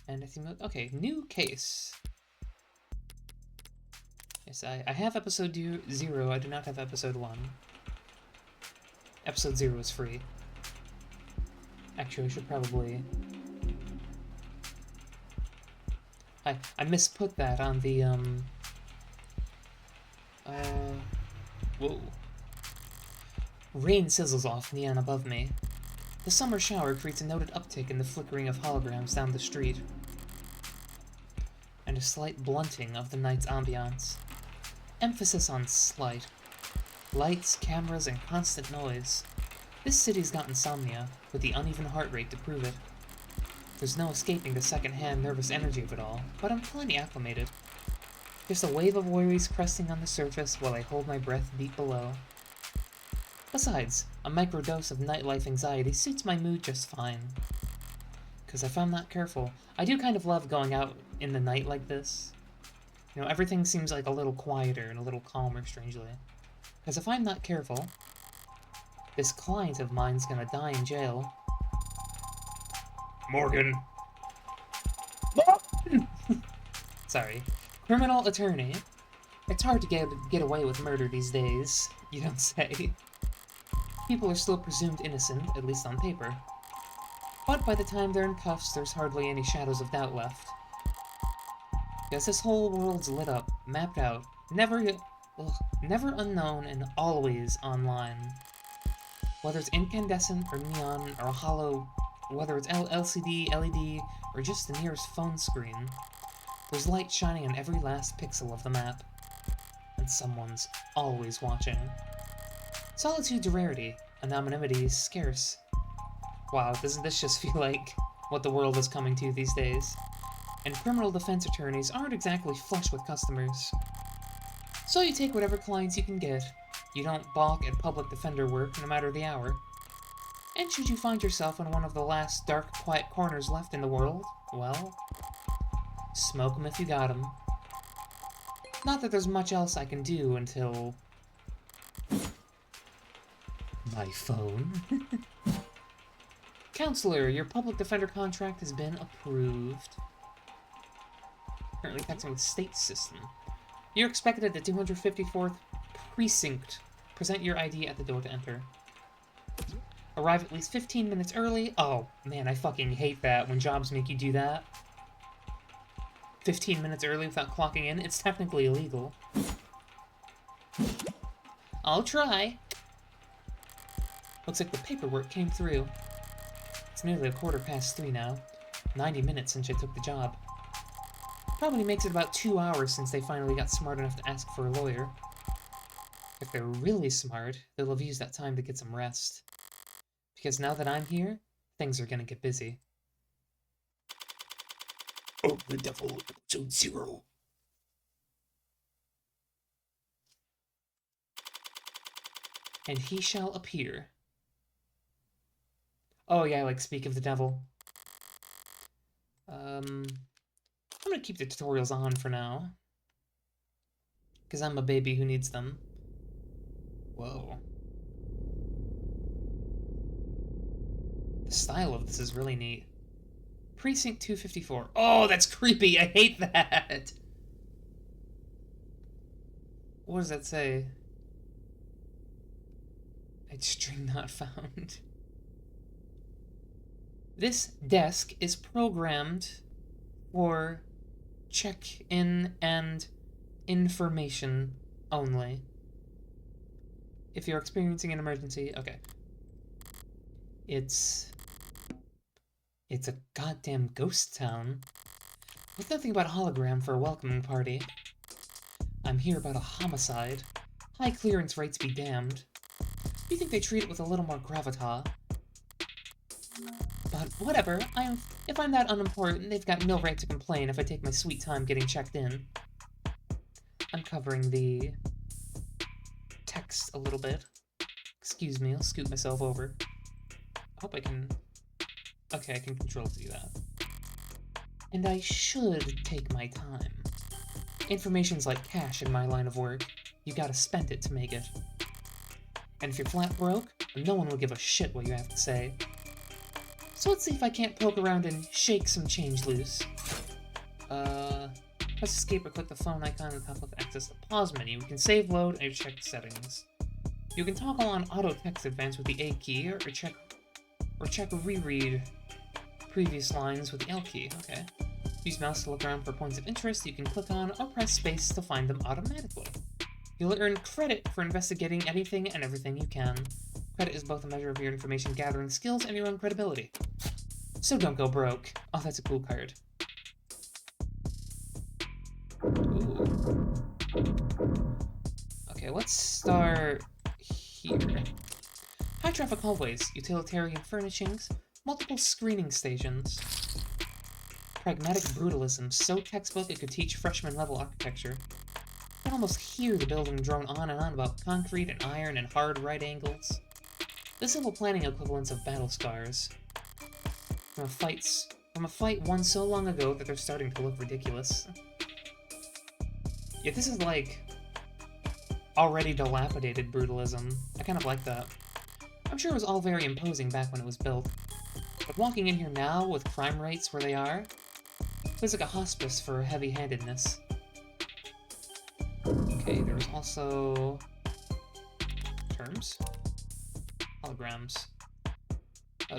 And I think, okay, new case. Yes, I have episode 0, I do not have episode 1. Episode 0 is free. Actually, I should probably... I misput that on the, whoa. Rain sizzles off neon above me. The summer shower creates a noted uptick in the flickering of holograms down the street, and a slight blunting of the night's ambiance. Emphasis on slight. Lights, cameras, and constant noise. This city's got insomnia, with the uneven heart rate to prove it. There's no escaping the second-hand nervous energy of it all, but I'm plenty acclimated. Just a wave of worries cresting on the surface while I hold my breath deep below. Besides, a microdose of nightlife anxiety suits my mood just fine. Because if I'm not careful, I do kind of love going out in the night like this. You know, everything seems like a little quieter and a little calmer, strangely. Because if I'm not careful, this client of mine's gonna die in jail. Morgan! Sorry. Criminal attorney. It's hard to get away with murder these days, you don't say. People are still presumed innocent, at least on paper. But by the time they're in cuffs, there's hardly any shadows of doubt left. Because this whole world's lit up, mapped out, never unknown, and always online. Whether it's incandescent or neon or hollow, whether it's LCD, LED, or just the nearest phone screen, there's light shining on every last pixel of the map. And someone's always watching. Solitude's a rarity, anonymity is scarce. Wow, doesn't this just feel like what the world is coming to these days? And criminal defense attorneys aren't exactly flush with customers. So you take whatever clients you can get. You don't balk at public defender work, no matter the hour. And should you find yourself in one of the last dark, quiet corners left in the world, well, smoke 'em if you got 'em. Not that there's much else I can do until... my phone. Counselor, your public defender contract has been approved. Currently texting the state system. You're expected at the 254th precinct. Present your ID at the door to enter. Arrive at least 15 minutes early. Oh, man, I fucking hate that when jobs make you do that. 15 minutes early without clocking in. It's technically illegal. I'll try. Looks like the paperwork came through. It's nearly 3:15 now. 90 minutes since I took the job. Probably makes it about 2 hours since they finally got smart enough to ask for a lawyer. If they're really smart, they'll have used that time to get some rest. Because now that I'm here, things are gonna get busy. Oh, the devil, episode 0. And he shall appear. Oh yeah, like speak of the devil. I'm gonna keep the tutorials on for now. Because I'm a baby who needs them. Whoa. The style of this is really neat. Precinct 254. Oh, that's creepy! I hate that! What does that say? String not found. This desk is programmed for check-in and information only. If you're experiencing an emergency, okay. It's a goddamn ghost town. With nothing but a hologram for a welcoming party. I'm here about a homicide. High clearance rates be damned. You think they treat it with a little more gravitas? But whatever, if I'm that unimportant, they've got no right to complain if I take my sweet time getting checked in. I'm covering the text a little bit. Excuse me, I'll scoot myself over. I hope I can... Okay, I can control to do that. And I should take my time. Information's like cash in my line of work. You gotta spend it to make it. And if you're flat broke, no one will give a shit what you have to say. So let's see if I can't poke around and shake some change loose. Press escape or click the phone icon on the top left to access the pause menu. You can save, load, and check settings. You can toggle on auto text advance with the A key, or check reread previous lines with the L key. Okay. Use mouse to look around for points of interest you can click on, or press space to find them automatically. You'll earn credit for investigating anything and everything you can. Credit is both a measure of your information gathering skills and your own credibility. So don't go broke. Oh, that's a cool card. Ooh. Okay, let's start here. High traffic hallways, utilitarian furnishings, multiple screening stations. Pragmatic brutalism, so textbook it could teach freshman level architecture. You can almost hear the building drone on and on about concrete and iron and hard right angles. The simple planning equivalents of battle scars. From a fight won so long ago that they're starting to look ridiculous. Yeah, this is like already dilapidated brutalism. I kind of like that. I'm sure it was all very imposing back when it was built. But walking in here now, with crime rates where they are, feels like a hospice for heavy-handedness. Okay, there's also terms. Holograms.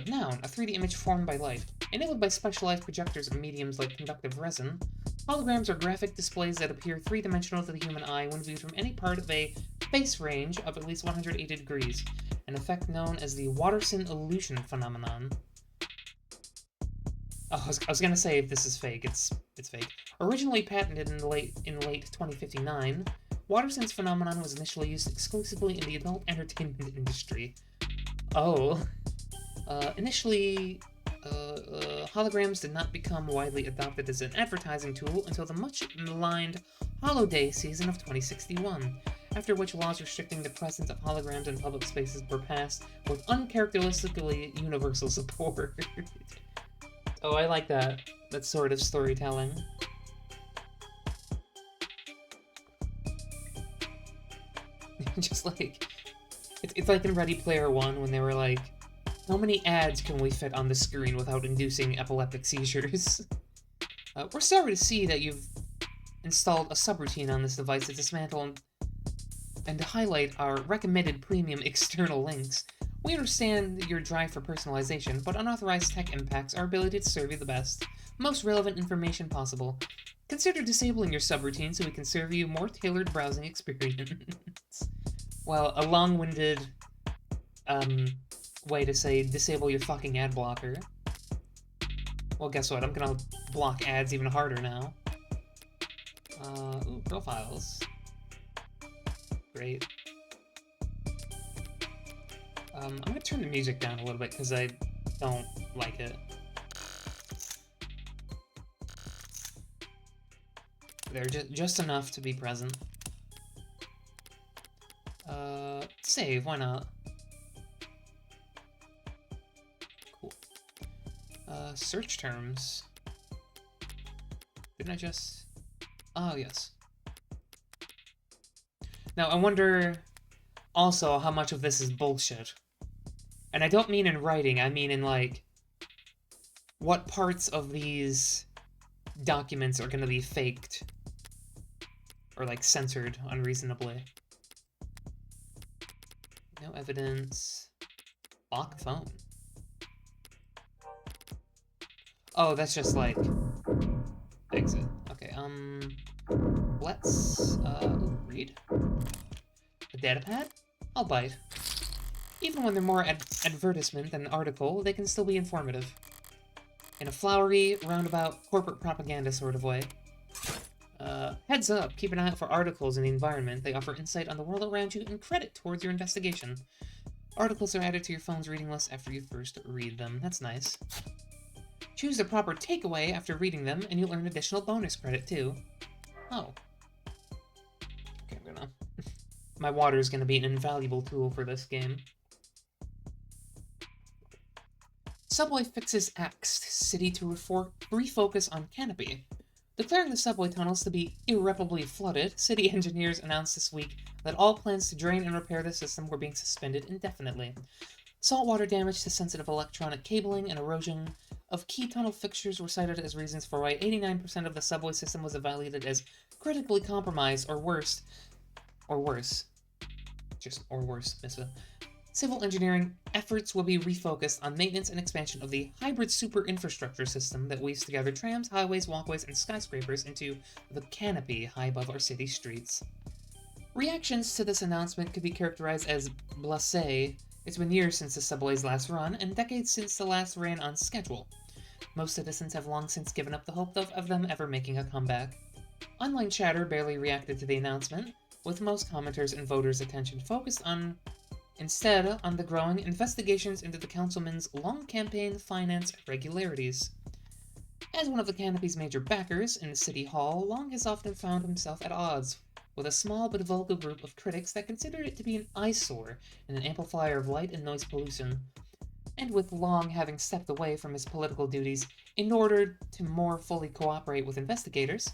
Noun, a 3D image formed by light. Enabled by specialized projectors or mediums like conductive resin, holograms are graphic displays that appear three-dimensional to the human eye when viewed from any part of a face range of at least 180 degrees, an effect known as the Watterson illusion phenomenon. Oh, I was gonna say if this is fake. It's fake. Originally patented in late 2059, Watterson's phenomenon was initially used exclusively in the adult entertainment industry. Oh. Initially, holograms did not become widely adopted as an advertising tool until the much-maligned Holiday season of 2061, after which laws restricting the presence of holograms in public spaces were passed with uncharacteristically universal support. Oh, I like that sort of storytelling. Just like, it's like in Ready Player One when they were like, how many ads can we fit on the screen without inducing epileptic seizures? We're sorry to see that you've installed a subroutine on this device to dismantle and to highlight our recommended premium external links. We understand your drive for personalization, but unauthorized tech impacts our ability to serve you the best, most relevant information possible. Consider disabling your subroutine so we can serve you a more tailored browsing experience. Well, a long-winded way to say disable your fucking ad blocker. Well, guess what? I'm gonna block ads even harder now. Ooh, profiles. Great. I'm gonna turn the music down a little bit because I don't like it. They're just enough to be present. Save, why not? Cool. Search terms. Didn't I just... Oh, yes. Now, I wonder also how much of this is bullshit. And I don't mean in writing, I mean in, like, what parts of these documents are gonna be faked. Or, like, censored unreasonably. No evidence. Lock phone. Oh, that's just, like, exit. Okay, let's, read. A datapad? I'll bite. Even when they're more advertisement than an article, they can still be informative. In a flowery, roundabout, corporate propaganda sort of way. Heads up, keep an eye out for articles in the environment. They offer insight on the world around you and credit towards your investigation. Articles are added to your phone's reading list after you first read them. That's nice. Choose the proper takeaway after reading them, and you'll earn additional bonus credit, too. Oh. Okay, I'm gonna... My water is gonna be an invaluable tool for this game. Subway fixes axed city to refocus on canopy. Declaring the subway tunnels to be irreparably flooded, city engineers announced this week that all plans to drain and repair the system were being suspended indefinitely. Saltwater damage to sensitive electronic cabling and erosion of key tunnel fixtures were cited as reasons for why 89% of the subway system was evaluated as critically compromised or worse. Or worse. Or worse, Missa. Civil engineering efforts will be refocused on maintenance and expansion of the hybrid super infrastructure system that weaves together trams, highways, walkways, and skyscrapers into the canopy high above our city streets. Reactions to this announcement could be characterized as blasé. It's been years since the subway's last run, and decades since the last ran on schedule. Most citizens have long since given up the hope of them ever making a comeback. Online chatter barely reacted to the announcement, with most commenters and voters' attention focused instead on the growing investigations into the councilman's long campaign finance irregularities. As one of the Canopy's major backers in City Hall, Long has often found himself at odds with a small but vocal group of critics that considered it to be an eyesore and an amplifier of light and noise pollution. And with Long having stepped away from his political duties in order to more fully cooperate with investigators,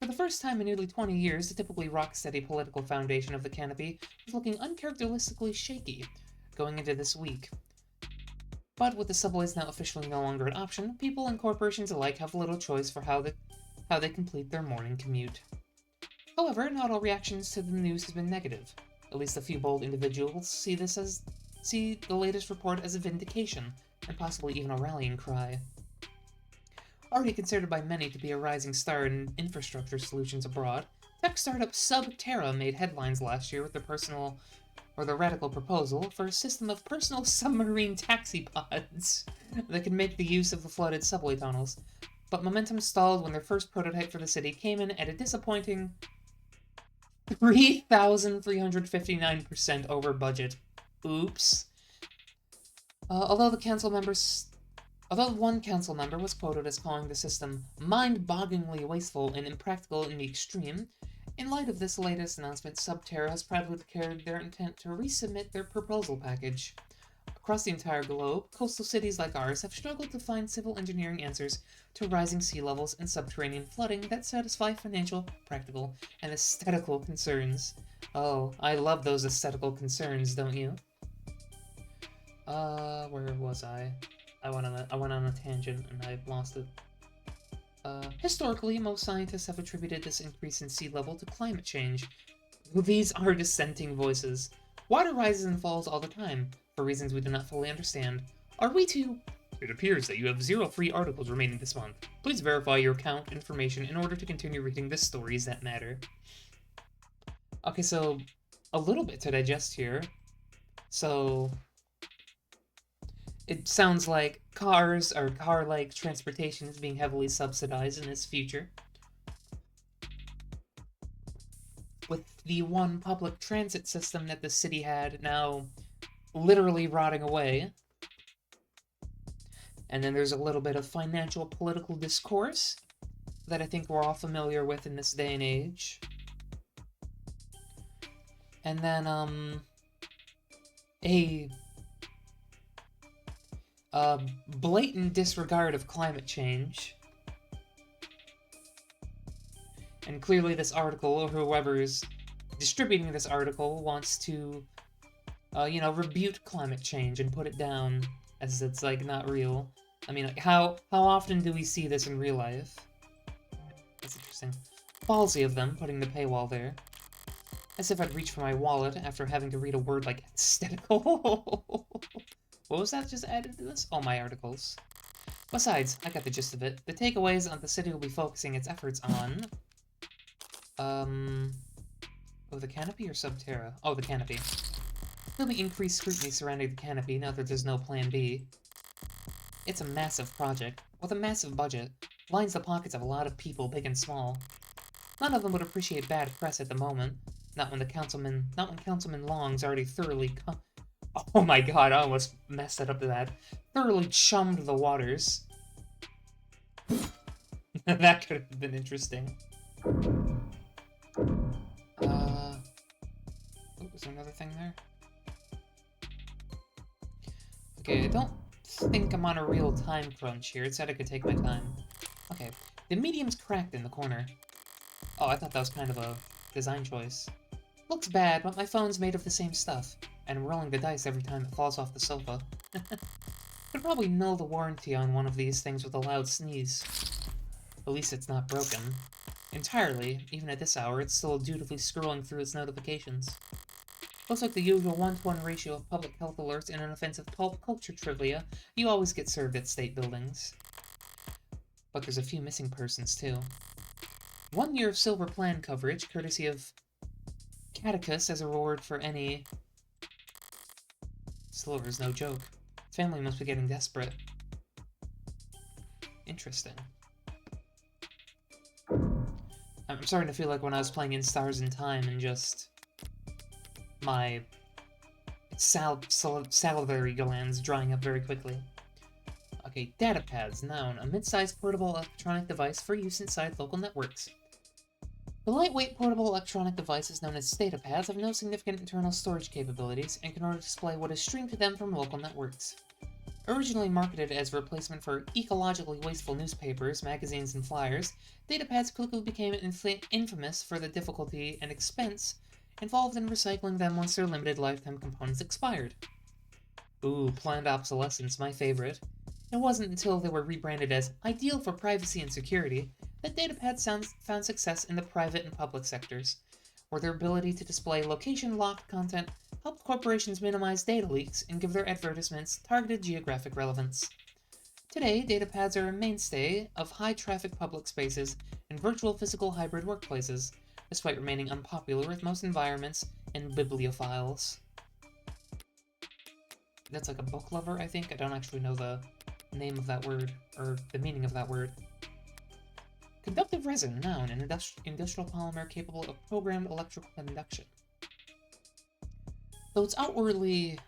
for the first time in nearly 20 years, the typically rock-steady political foundation of the Canopy was looking uncharacteristically shaky going into this week. But with the subways now officially no longer an option, people and corporations alike have little choice for how they complete their morning commute. However, not all reactions to the news have been negative. At least a few bold individuals see the latest report as a vindication, and possibly even a rallying cry. Already considered by many to be a rising star in infrastructure solutions abroad, tech startup Subterra made headlines last year with their radical proposal for a system of personal submarine taxi pods that can make the use of the flooded subway tunnels. But momentum stalled when their first prototype for the city came in at a disappointing 3,359% over budget. Oops. Although one council member was quoted as calling the system mind-bogglingly wasteful and impractical in the extreme, in light of this latest announcement, Subterra has proudly declared their intent to resubmit their proposal package. Across the entire globe, coastal cities like ours have struggled to find civil engineering answers to rising sea levels and subterranean flooding that satisfy financial, practical, and aesthetical concerns. Oh, I love those aesthetical concerns, don't you? Where was I? I went on a tangent and I lost it. Historically, most scientists have attributed this increase in sea level to climate change. These are dissenting voices. Water rises and falls all the time, for reasons we do not fully understand. Are we to... It appears that you have 0 free articles remaining this month. Please verify your account information in order to continue reading the stories that matter. Okay, so a little bit to digest here. So it sounds like cars or car-like transportation is being heavily subsidized in its future, with the one public transit system that the city had now literally rotting away. And then there's a little bit of financial political discourse that I think we're all familiar with in this day and age. And then, a blatant disregard of climate change. And clearly this article, or whoever's distributing this article, wants to, rebuke climate change and put it down as it's, like, not real. I mean, like, how often do we see this in real life? That's interesting. Ballsy of them, putting the paywall there. As if I'd reach for my wallet after having to read a word like aesthetical. What was that just added to this? Oh, my articles. Besides, I got the gist of it. The takeaways on the city will be focusing its efforts on... the Canopy or Subterra? Oh, the Canopy. There'll be increased scrutiny surrounding the Canopy now that there's no plan B. It's a massive project, with a massive budget, lines the pockets of a lot of people, big and small. None of them would appreciate bad press at the moment, not when Councilman Long's already thoroughly oh my god, I almost messed it up to that. Thoroughly chummed the waters. That could have been interesting. Oh, was there another thing there? Okay, I don't think I'm on a real time crunch here. It said I could take my time. Okay, the medium's cracked in the corner. Oh, I thought that was kind of a design choice. Looks bad, but my phone's made of the same stuff. and rolling the dice every time it falls off the sofa. Could probably null the warranty on one of these things with a loud sneeze. At least it's not broken. Entirely, even at this hour, it's still dutifully scrolling through its notifications. Looks like the usual 1-to-1 ratio of public health alerts and inoffensive pulp culture trivia you always get served at state buildings. But there's a few missing persons, too. 1 year of silver plan coverage, courtesy of Catechus as a reward for any... Silver's no joke. Family must be getting desperate. Interesting. I'm starting to feel like when I was playing in Stars in Time and just... my salivary glands drying up very quickly. Okay, datapads, noun, a mid-sized portable electronic device for use inside local networks. The lightweight portable electronic devices known as datapads have no significant internal storage capabilities and can only display what is streamed to them from local networks. Originally marketed as a replacement for ecologically wasteful newspapers, magazines, and flyers, datapads quickly became infamous for the difficulty and expense involved in recycling them once their limited lifetime components expired. Ooh, planned obsolescence, my favorite. It wasn't until they were rebranded as ideal for privacy and security that datapads found success in the private and public sectors, where their ability to display location-locked content helped corporations minimize data leaks and give their advertisements targeted geographic relevance. Today, datapads are a mainstay of high-traffic public spaces and virtual physical hybrid workplaces, despite remaining unpopular with most environments and bibliophiles. That's like a book lover, I think. I don't actually know the name of that word, or the meaning of that word. Conductive resin, noun, an industrial polymer capable of programmed electrical conduction. Though it outwardly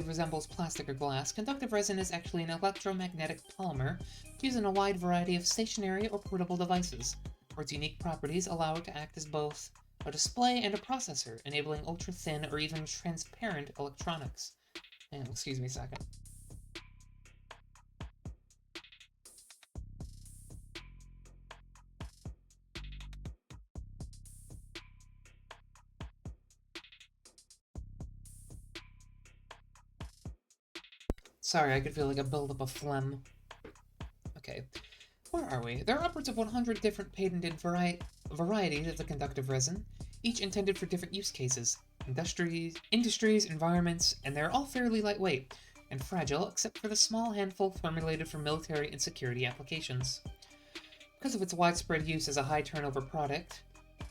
resembles plastic or glass, conductive resin is actually an electromagnetic polymer used in a wide variety of stationary or portable devices, where its unique properties allow it to act as both a display and a processor, enabling ultra-thin or even transparent electronics. And excuse me a second. Sorry, I could feel like a buildup of phlegm. Okay, where are we? There are upwards of 100 different patented varieties of the conductive resin, each intended for different use cases, industries, environments, and they're all fairly lightweight and fragile except for the small handful formulated for military and security applications. Because of its widespread use as a high-turnover product,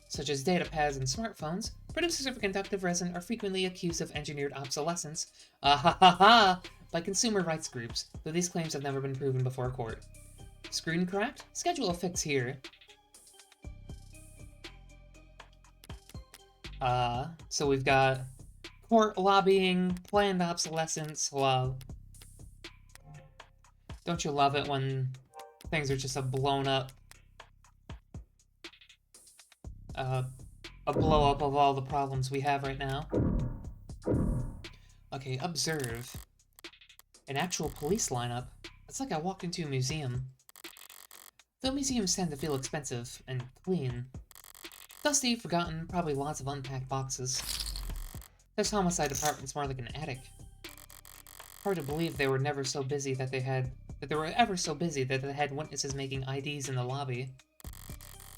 such as datapads and smartphones, producers of conductive resin are frequently accused of engineered obsolescence, by consumer rights groups, though these claims have never been proven before court. Screen cracked? Schedule a fix here. So we've got court lobbying, planned obsolescence, wow. Don't you love it when things are just a blown up, a blow up of all the problems we have right now? Okay, observe. An actual police lineup. It's like I walked into a museum. Though museums tend to feel expensive and clean. Dusty, forgotten, probably lots of unpacked boxes. This homicide department's more like an attic. Hard to believe they were ever so busy that they had witnesses making IDs in the lobby.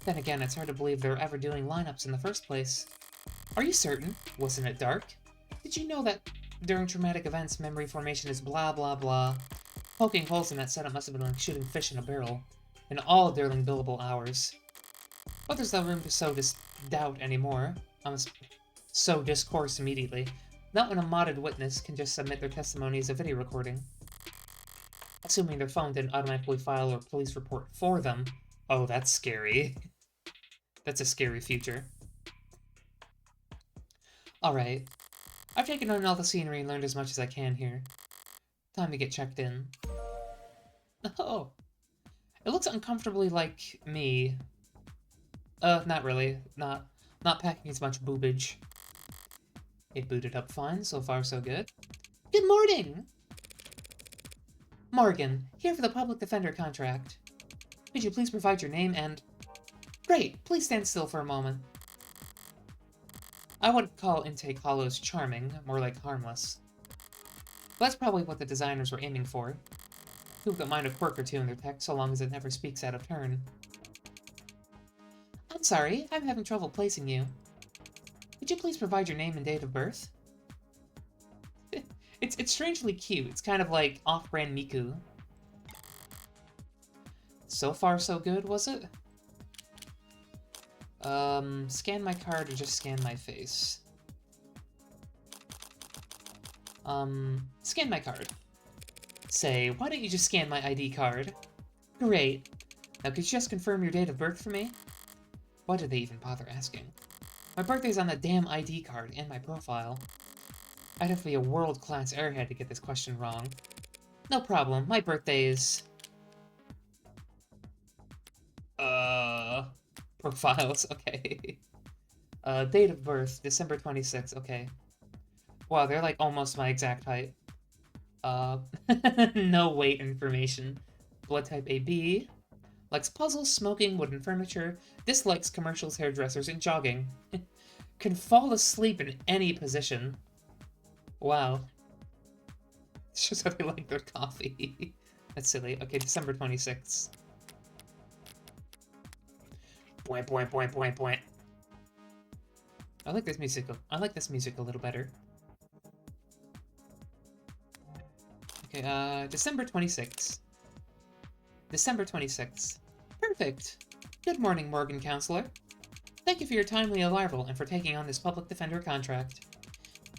Then again, it's hard to believe they were ever doing lineups in the first place. Are you certain? Wasn't it dark? Did you know that during traumatic events, memory formation is blah blah blah? Poking holes in that setup must have been like shooting fish in a barrel. In all during billable hours. But there's no room to sow doubt anymore. I must sow discourse immediately. Not when a modded witness can just submit their testimony as a video recording. Assuming their phone didn't automatically file a police report for them. Oh, that's scary. That's a scary future. Alright. I've taken in all the scenery and learned as much as I can here. Time to get checked in. Oh! It looks uncomfortably like me. Not really. Not packing as much boobage. It booted up fine, so far so good. Good morning! Morgan, here for the public defender contract. Could you please provide your name and... Great, please stand still for a moment. I wouldn't call Intake Hollows charming, more like harmless. But that's probably what the designers were aiming for. People don't mind a quirk or two in their tech so long as it never speaks out of turn. I'm sorry, I'm having trouble placing you. Would you please provide your name and date of birth? It's strangely cute. It's kind of like off-brand Miku. So far, so good, was it? Scan my card or just scan my face? Scan my card. Say, why don't you just scan my ID card? Great. Now, could you just confirm your date of birth for me? Why did they even bother asking? My birthday's on the damn ID card and my profile. I'd have to be a world-class airhead to get this question wrong. No problem, my birthday is... Profiles, okay. Date of birth, December 26th, okay. Wow, they're like almost my exact height. No weight information. Blood type AB. Likes puzzles, smoking, wooden furniture. Dislikes commercials, hairdressers, and jogging. Can fall asleep in any position. Wow. It's just how they like their coffee. That's silly. Okay, December 26th. Boing, boing, boing, boing, boing. I like this music. I like this music a little better. Okay, December 26th. December 26th. Perfect. Good morning, Morgan Counselor. Thank you for your timely arrival and for taking on this public defender contract.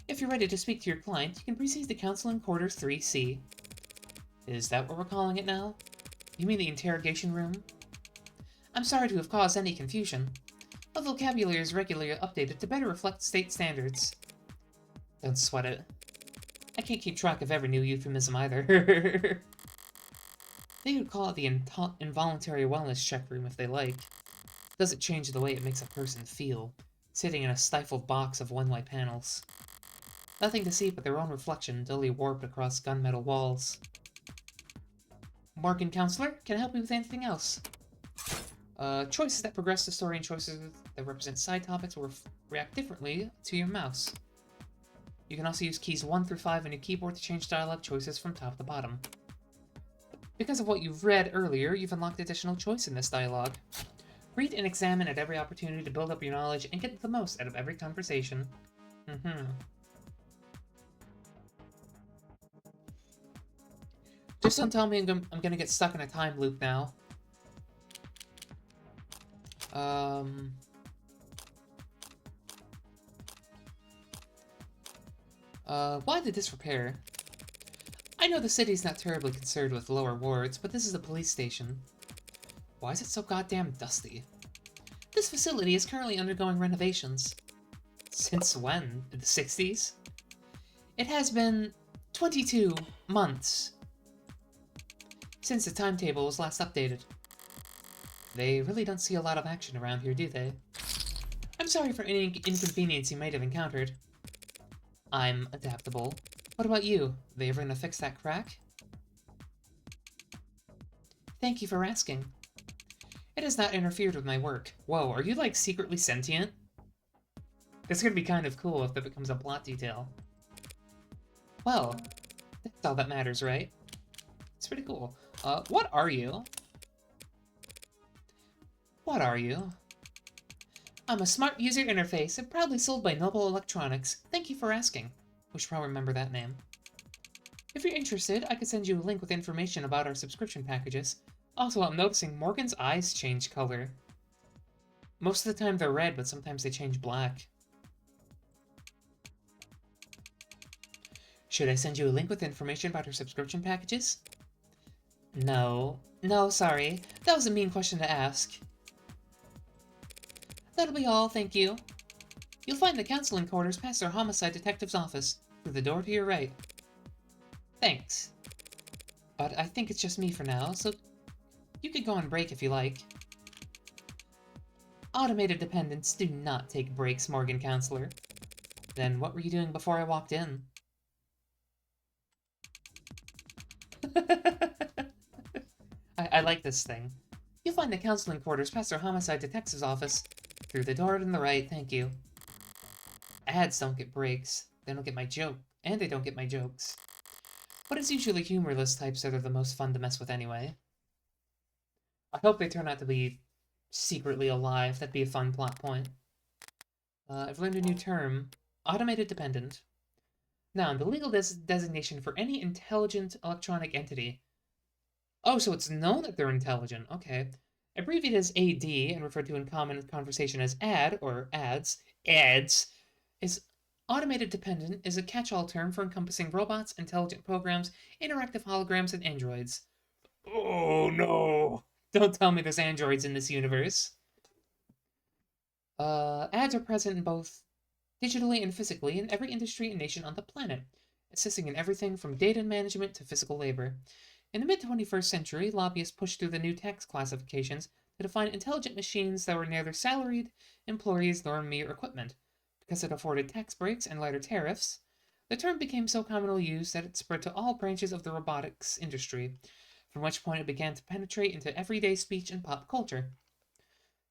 If you're ready to speak to your client, you can proceed to Counsel in Quarters 3C. Is that what we're calling it now? You mean the interrogation room? I'm sorry to have caused any confusion. The vocabulary is regularly updated to better reflect state standards. Don't sweat it. I can't keep track of every new euphemism either. They could call it the involuntary wellness check room if they like. Doesn't change the way it makes a person feel, sitting in a stifled box of one-way panels. Nothing to see but their own reflection, dully warped across gunmetal walls. Morgan Counselor, can I help you with anything else? Choices that progress the story and choices that represent side topics will react differently to your mouse. You can also use keys 1 through 5 on your keyboard to change dialogue choices from top to bottom. Because of what you've read earlier, you've unlocked additional choice in this dialogue. Read and examine at every opportunity to build up your knowledge and get the most out of every conversation. Just don't tell me I'm gonna get stuck in a time loop now. Why the disrepair? I know the city's not terribly concerned with lower wards, but this is a police station. Why is it so goddamn dusty? This facility is currently undergoing renovations. Since when? The 60s? It has been 22 months since the timetable was last updated. They really don't see a lot of action around here, do they? I'm sorry for any inconvenience you might have encountered. I'm adaptable. What about you? They ever gonna fix that crack? Thank you for asking. It has not interfered with my work. Whoa, are you like secretly sentient? That's gonna be kind of cool if that becomes a plot detail. Well, that's all that matters, right? It's pretty cool. What are you? What are you? I'm a smart user interface and proudly sold by Noble Electronics. Thank you for asking. We should probably remember that name. If you're interested, I could send you a link with information about our subscription packages. Also, I'm noticing Morgan's eyes change color. Most of the time they're red, but sometimes they change black. Should I send you a link with information about our subscription packages? No. No, sorry. That was a mean question to ask. That'll be all, thank you. You'll find the counseling quarters past our homicide detective's office, through the door to your right. Thanks. But I think it's just me for now, so you could go on break if you like. Automated dependents do not take breaks, Morgan Counselor. Then what were you doing before I walked in? I like this thing. You'll find the counseling quarters past our homicide detective's office. Through the door on the right, thank you. ads don't get breaks. They don't get my joke. And they don't get my jokes. But it's usually humorless types that are the most fun to mess with anyway. I hope they turn out to be secretly alive. That'd be a fun plot point. I've learned a new term. Automated dependent. Now, the legal designation for any intelligent electronic entity. Oh, so it's known that they're intelligent. Okay. Abbreviated as AD and referred to in common conversation as ad or ads, is automated dependent is a catch-all term for encompassing robots, intelligent programs, interactive holograms, and androids. Oh no! Don't tell me there's androids in this universe. Ads are present in both digitally and physically in every industry and nation on the planet, assisting in everything from data management to physical labor. In the mid-21st century, lobbyists pushed through the new tax classifications to define intelligent machines that were neither salaried employees nor mere equipment. Because it afforded tax breaks and lighter tariffs, the term became so commonly used that it spread to all branches of the robotics industry, from which point it began to penetrate into everyday speech and pop culture.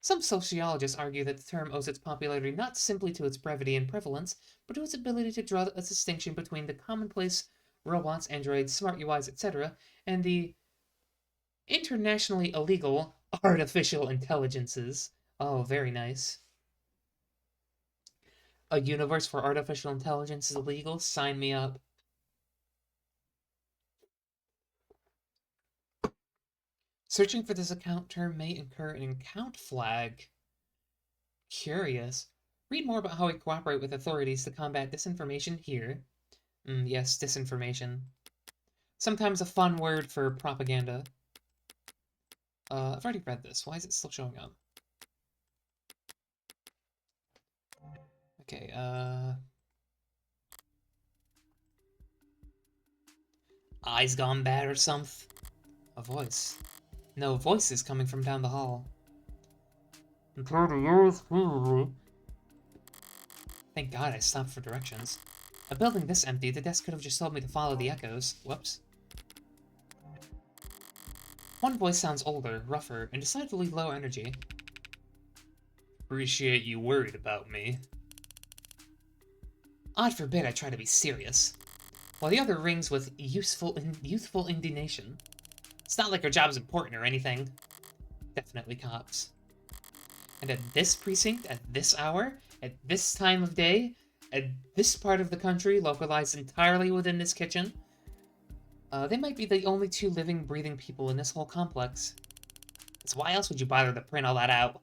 Some sociologists argue that the term owes its popularity not simply to its brevity and prevalence, but to its ability to draw a distinction between the commonplace robots, androids, smart UIs, etc., and the internationally illegal artificial intelligences. Oh, very nice. A universe where artificial intelligence is illegal? Sign me up. Searching for this account term may incur an account flag. Curious. Read more about how we cooperate with authorities to combat disinformation here. Yes, disinformation. Sometimes a fun word for propaganda. I've already read this. Why is it still showing up? Okay, eyes gone bad or something? A voice. No, voices coming from down the hall. In 30 years, probably. Thank God I stopped for directions. A building this empty, the desk could have just told me to follow the echoes. Whoops. One voice sounds older, rougher, and decidedly low energy. Appreciate you worried about me. God forbid I try to be serious. While the other rings with youthful indignation. It's not like our job's important or anything. Definitely cops. And at this precinct, at this hour, at this time of day, at this part of the country, localized entirely within this kitchen, they might be the only two living, breathing people in this whole complex. So why else would you bother to print all that out?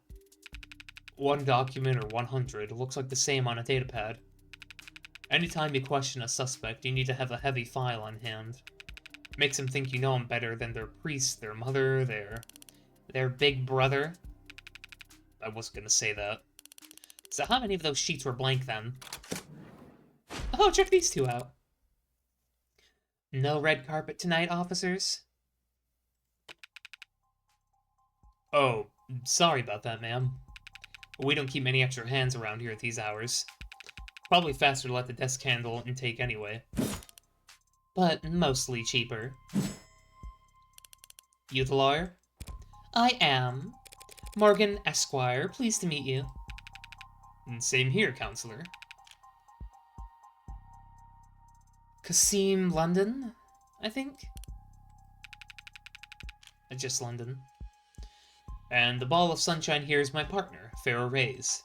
One document or 100 looks like the same on a datapad. Anytime you question a suspect, you need to have a heavy file on hand. Makes them think you know them better than their priest, their mother, their big brother. I wasn't gonna say that. So how many of those sheets were blank then? Oh, check these two out. No red carpet tonight, officers? Oh, sorry about that, ma'am. We don't keep many extra hands around here at these hours. Probably faster to let the desk handle intake anyway. But mostly cheaper. You the lawyer? I am. Morgan Esquire, pleased to meet you. And same here, counselor. Kasim London, I think? Just London. And the ball of sunshine here is my partner, Farrah Reyes.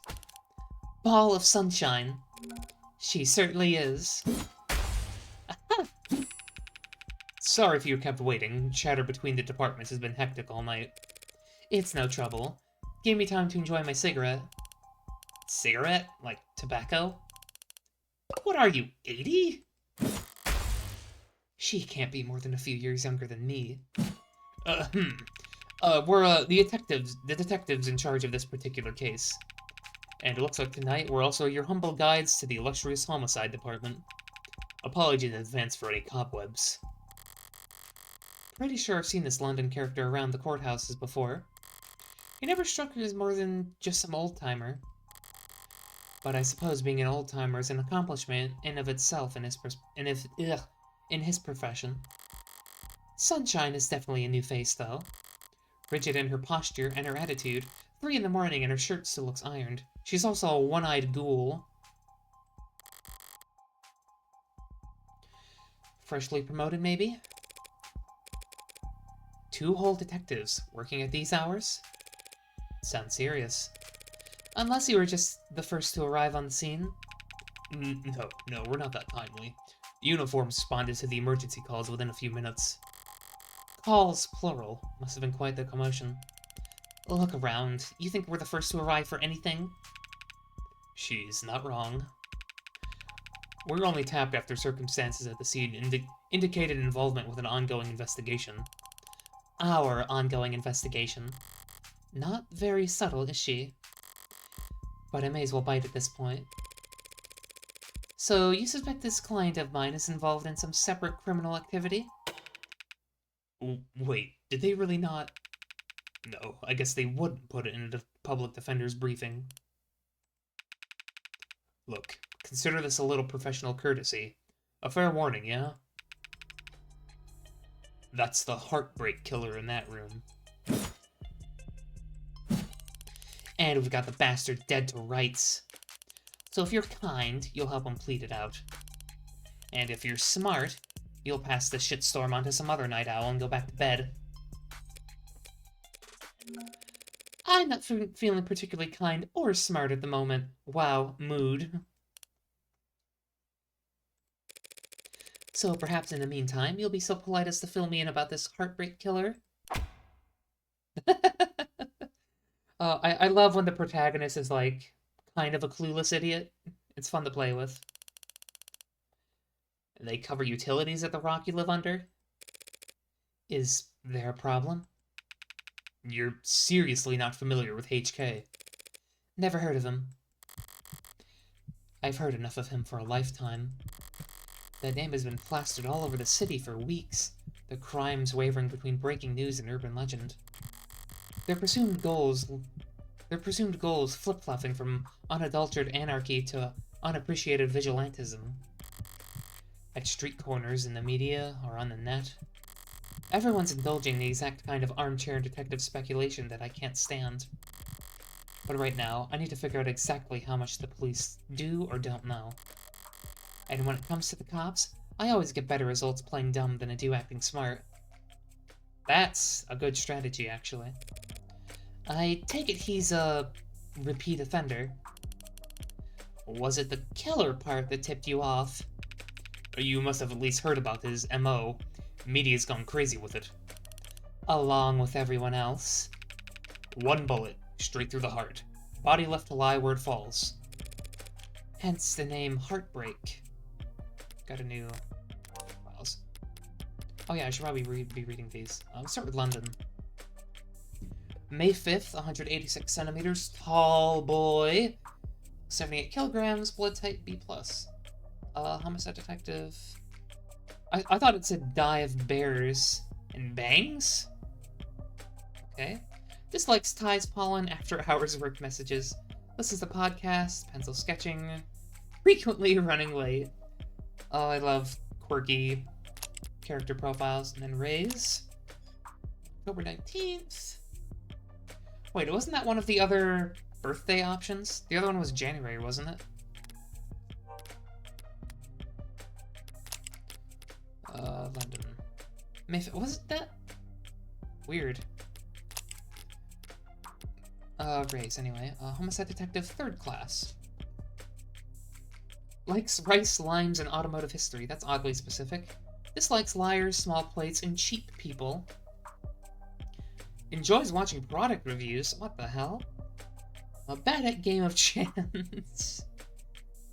Ball of sunshine. She certainly is. Sorry if you kept waiting. Chatter between the departments has been hectic all night. It's no trouble. Give me time to enjoy my cigarette. Cigarette? Like tobacco? What are you, 80? She can't be more than a few years younger than me. We're the detectives in charge of this particular case. And it looks like tonight we're also your humble guides to the illustrious homicide department. Apologies in advance for any cobwebs. Pretty sure I've seen this London character around the courthouses before. He never struck me as more than just some old-timer. But I suppose being an old-timer is an accomplishment in of itself in his profession. Sunshine is definitely a new face, though. Rigid in her posture and her attitude, 3 in the morning and her shirt still looks ironed. She's also a one-eyed ghoul. Freshly promoted, maybe? 2 whole detectives working at these hours? Sounds serious. Unless you were just the first to arrive on the scene. No, we're not that timely. Uniforms responded to the emergency calls within a few minutes. Calls, plural. Must have been quite the commotion. Look around. You think we're the first to arrive for anything? She's not wrong. We're only tapped after circumstances at the scene indicated involvement with an ongoing investigation. Our ongoing investigation. Not very subtle, is she? But I may as well bite at this point. So, you suspect this client of mine is involved in some separate criminal activity? Wait, did they really not? No, I guess they wouldn't put it in a public defender's briefing. Look, consider this a little professional courtesy. A fair warning, yeah? That's the heartbreak killer in that room. And we've got the bastard dead to rights. So if you're kind, you'll help him plead it out. And if you're smart, you'll pass the shitstorm onto some other night owl and go back to bed. I'm not feeling particularly kind or smart at the moment. Wow, mood. So perhaps in the meantime, you'll be so polite as to fill me in about this heartbreak killer? I love when the protagonist is, like, kind of a clueless idiot. It's fun to play with. They cover utilities at the rock you live under? Is there a problem? You're seriously not familiar with HK. Never heard of him. I've heard enough of him for a lifetime. That name has been plastered all over the city for weeks, the crimes wavering between breaking news and urban legend. Their presumed goals flip-flopping from unadulterated anarchy to unappreciated vigilantism. At street corners, in the media, or on the net. Everyone's indulging the exact kind of armchair detective speculation that I can't stand. But right now, I need to figure out exactly how much the police do or don't know. And when it comes to the cops, I always get better results playing dumb than I do acting smart. That's a good strategy, actually. I take it he's a repeat offender. Was it the killer part that tipped you off? You must have at least heard about his MO. Media's gone crazy with it. Along with everyone else. 1 bullet, straight through the heart. Body left to lie where it falls. Hence the name Heartbreak. Got a new files. Oh yeah, I should probably be reading these. Let's start with London. May 5th, 186 centimeters, tall boy. 78 kilograms, blood type B+. Homicide detective. I thought it said die of bears and bangs? Okay. Dislikes ties, pollen, after hours work messages. Listens to podcasts, pencil sketching. Frequently running late. Oh, I love quirky character profiles. And then Rays. October 19th. Wait, wasn't that one of the other birthday options? The other one was January, wasn't it? London. Was it that? Weird. Race, anyway. Homicide detective, 3rd class. Likes rice, limes, and automotive history. That's oddly specific. Dislikes liars, small plates, and cheap people. Enjoys watching product reviews. What the hell? Bad at Game of Chance.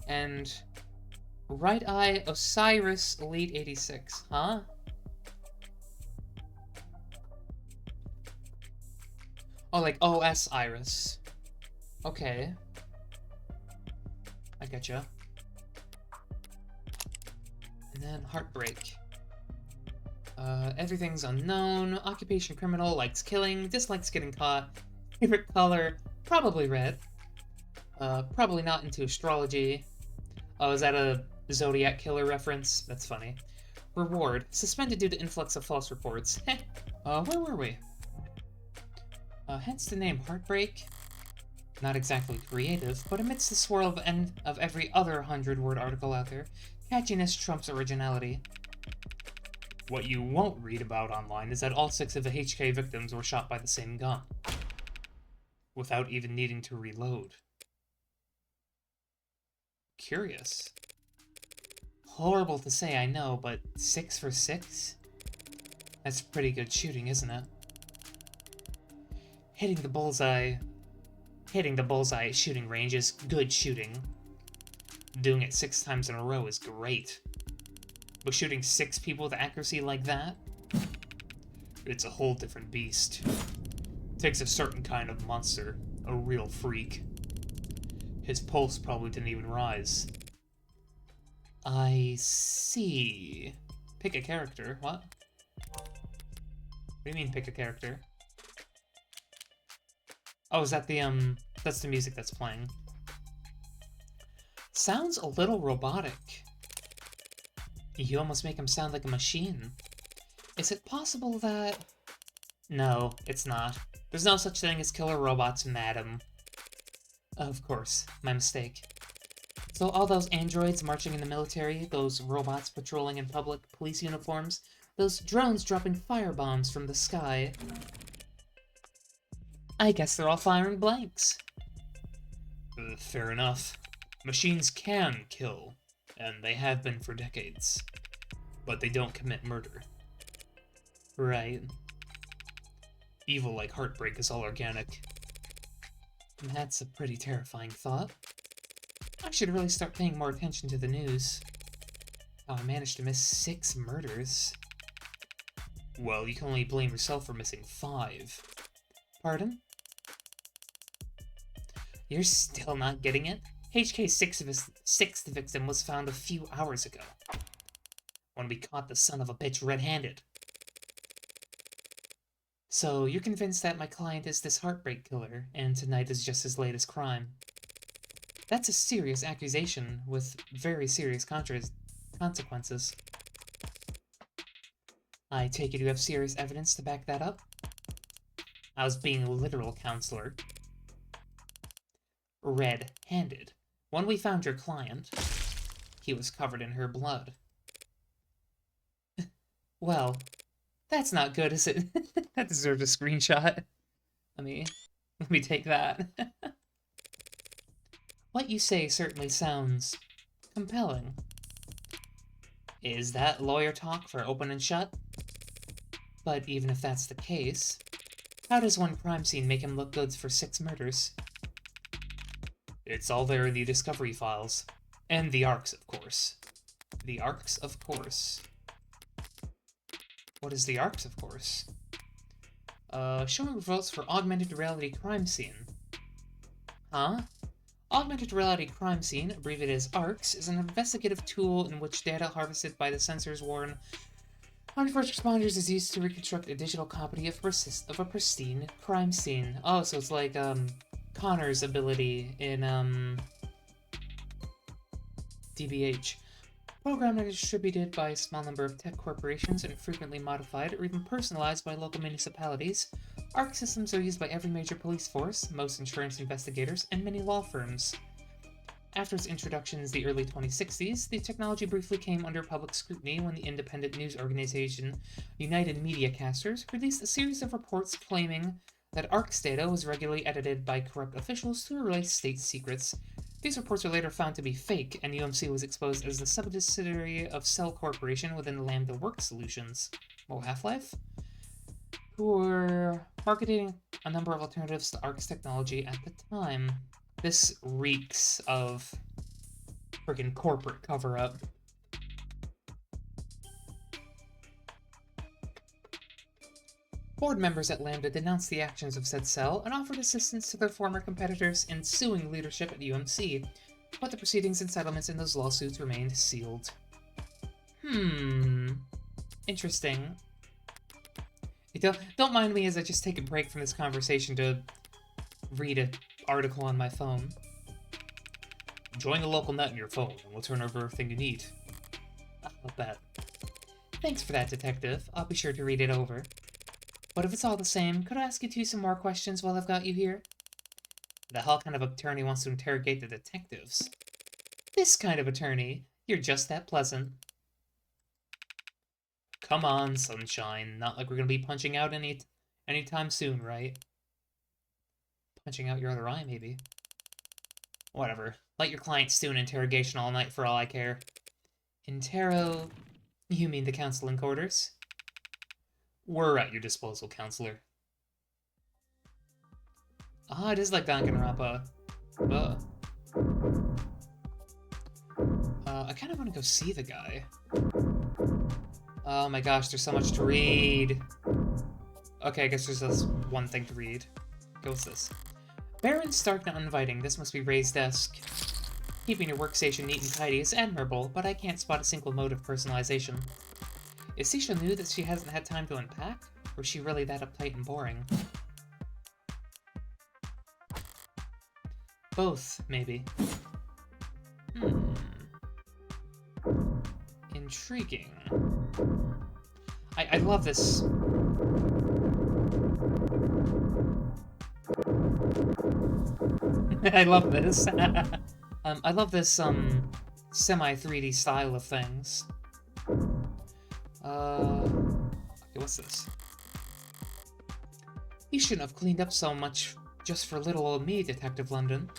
And right eye Osiris Elite 86. Huh? Oh, like OS Iris. Okay. I getcha. And then Heartbreak. Everything's unknown. Occupation criminal, likes killing, dislikes getting caught. Favorite color, probably red. Probably not into astrology. Oh, is that a Zodiac Killer reference? That's funny. Reward, suspended due to influx of false reports. Where were we? Hence the name Heartbreak. Not exactly creative, but amidst the swirl of every other 100-word article out there, catchiness trumps originality. What you won't read about online is that all 6 of the HK victims were shot by the same gun, without even needing to reload. Curious. Horrible to say, I know, but 6 for 6? That's pretty good shooting, isn't it? Hitting the bullseye at shooting range is good shooting. Doing it 6 times in a row is great. But shooting 6 people with accuracy like that? It's a whole different beast. It takes a certain kind of monster, a real freak. His pulse probably didn't even rise. I see. Pick a character. What? What do you mean, pick a character? Oh, is that the, that's the music that's playing. Sounds a little robotic. You almost make him sound like a machine. Is it possible that... No, it's not. There's no such thing as killer robots, madam. Of course, my mistake. So all those androids marching in the military, those robots patrolling in public police uniforms, those drones dropping firebombs from the sky... I guess they're all firing blanks. Fair enough. Machines can kill, and they have been for decades. But they don't commit murder. Right. Evil like heartbreak is all organic. That's a pretty terrifying thought. I should really start paying more attention to the news. How I managed to miss 6 murders. Well, you can only blame yourself for missing 5. Pardon? You're still not getting it? HK's 6th victim was found a few hours ago. When we caught the son of a bitch red-handed. So, you're convinced that my client is this heartbreak killer, and tonight is just his latest crime. That's a serious accusation, with very serious consequences. I take it you have serious evidence to back that up? I was being literal, counselor. Red-handed. When we found your client, he was covered in her blood. Well, that's not good, is it? That deserves a screenshot. Let me take that. What you say certainly sounds compelling. Is that lawyer talk for open and shut? But even if that's the case, how does one crime scene make him look good for 6 murders? It's all there in the discovery files. And the ARCs, of course. The ARCs, of course. What is the ARCs, of course? Showing results for augmented reality crime scene. Huh? Augmented reality crime scene, abbreviated as ARCs, is an investigative tool in which data harvested by the sensors worn on first responders is used to reconstruct a digital copy of a pristine crime scene. Oh, so it's like, Connor's ability in, DBH. Programmed and distributed by a small number of tech corporations and frequently modified or even personalized by local municipalities, ARC systems are used by every major police force, most insurance investigators, and many law firms. After its introduction in the early 2060s, the technology briefly came under public scrutiny when the independent news organization United Mediacasters released a series of reports claiming that ARC's data was regularly edited by corrupt officials to release state secrets. These reports were later found to be fake, and UMC was exposed as the subsidiary of Cell Corporation within Lambda Work Solutions, Half-Life, who were marketing a number of alternatives to ARC's technology at the time. This reeks of freaking corporate cover-up. Board members at Lambda denounced the actions of said cell and offered assistance to their former competitors in suing leadership at UMC, but the proceedings and settlements in those lawsuits remained sealed. Interesting. Don't mind me as I just take a break from this conversation to read an article on my phone. Join the local net in your phone, and we'll turn over everything you need. Not bad. Thanks for that, Detective. I'll be sure to read it over. But if it's all the same, could I ask you some more questions while I've got you here? The hell kind of attorney wants to interrogate the detectives? This kind of attorney. You're just that pleasant. Come on, sunshine. Not like we're gonna be punching out anytime soon, right? Punching out your other eye, maybe. Whatever. Let your client stew in interrogation all night for all I care. Intero... You mean the counseling quarters? We're at your disposal, counselor. Ah, it is like Danganronpa. I kind of want to go see the guy. Oh my gosh, there's so much to read. Okay, I guess there's just one thing to read. Okay, what's this? Barren, stark, and uninviting. This must be Ray's desk. Keeping your workstation neat and tidy is admirable, but I can't spot a single mode of personalization. Is Sisha new that she hasn't had time to unpack? Or is she really that uptight and boring? Both, maybe. Intriguing. I love this. I love this. I love this, semi-3D style of things. Okay, what's this? You shouldn't have cleaned up so much just for little old me, Detective London.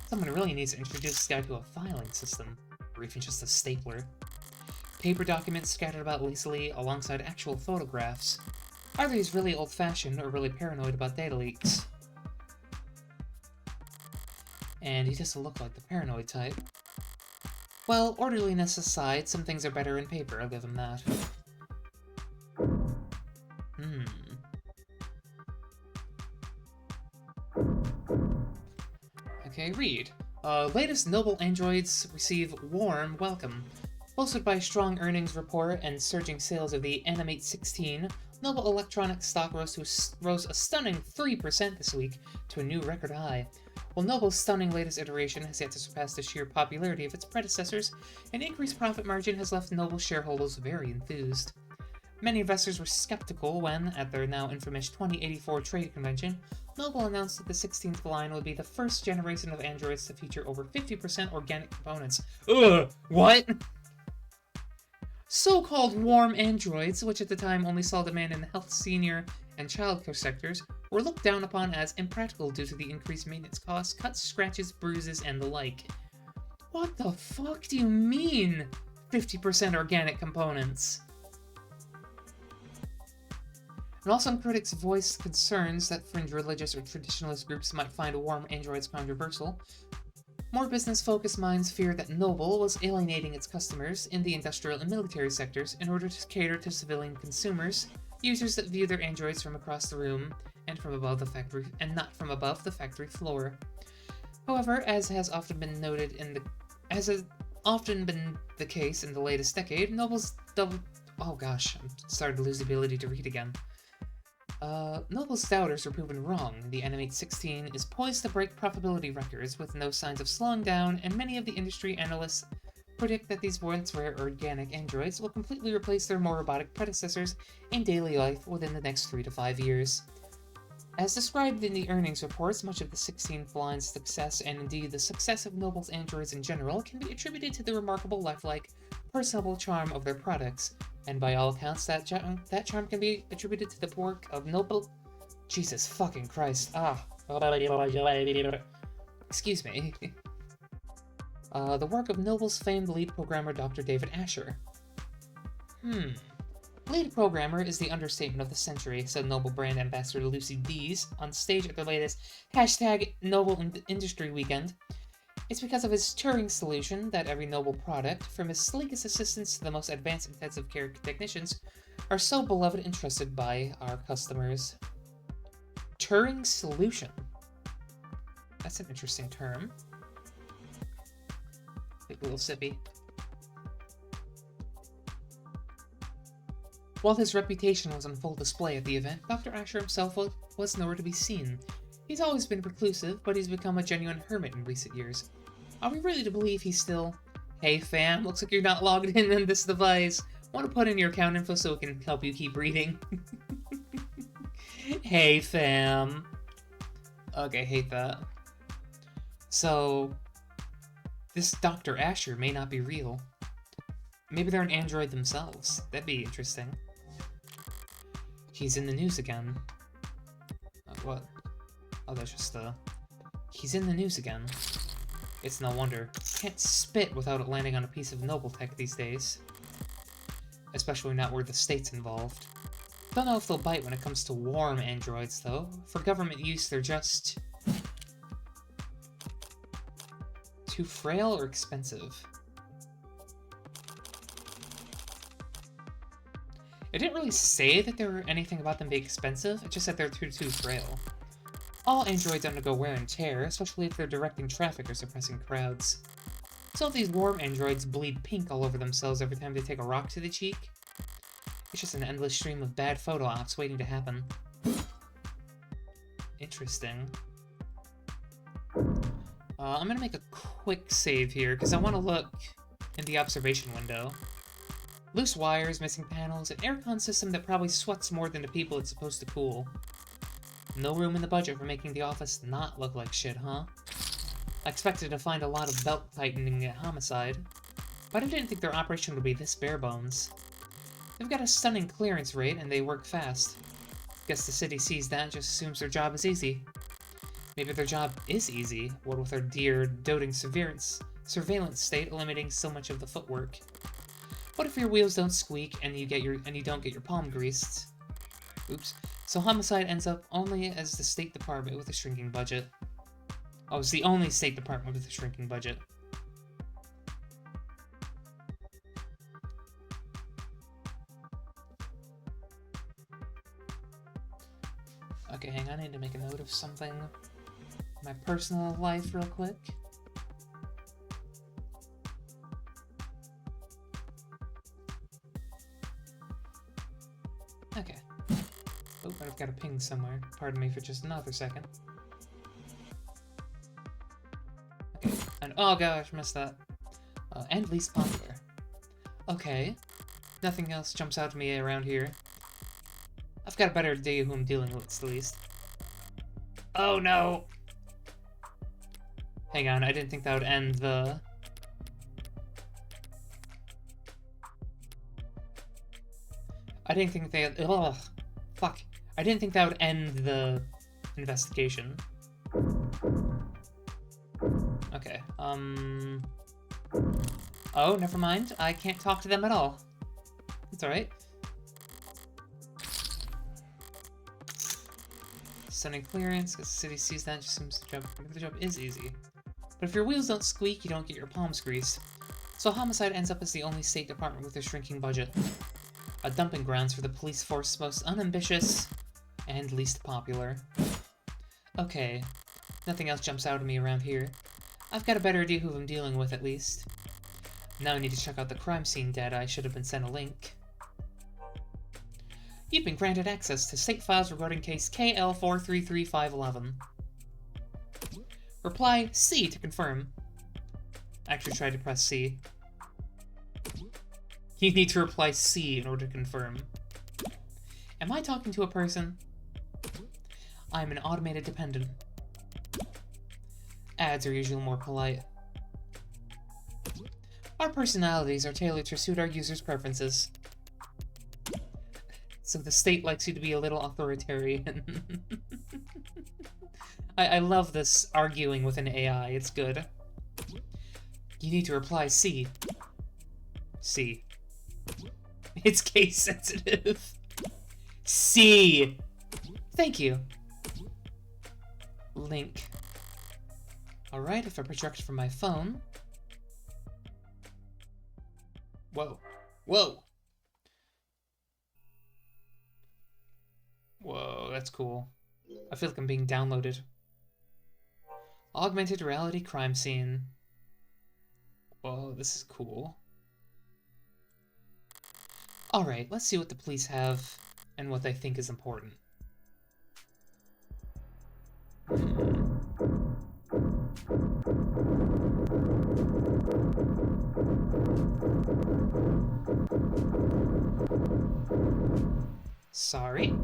Someone really needs to introduce this guy to a filing system, or even just a stapler. Paper documents scattered about lazily alongside actual photographs. Either he's really old-fashioned or really paranoid about data leaks. And he doesn't look like the paranoid type. Well, orderliness aside, some things are better in paper, I'll give him that. Okay, read. Latest Noble androids receive warm welcome. Bolstered by a strong earnings report and surging sales of the Animate 16, Noble Electronics stock rose a stunning 3% this week to a new record high. While Noble's stunning latest iteration has yet to surpass the sheer popularity of its predecessors, an increased profit margin has left Noble shareholders very enthused. Many investors were skeptical when, at their now infamous 2084 trade convention, Noble announced that the 16th line would be the first generation of androids to feature over 50% organic components. Ugh! What? So-called warm androids, which at the time only saw demand in the health, senior, and childcare sectors, were looked down upon as impractical due to the increased maintenance costs, cuts, scratches, bruises, and the like. What the fuck do you mean, 50% organic components? And while some critics voiced concerns that fringe religious or traditionalist groups might find warm androids controversial, more business-focused minds feared that Noble was alienating its customers in the industrial and military sectors in order to cater to civilian consumers, users that view their androids from across the room and from above the factory, and not from above the factory floor. However, as has often been the case in the latest decade, Noble's oh gosh, I'm starting to lose the ability to read again. Noble's doubters were proven wrong. The Animate 16 is poised to break profitability records with no signs of slowing down, and many of the industry analysts predict that these once rare organic androids will completely replace their more robotic predecessors in daily life within the next 3 to 5 years. As described in the earnings reports, much of the 16th line's success, and indeed the success of Noble's androids in general, can be attributed to the remarkable lifelike, personable charm of their products. And by all accounts, that charm can be attributed to the work of Noble... Jesus fucking Christ. Excuse me. The work of Noble's famed lead programmer, Dr. David Asher. Lead programmer is the understatement of the century, said Noble brand ambassador Lucy Dees on stage at their latest #Noble Industry Weekend. It's because of his Turing solution that every Noble product, from his sleekest assistants to the most advanced intensive care technicians, are so beloved and trusted by our customers. Turing solution. That's an interesting term. Take a little sippy. While his reputation was on full display at the event, Dr. Asher himself was nowhere to be seen. He's always been reclusive, but he's become a genuine hermit in recent years. Are we really to believe he's still... Hey fam, looks like you're not logged in on this device. Want to put in your account info so it can help you keep reading? Hey fam. Okay, hate that. So, this Dr. Asher may not be real. Maybe they're an android themselves. That'd be interesting. He's in the news again. What? Oh, that's just, He's in the news again. It's no wonder. Can't spit without it landing on a piece of noble tech these days. Especially not where the state's involved. Don't know if they'll bite when it comes to warm androids, though. For government use, they're just... too frail or expensive. It didn't really say that there were anything about them being expensive, it just said they're too frail. All androids undergo wear and tear, especially if they're directing traffic or suppressing crowds. So if these warm androids bleed pink all over themselves every time they take a rock to the cheek, it's just an endless stream of bad photo ops waiting to happen. Interesting. I'm gonna make a quick save here, because I want to look in the observation window. Loose wires, missing panels, an aircon system that probably sweats more than the people it's supposed to cool. No room in the budget for making the office not look like shit, huh? I expected to find a lot of belt-tightening at Homicide, but I didn't think their operation would be this bare-bones. They've got a stunning clearance rate, and they work fast. Guess the city sees that and just assumes their job is easy. Maybe their job is easy, what with their dear, doting surveillance state eliminating so much of the footwork. What if your wheels don't squeak and you don't get your palm greased? Oops. So Homicide ends up only as the State Department with a shrinking budget. Oh, it's the only State Department with a shrinking budget. Okay, hang on, I need to make a note of something. My personal life real quick. Okay. Oh, I've got a ping somewhere. Pardon me for just another second. Okay, and oh gosh, missed that. And least popular. Okay. Nothing else jumps out to me around here. I've got a better idea who I'm dealing with, at least. Oh no! Hang on, I didn't think that would end the... I didn't think they... Ugh! Fuck. I didn't think that would end the investigation. Okay, oh, never mind. I can't talk to them at all. That's alright. Sending clearance, because the city sees that and just assumes the job is easy. But if your wheels don't squeak, you don't get your palms greased. So Homicide ends up as the only State Department with a shrinking budget. A dumping grounds for the police force's most unambitious and least popular. Okay, nothing else jumps out at me around here. I've got a better idea who I'm dealing with, at least. Now I need to check out the crime scene data. I should have been sent a link. You've been granted access to state files regarding case KL433511. Reply C to confirm. I actually tried to press C. You need to reply C in order to confirm. Am I talking to a person? I'm an automated dependent. Ads are usually more polite. Our personalities are tailored to suit our users' preferences. So the state likes you to be a little authoritarian. I love this arguing with an AI, it's good. You need to reply C. C. It's case sensitive. C. Thank you. Link. Alright, if I project from my phone... Whoa. Whoa! Whoa, that's cool. I feel like I'm being downloaded. Augmented reality crime scene. Whoa, this is cool. Alright, let's see what the police have and what they think is important. Sorry.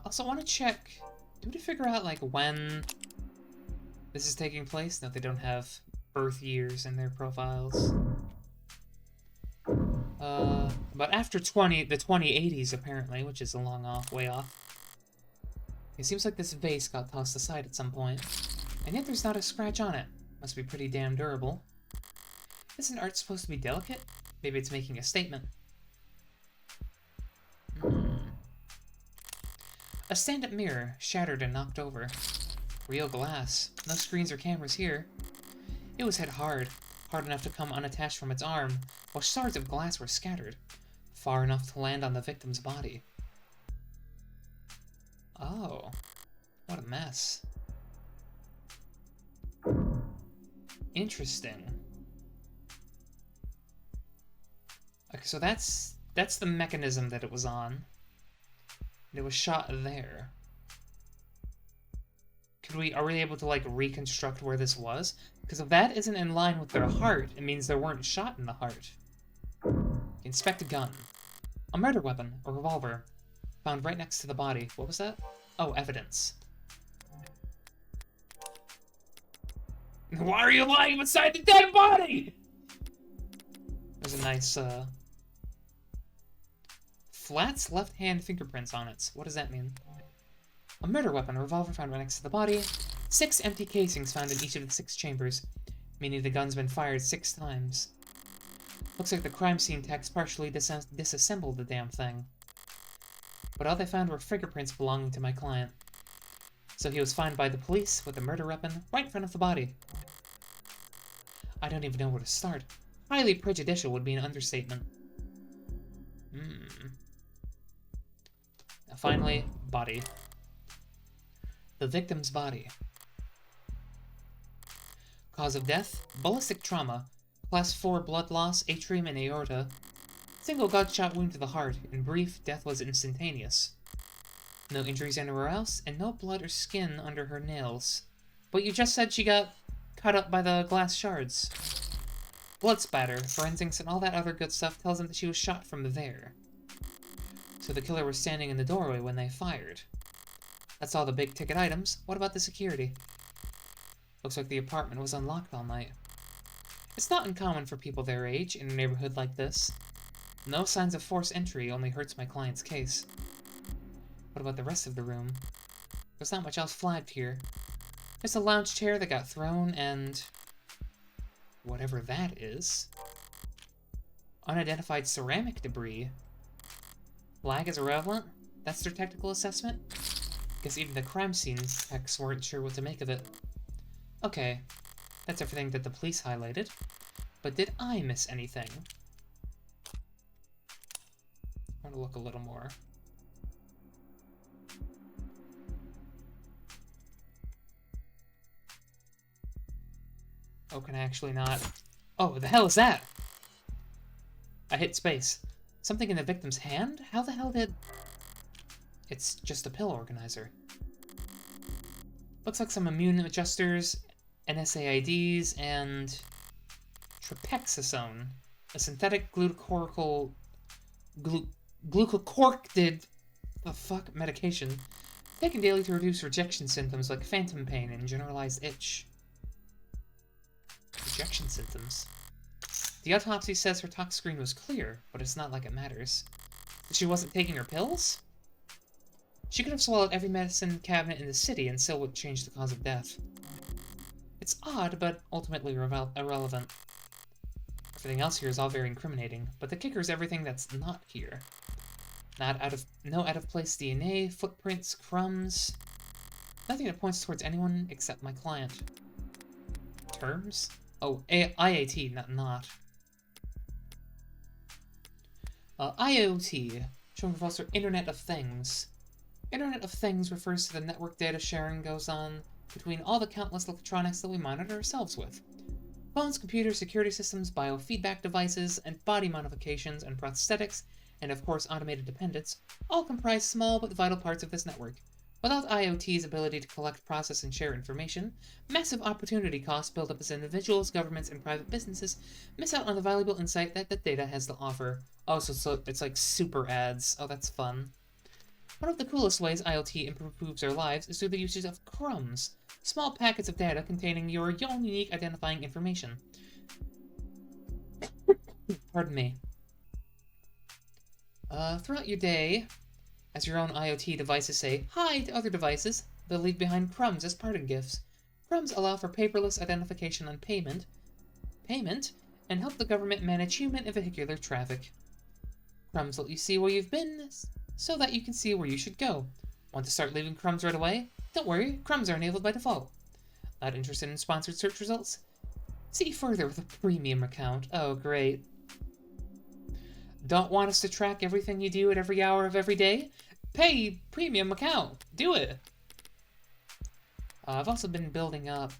Also, I want to check... Do we figure out, like, when this is taking place? No, they don't have birth years in their profiles. But after the 2080s, apparently, which is a way off. It seems like this vase got tossed aside at some point. And yet there's not a scratch on it. Must be pretty damn durable. Isn't art supposed to be delicate? Maybe it's making a statement. A stand-up mirror, shattered and knocked over. Real glass. No screens or cameras here. It was hit hard enough to come unattached from its arm, while shards of glass were scattered, far enough to land on the victim's body. Oh, what a mess. Interesting. Okay, so that's the mechanism that it was on. It was shot there. Are we able to, like, reconstruct where this was? Because if that isn't in line with their heart, it means they weren't shot in the heart. Inspect a gun. A murder weapon, a revolver, found right next to the body. What was that? Oh, evidence. Why are you lying beside the dead body? There's a nice, Flat's left-hand fingerprints on it. What does that mean? A murder weapon, a revolver found right next to the body. 6 empty casings found in each of the 6 chambers, meaning the gun's been fired 6 times. Looks like the crime scene techs partially disassembled the damn thing. But all they found were fingerprints belonging to my client. So he was found by the police with a murder weapon right in front of the body. I don't even know where to start. Highly prejudicial would be an understatement. Now finally, body. The victim's body. Cause of death, ballistic trauma. Class 4 blood loss, atrium and aorta. Single gunshot wound to the heart. In brief, death was instantaneous. No injuries anywhere else, and no blood or skin under her nails. But you just said she got cut up by the glass shards. Blood spatter, forensics, and all that other good stuff tells them that she was shot from there. So the killer was standing in the doorway when they fired. That's all the big-ticket items. What about the security? Looks like the apartment was unlocked all night. It's not uncommon for people their age in a neighborhood like this. No signs of forced entry only hurts my client's case. What about the rest of the room? There's not much else flagged here. There's a lounge chair that got thrown and... whatever that is. Unidentified ceramic debris. Lag is irrelevant? That's their technical assessment? Guess even the crime scene techs weren't sure what to make of it. Okay, that's everything that the police highlighted. But did I miss anything? I want to look a little more. Oh, can I actually not? Oh, the hell is that? I hit space. Something in the victim's hand? How the hell did... It's just a pill organizer. Looks like some immune adjusters, NSAIDs, and tripexisone, a synthetic glucocorticoid the fuck medication taken daily to reduce rejection symptoms like phantom pain and generalized itch. Rejection symptoms. The autopsy says her tox screen was clear, but it's not like it matters. She wasn't taking her pills? She could have swallowed every medicine cabinet in the city and still would change the cause of death. It's odd, but ultimately irrelevant. Everything else here is all very incriminating, but the kicker is everything that's not here. No out-of-place DNA, footprints, crumbs. Nothing that points towards anyone except my client. Terms? Oh, IAT, not. IoT, showing Professor Internet of Things. Internet of Things refers to the network data sharing goes on between all the countless electronics that we monitor ourselves with. Phones, computers, security systems, biofeedback devices, and body modifications and prosthetics, and of course automated dependents, all comprise small but vital parts of this network. Without IoT's ability to collect, process, and share information, massive opportunity costs build up as individuals, governments, and private businesses miss out on the valuable insight that the data has to offer. Oh, so it's like super ads. Oh, that's fun. One of the coolest ways IoT improves our lives is through the usage of crumbs, small packets of data containing your own unique identifying information. Pardon me. Throughout your day, as your own IoT devices say hi to other devices, they'll leave behind crumbs as parting gifts. Crumbs allow for paperless identification and payment, and help the government manage human and vehicular traffic. Crumbs let you see where you've been, so that you can see where you should go. Want to start leaving crumbs right away? Don't worry, crumbs are enabled by default. Not interested in sponsored search results? See further with a premium account. Oh, great. Don't want us to track everything you do at every hour of every day? Pay premium account. Do it. I've also been building up,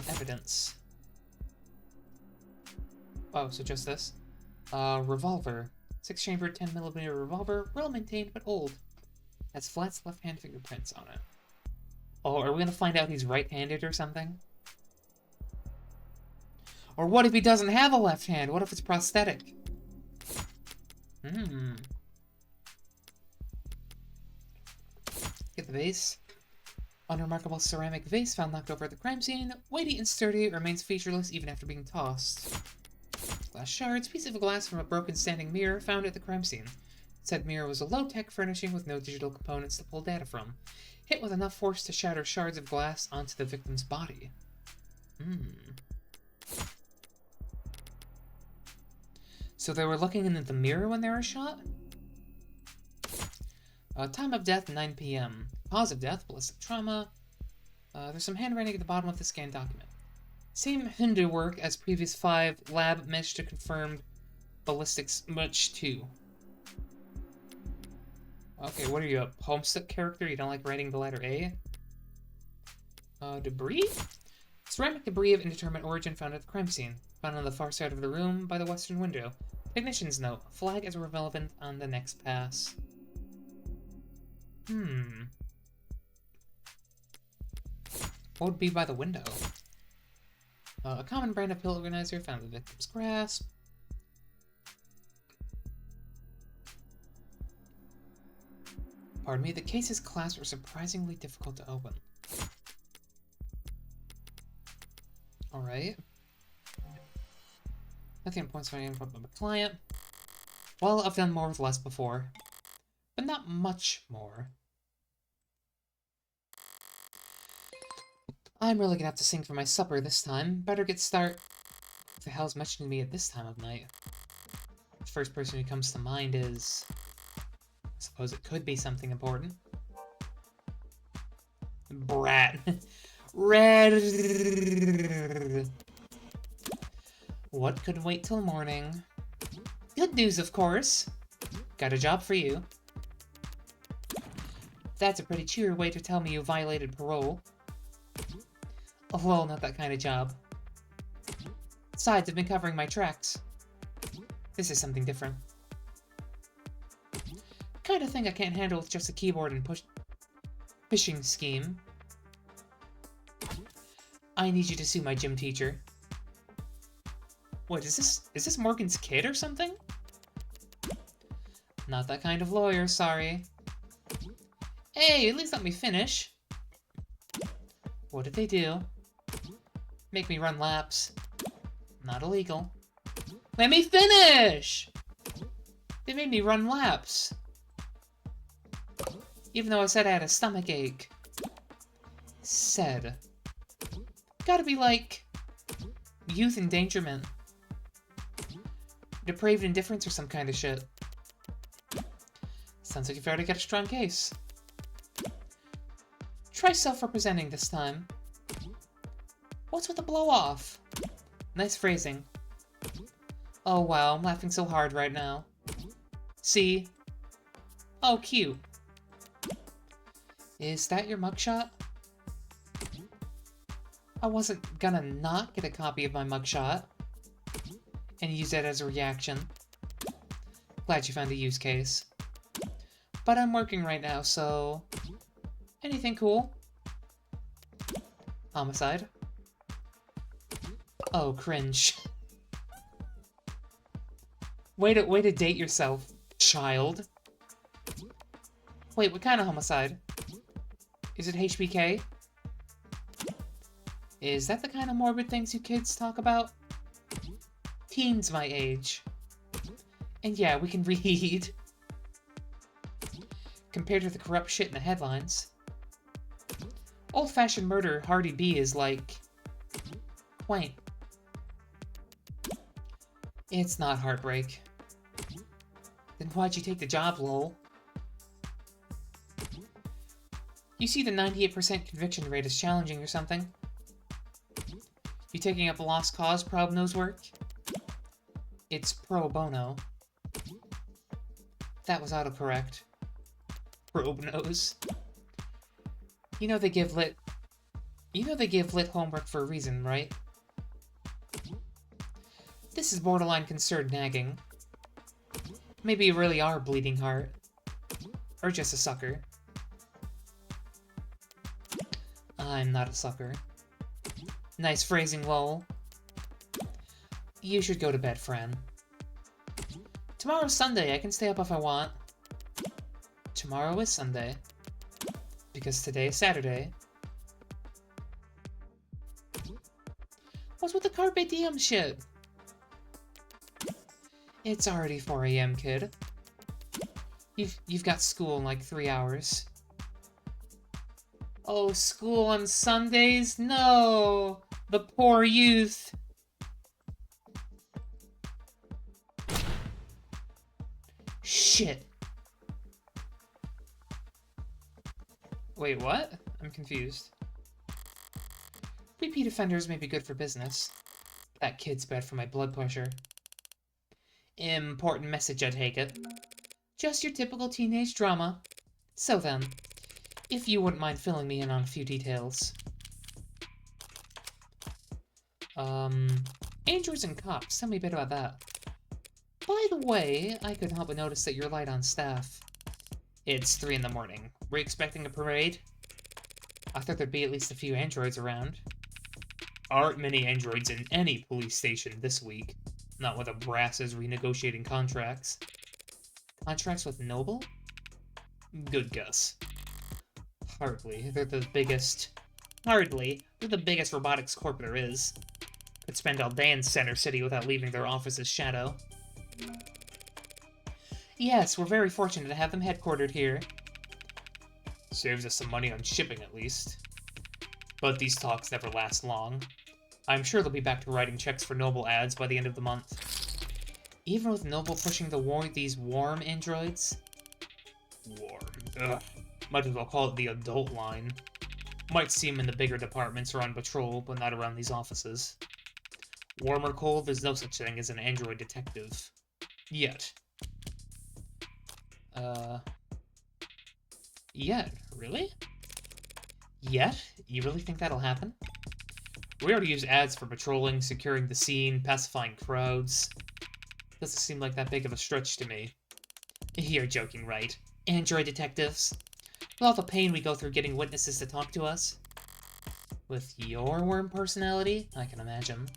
evidence. Oh, so just this. Revolver. 6-chambered 10mm revolver, well maintained but old. Has flat left-hand fingerprints on it. Oh, are we gonna find out he's right-handed or something? Or what if he doesn't have a left hand? What if it's prosthetic? Get the vase. Unremarkable ceramic vase found knocked over at the crime scene. Weighty and sturdy, it remains featureless even after being tossed. Glass shards. Piece of glass from a broken standing mirror found at the crime scene. Said mirror was a low-tech furnishing with no digital components to pull data from. Hit with enough force to shatter shards of glass onto the victim's body. So they were looking into the mirror when they were shot? Time of death, 9 p.m. Cause of death, ballistic trauma. There's some handwriting at the bottom of the scanned document. Same Hindu work as previous 5. Lab managed to confirm ballistics much too. Okay, what are you, a Homestuck character? You don't like writing the letter A? Debris? Ceramic debris of indeterminate origin found at the crime scene. Found on the far side of the room by the western window. Technician's note. Flag is relevant on the next pass. What would be by the window? A common brand of pill organizer found in the victim's grasp. Pardon me, the case's clasps were surprisingly difficult to open. Alright. Nothing points to any input from the client. Well, I've done more with less before. But not much more. I'm really gonna have to sing for my supper this time. Better get start. What the hell's mentioning me at this time of night? The first person who comes to mind is... I suppose it could be something important. Brat. Red. What could wait till morning? Good news, of course. Got a job for you. That's a pretty cheery way to tell me you violated parole. Oh, well, not that kind of job. Besides, I've been covering my tracks. This is something different. Kind of thing I can't handle with just a keyboard and phishing scheme. I need you to sue my gym teacher. What, is this Morgan's kid or something? Not that kind of lawyer, sorry. Hey, at least let me finish. What did they do? Make me run laps. Not illegal. Let me finish! They made me run laps. Even though I said I had a stomach ache. Said. Gotta be like... youth endangerment. Depraved indifference or some kind of shit. Sounds like you've already got a strong case. Try self-representing this time. What's with the blow-off? Nice phrasing. Oh wow, I'm laughing so hard right now. See? Oh, cute. Is that your mugshot? I wasn't gonna not get a copy of my mugshot and use that as a reaction. Glad you found a use case. But I'm working right now, so... anything cool? Homicide. Oh, cringe. Way to date yourself. Child. Wait, what kind of homicide? Is it HBK? Is that the kind of morbid things you kids talk about? Teens my age. And yeah, we can read. Compared to the corrupt shit in the headlines. Old-fashioned murder Hardy B is like... quaint. It's not heartbreak. Then why'd you take the job, lol? You see the 98% conviction rate as challenging or something? You taking up lost cause prob knows work? It's pro bono. That was autocorrect. Probe knows. You know they give lit homework for a reason, right? This is borderline concerned nagging. Maybe you really are bleeding heart. Or just a sucker. I'm not a sucker. Nice phrasing, lol. You should go to bed, Fran. Tomorrow's Sunday, I can stay up if I want. Tomorrow is Sunday. Because today is Saturday. What's with the Carpe Diem shit? It's already 4 AM, kid. You've got school in like 3 hours. Oh, school on Sundays? No! The poor youth! Shit! Wait, what? I'm confused. Repeat offenders may be good for business. That kid's bad for my blood pressure. Important message, I take it. Just your typical teenage drama. So then, if you wouldn't mind filling me in on a few details. Androids and cops, tell me a bit about that. By the way, I couldn't help but notice that you're light on staff. It's 3 in the morning. Were you expecting a parade? I thought there'd be at least a few androids around. Aren't many androids in any police station this week. Not with a brass is renegotiating contracts. Contracts with Noble? Good guess. Hardly. They're the biggest robotics corp there is. Could spend all day in Center City without leaving their office's shadow. Yes, we're very fortunate to have them headquartered here. Saves us some money on shipping, at least. But these talks never last long. I'm sure they'll be back to writing checks for Noble ads by the end of the month. Even with Noble pushing these warm androids? Warm. Ugh. Might as well call it the adult line. Might see them in the bigger departments or on patrol, but not around these offices. Warm or cold, there's no such thing as an android detective. Yet. Yet? Really? Yet? You really think that'll happen? We already use ads for patrolling, securing the scene, pacifying crowds. Doesn't seem like that big of a stretch to me. You're joking, right? Android detectives? With all the pain we go through getting witnesses to talk to us? With your worm personality? I can imagine.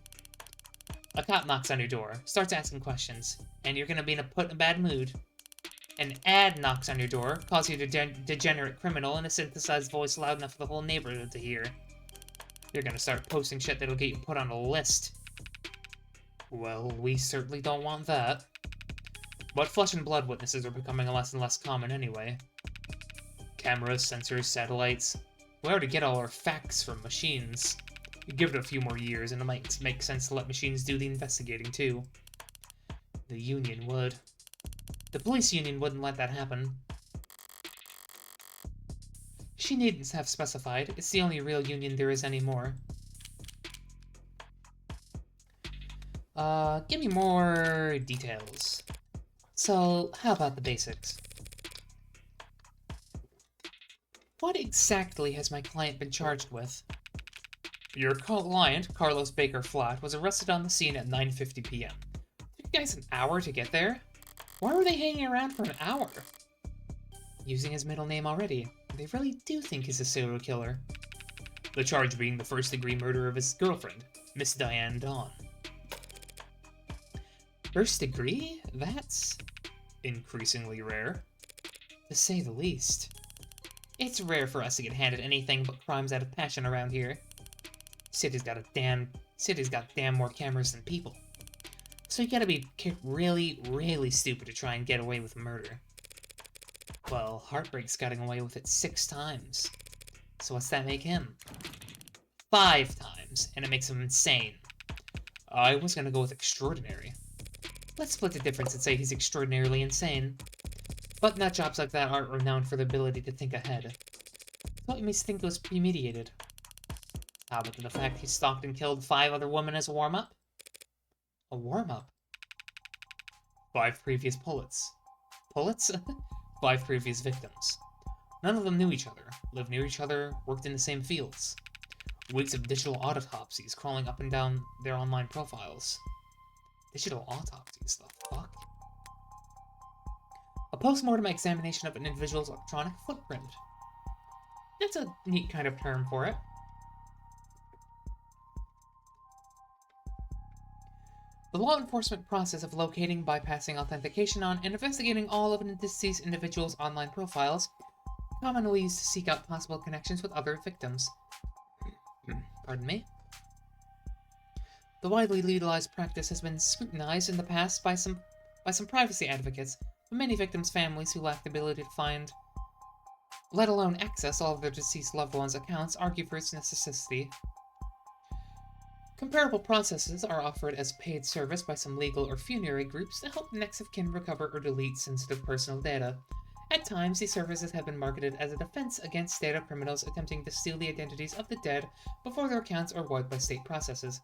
A cop knocks on your door, starts asking questions, and you're gonna be put in a bad mood. An ad knocks on your door, calls you a degenerate criminal in a synthesized voice loud enough for the whole neighborhood to hear. You're gonna start posting shit that'll get you put on a list. Well, we certainly don't want that. But flesh and blood witnesses are becoming less and less common anyway. Cameras, sensors, satellites. We already get all our facts from machines. You give it a few more years and it might make sense to let machines do the investigating too. The union would. The police union wouldn't let that happen. She needn't have specified. It's the only real union there is anymore. Give me more details. So, how about the basics? What exactly has my client been charged with? Your client, Carlos Baker Flat, was arrested on the scene at 9:50 p.m. Took you guys an hour to get there? Why were they hanging around for an hour? Using his middle name already. They really do think he's a serial killer. The charge being the first-degree murder of his girlfriend, Miss Diane Dawn. First degree? That's... increasingly rare, to say the least. It's rare for us to get handed anything but crimes out of passion around here. City's got damn more cameras than people. So you gotta be really, really stupid to try and get away with murder. Well, Heartbreak's gotten away with it 6 times. So what's that make him? 5 times, and it makes him insane. I was gonna go with extraordinary. Let's split the difference and say he's extraordinarily insane. But nutjobs like that aren't renowned for the ability to think ahead. What you may think it was premeditated. How about the fact he stalked and killed 5 other women as a warm-up? A warm-up? 5 previous pullets. Pullets? 5 previous victims. None of them knew each other, lived near each other, worked in the same fields. Weeks of digital autopsies crawling up and down their online profiles. Digital autopsies, the fuck? A post-mortem examination of an individual's electronic footprint. That's a neat kind of term for it. The law enforcement process of locating, bypassing authentication on, and investigating all of a deceased individual's online profiles, commonly used to seek out possible connections with other victims. Pardon me? The widely legalized practice has been scrutinized in the past by some privacy advocates, but many victims' families who lack the ability to find, let alone access, all of their deceased loved ones' accounts argue for its necessity. Comparable processes are offered as paid service by some legal or funerary groups to help next of kin recover or delete sensitive personal data. At times, these services have been marketed as a defense against data criminals attempting to steal the identities of the dead before their accounts are wiped by state processes.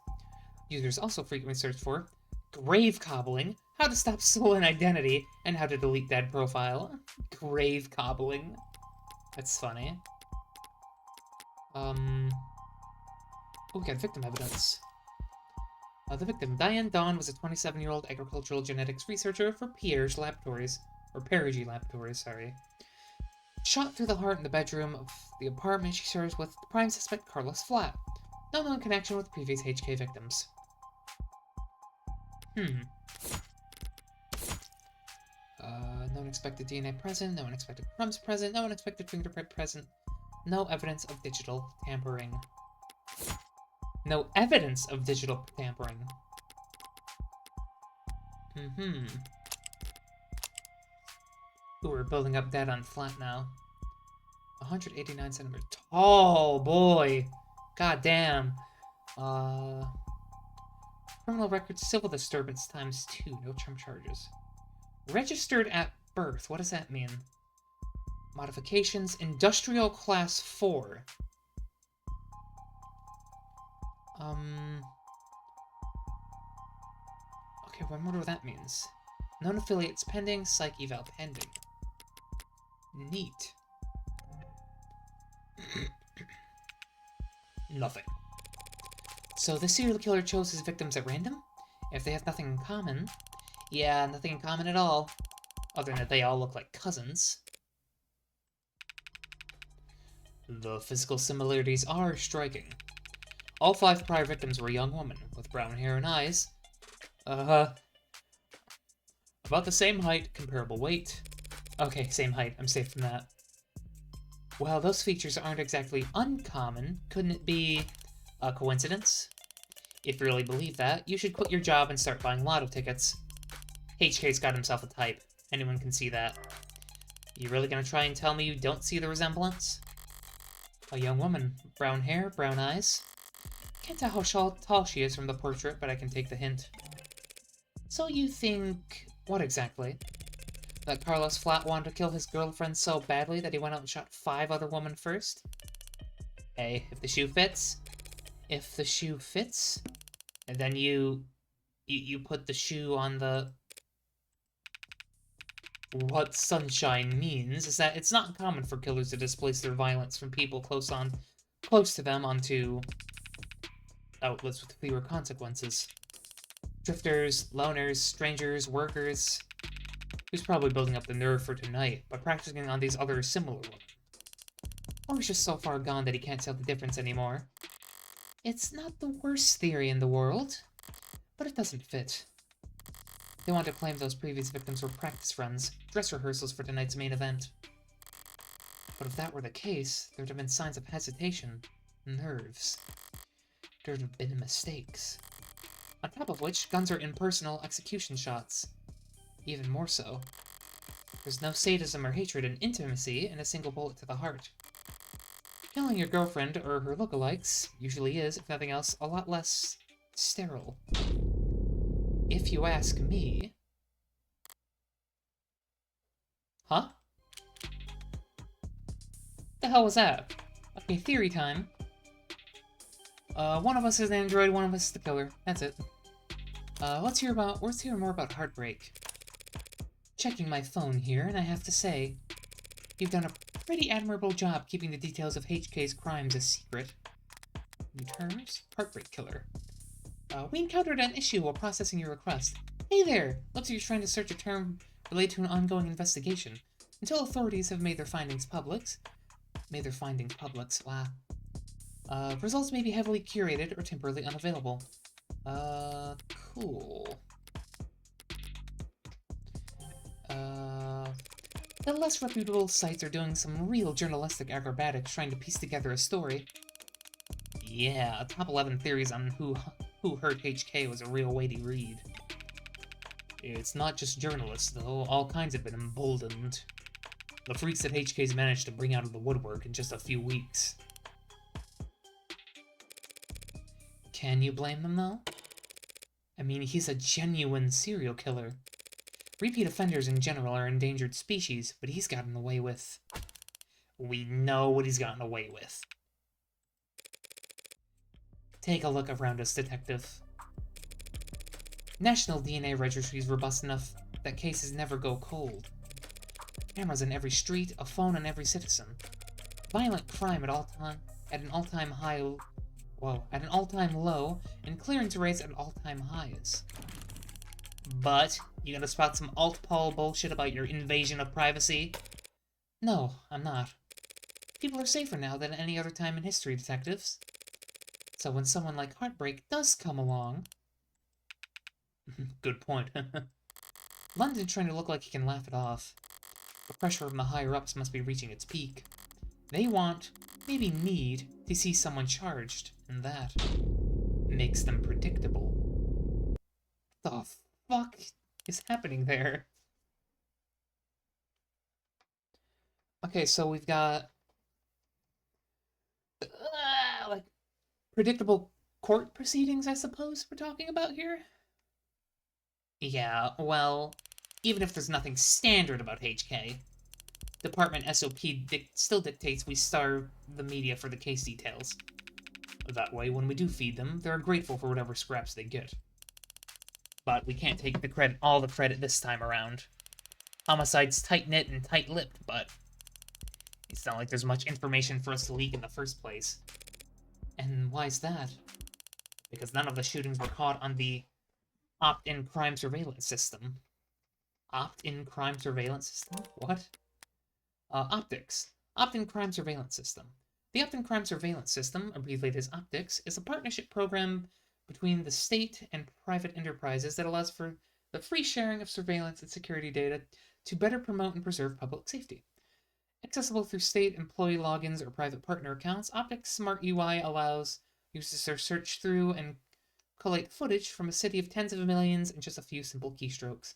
Users also frequently search for grave cobbling, how to stop stolen identity, and how to delete dead profile. Grave cobbling. That's funny. Oh, we got victim evidence. The victim, Diane Dawn, was a 27-year-old agricultural genetics researcher for Perigee Laboratories. Shot through the heart in the bedroom of the apartment she shares with the prime suspect, Carlos Flat. No known connection with previous HK victims. No unexpected DNA present, no unexpected crumbs present, no unexpected fingerprint present, no evidence of digital tampering. No evidence of digital tampering. Ooh, we're building up data on Flat now. 189 centimeters. Oh, boy. God damn. Criminal record, civil disturbance times 2. No term charges. Registered at birth. What does that mean? Modifications, industrial class 4. Okay, I wonder what that means. Known affiliates pending, psych eval pending. Neat. Nothing. So the serial killer chose his victims at random? If they have nothing in common... Yeah, nothing in common at all. Other than that they all look like cousins. The physical similarities are striking. All 5 prior victims were young women, with brown hair and eyes. About the same height, comparable weight. Okay, same height, I'm safe from that. Well, those features aren't exactly uncommon. Couldn't it be a coincidence? If you really believe that, you should quit your job and start buying lotto tickets. HK's got himself a type. Anyone can see that. You really gonna try and tell me you don't see the resemblance? A young woman. Brown hair, brown eyes. Can't tell how tall she is from the portrait, but I can take the hint. So you think... what exactly? That Carlos Flat wanted to kill his girlfriend so badly that he went out and shot 5 other women first? Hey, if the shoe fits... If the shoe fits... And then you put the shoe on the... What sunshine means is that it's not common for killers to displace their violence from people close to them onto outlets with fewer consequences. Drifters, loners, strangers, workers. Who's probably building up the nerve for tonight by practicing on these other similar women? Or he's just so far gone that he can't tell the difference anymore. It's not the worst theory in the world, but it doesn't fit. They want to claim those previous victims were practice runs, dress rehearsals for tonight's main event. But if that were the case, there'd have been signs of hesitation, nerves. There'd have been mistakes. On top of which, guns are impersonal execution shots. Even more so. There's no sadism or hatred in intimacy in a single bullet to the heart. Killing your girlfriend or her lookalikes usually is, if nothing else, a lot less sterile. If you ask me... Huh? The hell was that? Okay, theory time. One of us is an android, one of us is the killer. That's it. Let's hear more about Heartbreak. Checking my phone here, and I have to say, you've done a pretty admirable job keeping the details of HK's crimes a secret. New terms? Heartbreak Killer. We encountered an issue while processing your request. Hey there! Looks like you're trying to search a term related to an ongoing investigation. Until authorities have made their findings public, wow. Results may be heavily curated or temporarily unavailable. Cool. The less reputable sites are doing some real journalistic acrobatics trying to piece together a story. Yeah, top 11 theories on who hurt HK was a real weighty read. It's not just journalists, though. All kinds have been emboldened. The freaks that HK's managed to bring out of the woodwork in just a few weeks. Can you blame them, though? I mean, he's a genuine serial killer. Repeat offenders in general are endangered species, but he's gotten away with... We know what he's gotten away with. Take a look around us, Detective. National DNA Registry is robust enough that cases never go cold. Cameras in every street, a phone on every citizen. Violent crime at an all-time low, and clearance rates at all-time highs. But, you gonna spout some alt-pol bullshit about your invasion of privacy? No, I'm not. People are safer now than any other time in history, detectives. So when someone like Heartbreak does come along... Good point. London's trying to look like he can laugh it off. The pressure from the higher-ups must be reaching its peak. They want, maybe need, to see someone charged, and that makes them predictable. What the fuck is happening there? Okay, so we've got... like, predictable court proceedings, I suppose we're talking about here? Yeah, well, even if there's nothing standard about HK, Department SOP still dictates we starve the media for the case details. That way, when we do feed them, they're grateful for whatever scraps they get. But we can't take all the credit this time around. Homicide's tight-knit and tight-lipped, but it's not like there's much information for us to leak in the first place. And why's that? Because none of the shootings were caught on the opt-in crime surveillance system. Opt-in crime surveillance system? What? Optics. Opt-in crime surveillance system. The Opt-in crime surveillance system, abbreviated as Optics, is a partnership program between the state and private enterprises that allows for the free sharing of surveillance and security data to better promote and preserve public safety. Accessible through state employee logins or private partner accounts, Optics Smart UI allows users to search through and collate footage from a city of tens of millions in just a few simple keystrokes.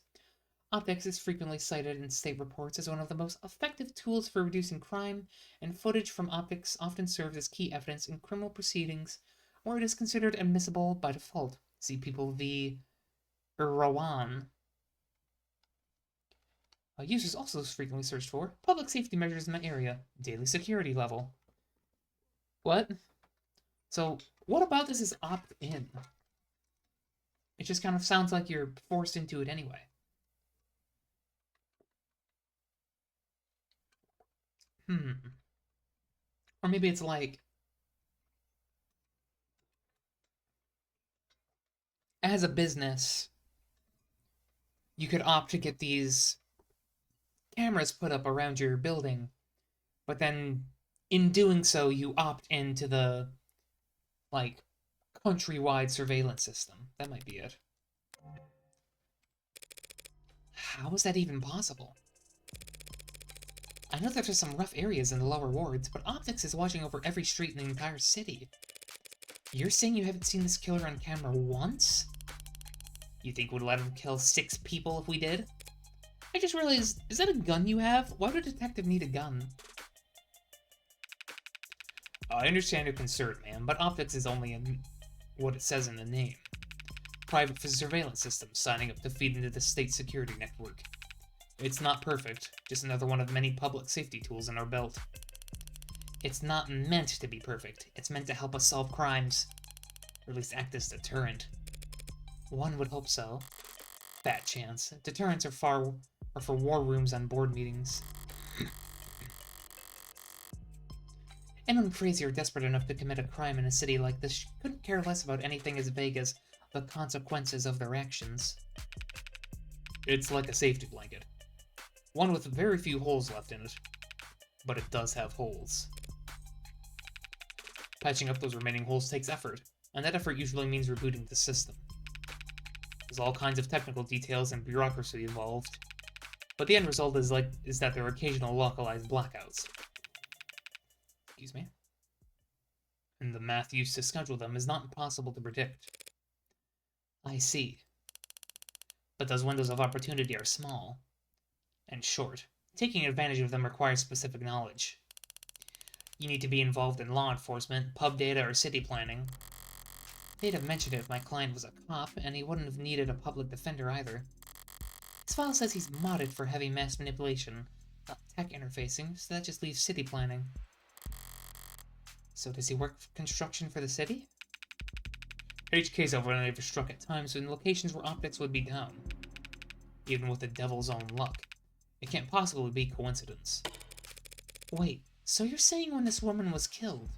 Optics is frequently cited in state reports as one of the most effective tools for reducing crime, and footage from Optics often serves as key evidence in criminal proceedings where it is considered admissible by default. See People v. Irwan. Users also frequently searched for public safety measures in my area, daily security level. What? So, what about this is opt-in? It just kind of sounds like you're forced into it anyway. Or maybe it's like, as a business, you could opt to get these cameras put up around your building, but then in doing so, you opt into the, like, countrywide surveillance system. That might be it. How is that even possible? I know that there's some rough areas in the lower wards, but Optics is watching over every street in the entire city. You're saying you haven't seen this killer on camera once? You think we'd let him kill 6 people if we did? I just realized, is that a gun you have? Why would a detective need a gun? I understand your concern, ma'am, but Optics is only what it says in the name. Private surveillance system signing up to feed into the state security network. It's not perfect, just another one of many public safety tools in our belt. It's not meant to be perfect. It's meant to help us solve crimes. Or at least act as deterrent. One would hope so. Fat chance. Deterrents are for war rooms on board meetings. Anyone crazy or desperate enough to commit a crime in a city like this couldn't care less about anything as vague as the consequences of their actions. It's like a safety blanket. One with very few holes left in it. But it does have holes. Patching up those remaining holes takes effort, and that effort usually means rebooting the system. There's all kinds of technical details and bureaucracy involved, but the end result is that there are occasional localized blackouts. Excuse me. And the math used to schedule them is not impossible to predict. I see. But those windows of opportunity are small and short. Taking advantage of them requires specific knowledge. You need to be involved in law enforcement, pub data, or city planning. They'd have mentioned it if my client was a cop, and he wouldn't have needed a public defender either. His file says he's modded for heavy mass manipulation, not tech interfacing, so that just leaves city planning. So does he work construction for the city? HKs have only struck at times in locations where optics would be down. Even with the devil's own luck. It can't possibly be coincidence. Wait, so you're saying when this woman was killed?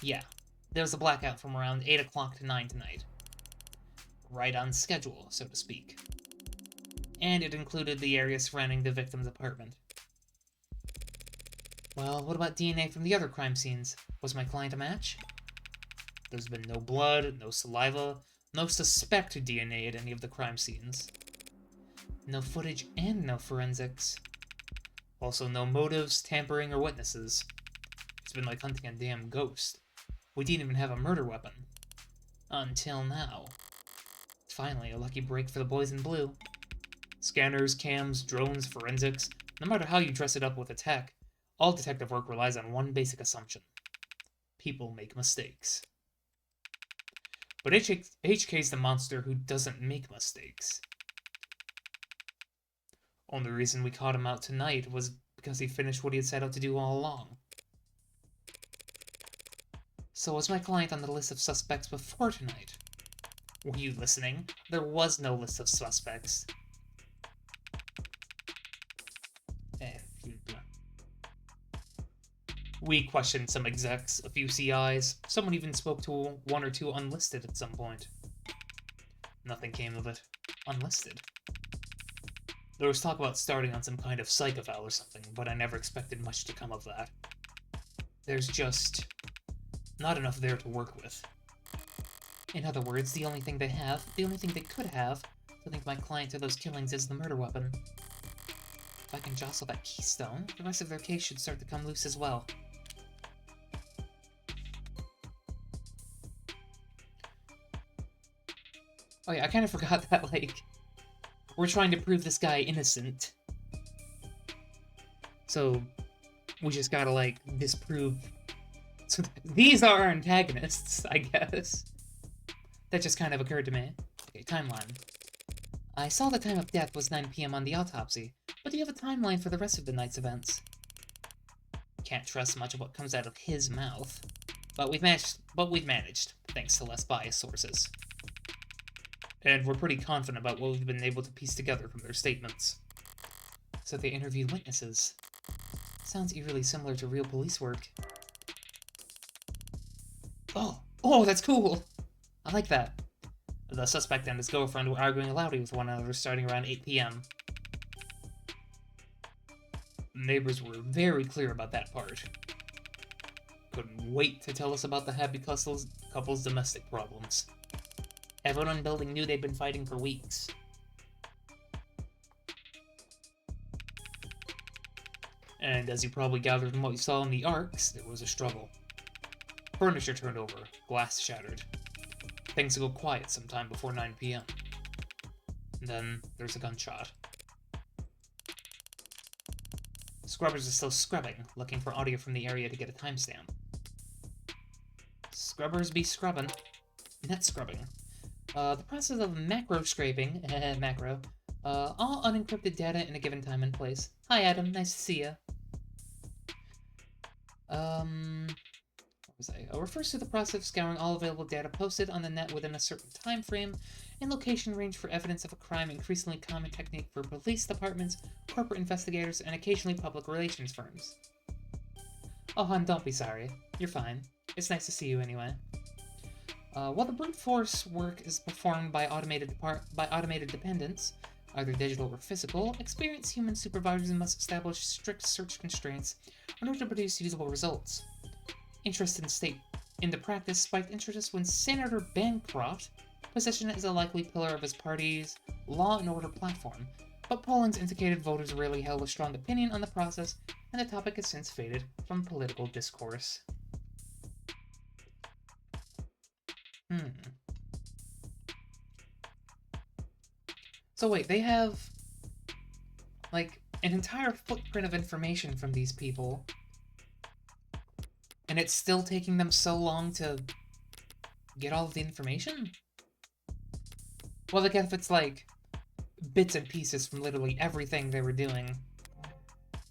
Yeah, there was a blackout from around 8 o'clock to 9 tonight. Right on schedule, so to speak. And it included the area surrounding the victim's apartment. Well, what about DNA from the other crime scenes? Was my client a match? There's been no blood, no saliva, no suspect DNA at any of the crime scenes. No footage and no forensics. Also no motives, tampering, or witnesses. It's been like hunting a damn ghost. We didn't even have a murder weapon. Until now. Finally, a lucky break for the boys in blue. Scanners, cams, drones, forensics, no matter how you dress it up with a tech, all detective work relies on one basic assumption. People make mistakes. But HK's the monster who doesn't make mistakes. Only reason we caught him out tonight was because he finished what he had set out to do all along. So was my client on the list of suspects before tonight? Were you listening? There was no list of suspects. We questioned some execs, a few CIs, someone even spoke to one or two unlisted at some point. Nothing came of it. Unlisted. There was talk about starting on some kind of psych eval or something, but I never expected much to come of that. There's just not enough there to work with. In other words, the only thing they could have, to link my client to those killings is the murder weapon. If I can jostle that keystone, the rest of their case should start to come loose as well. Oh yeah, I kind of forgot that, we're trying to prove this guy innocent. So, we just gotta, disprove... So, these are our antagonists, I guess. That just kind of occurred to me. Okay, timeline. I saw the time of death was 9 PM on the autopsy, but do you have a timeline for the rest of the night's events? Can't trust much of what comes out of his mouth. But we've managed, thanks to less biased sources. And we're pretty confident about what we've been able to piece together from their statements. So they interviewed witnesses. Sounds eerily similar to real police work. Oh, that's cool! I like that. The suspect and his girlfriend were arguing loudly with one another starting around 8 PM. Neighbors were very clear about that part. Couldn't wait to tell us about the happy couple's domestic problems. Everyone in the building knew they'd been fighting for weeks. And as you probably gathered from what you saw in the arcs, there was a struggle. Furniture turned over, glass shattered. Things go quiet sometime before 9 p.m. And then there's a gunshot. Scrubbers are still scrubbing, looking for audio from the area to get a timestamp. Scrubbers be scrubbing. Net scrubbing. The process of macro scraping, all unencrypted data in a given time and place. Hi, Adam. Nice to see ya. What was I? Refers to the process of scouring all available data posted on the net within a certain time frame and location range for evidence of a crime, increasingly common technique for police departments, corporate investigators, and occasionally public relations firms. Oh, hon, don't be sorry. You're fine. It's nice to see you anyway. While the brute force work is performed by automated dependents, either digital or physical, experienced human supervisors must establish strict search constraints in order to produce usable results. Interest in the practice spiked interest when Senator Bancroft positioned it as a likely pillar of his party's law and order platform, but pollings indicated voters rarely held a strong opinion on the process, and the topic has since faded from political discourse. So wait, they have, like, an entire footprint of information from these people, and it's still taking them so long to get all of the information? Well, I guess if it's, like, bits and pieces from literally everything they were doing,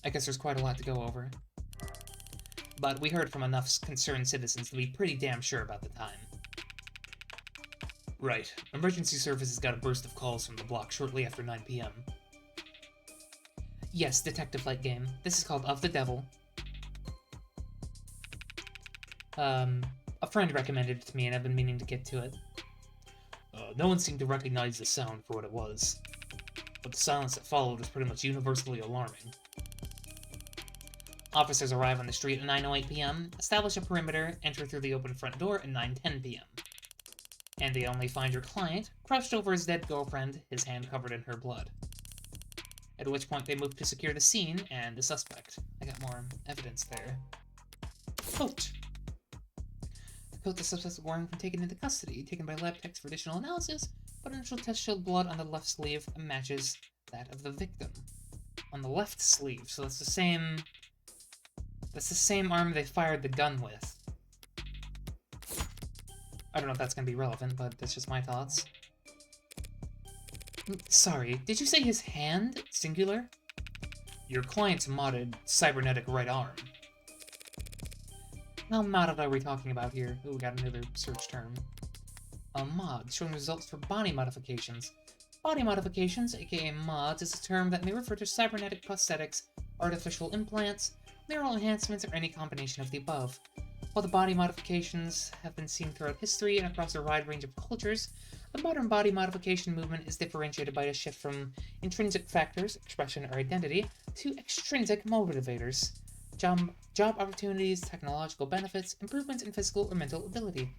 I guess there's quite a lot to go over. But we heard from enough concerned citizens to be pretty damn sure about the time. Right. Emergency services got a burst of calls from the block shortly after 9 p.m. Yes, detective-like game. This is called Of the Devil. A friend recommended it to me, and I've been meaning to get to it. No one seemed to recognize the sound for what it was, but the silence that followed was pretty much universally alarming. Officers arrive on the street at 9:08 p.m., establish a perimeter, enter through the open front door at 9:10 p.m. And they only find your client, crouched over his dead girlfriend, his hand covered in her blood. At which point they move to secure the scene and the suspect. I got more evidence there. Coat. The coat the suspect was wearing was taken into custody, taken by lab techs for additional analysis, but initial test showed blood on the left sleeve matches that of the victim. On the left sleeve, so that's the same arm they fired the gun with. I don't know if that's going to be relevant, but that's just my thoughts. Sorry, did you say his hand? Singular? Your client's modded cybernetic right arm. How modded are we talking about here? Ooh, we got another search term. A mod, showing results for body modifications. Body modifications, aka mods, is a term that may refer to cybernetic prosthetics, artificial implants, neural enhancements, or any combination of the above. While the body modifications have been seen throughout history and across a wide range of cultures, the modern body modification movement is differentiated by a shift from intrinsic factors, expression, or identity, to extrinsic motivators, job opportunities, technological benefits, improvements in physical or mental ability.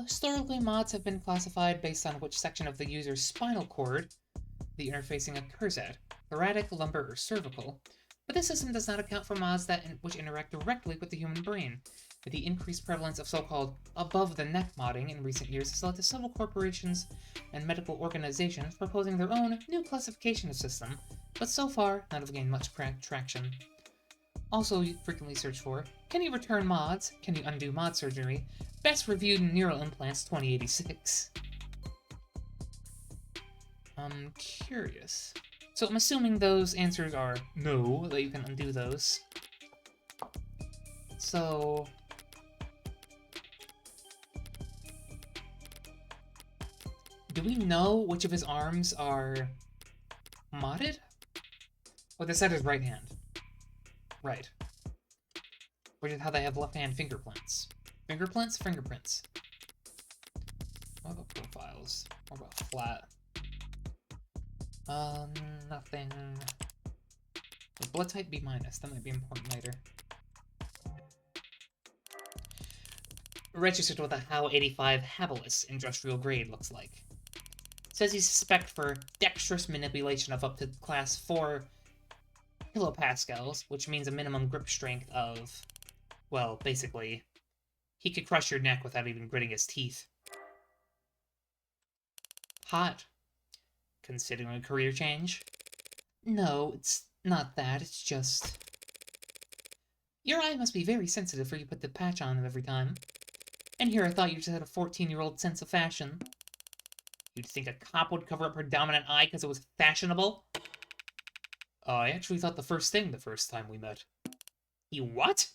Historically, mods have been classified based on which section of the user's spinal cord the interfacing occurs at, thoracic, lumbar, or cervical. But this system does not account for mods which interact directly with the human brain. The increased prevalence of so-called above-the-neck modding in recent years has led to several corporations and medical organizations proposing their own new classification system, but so far, none have gained much traction. Also frequently searched for, can you return mods? Can you undo mod surgery? Best reviewed neural implants 2086. I'm curious. So I'm assuming those answers are no, that you can undo those. So... do we know which of his arms are modded? Oh, they said his right hand. Right. Which is how they have left-hand fingerprints. Fingerprints? Fingerprints. What about profiles? What about flat? Nothing. Blood type B-, that might be important later. Registered with a HAL 85 Habilis industrial grade looks like. Says he's suspect for dexterous manipulation of up to class 4 kilopascals, which means a minimum grip strength of, well, basically, he could crush your neck without even gritting his teeth. Hot. Considering a career change? No, it's not that, it's just... Your eye must be very sensitive for you put the patch on every time. And here I thought you just had a 14-year-old sense of fashion. You'd think a cop would cover up her dominant eye because it was fashionable? I actually thought the first thing the first time we met. You what?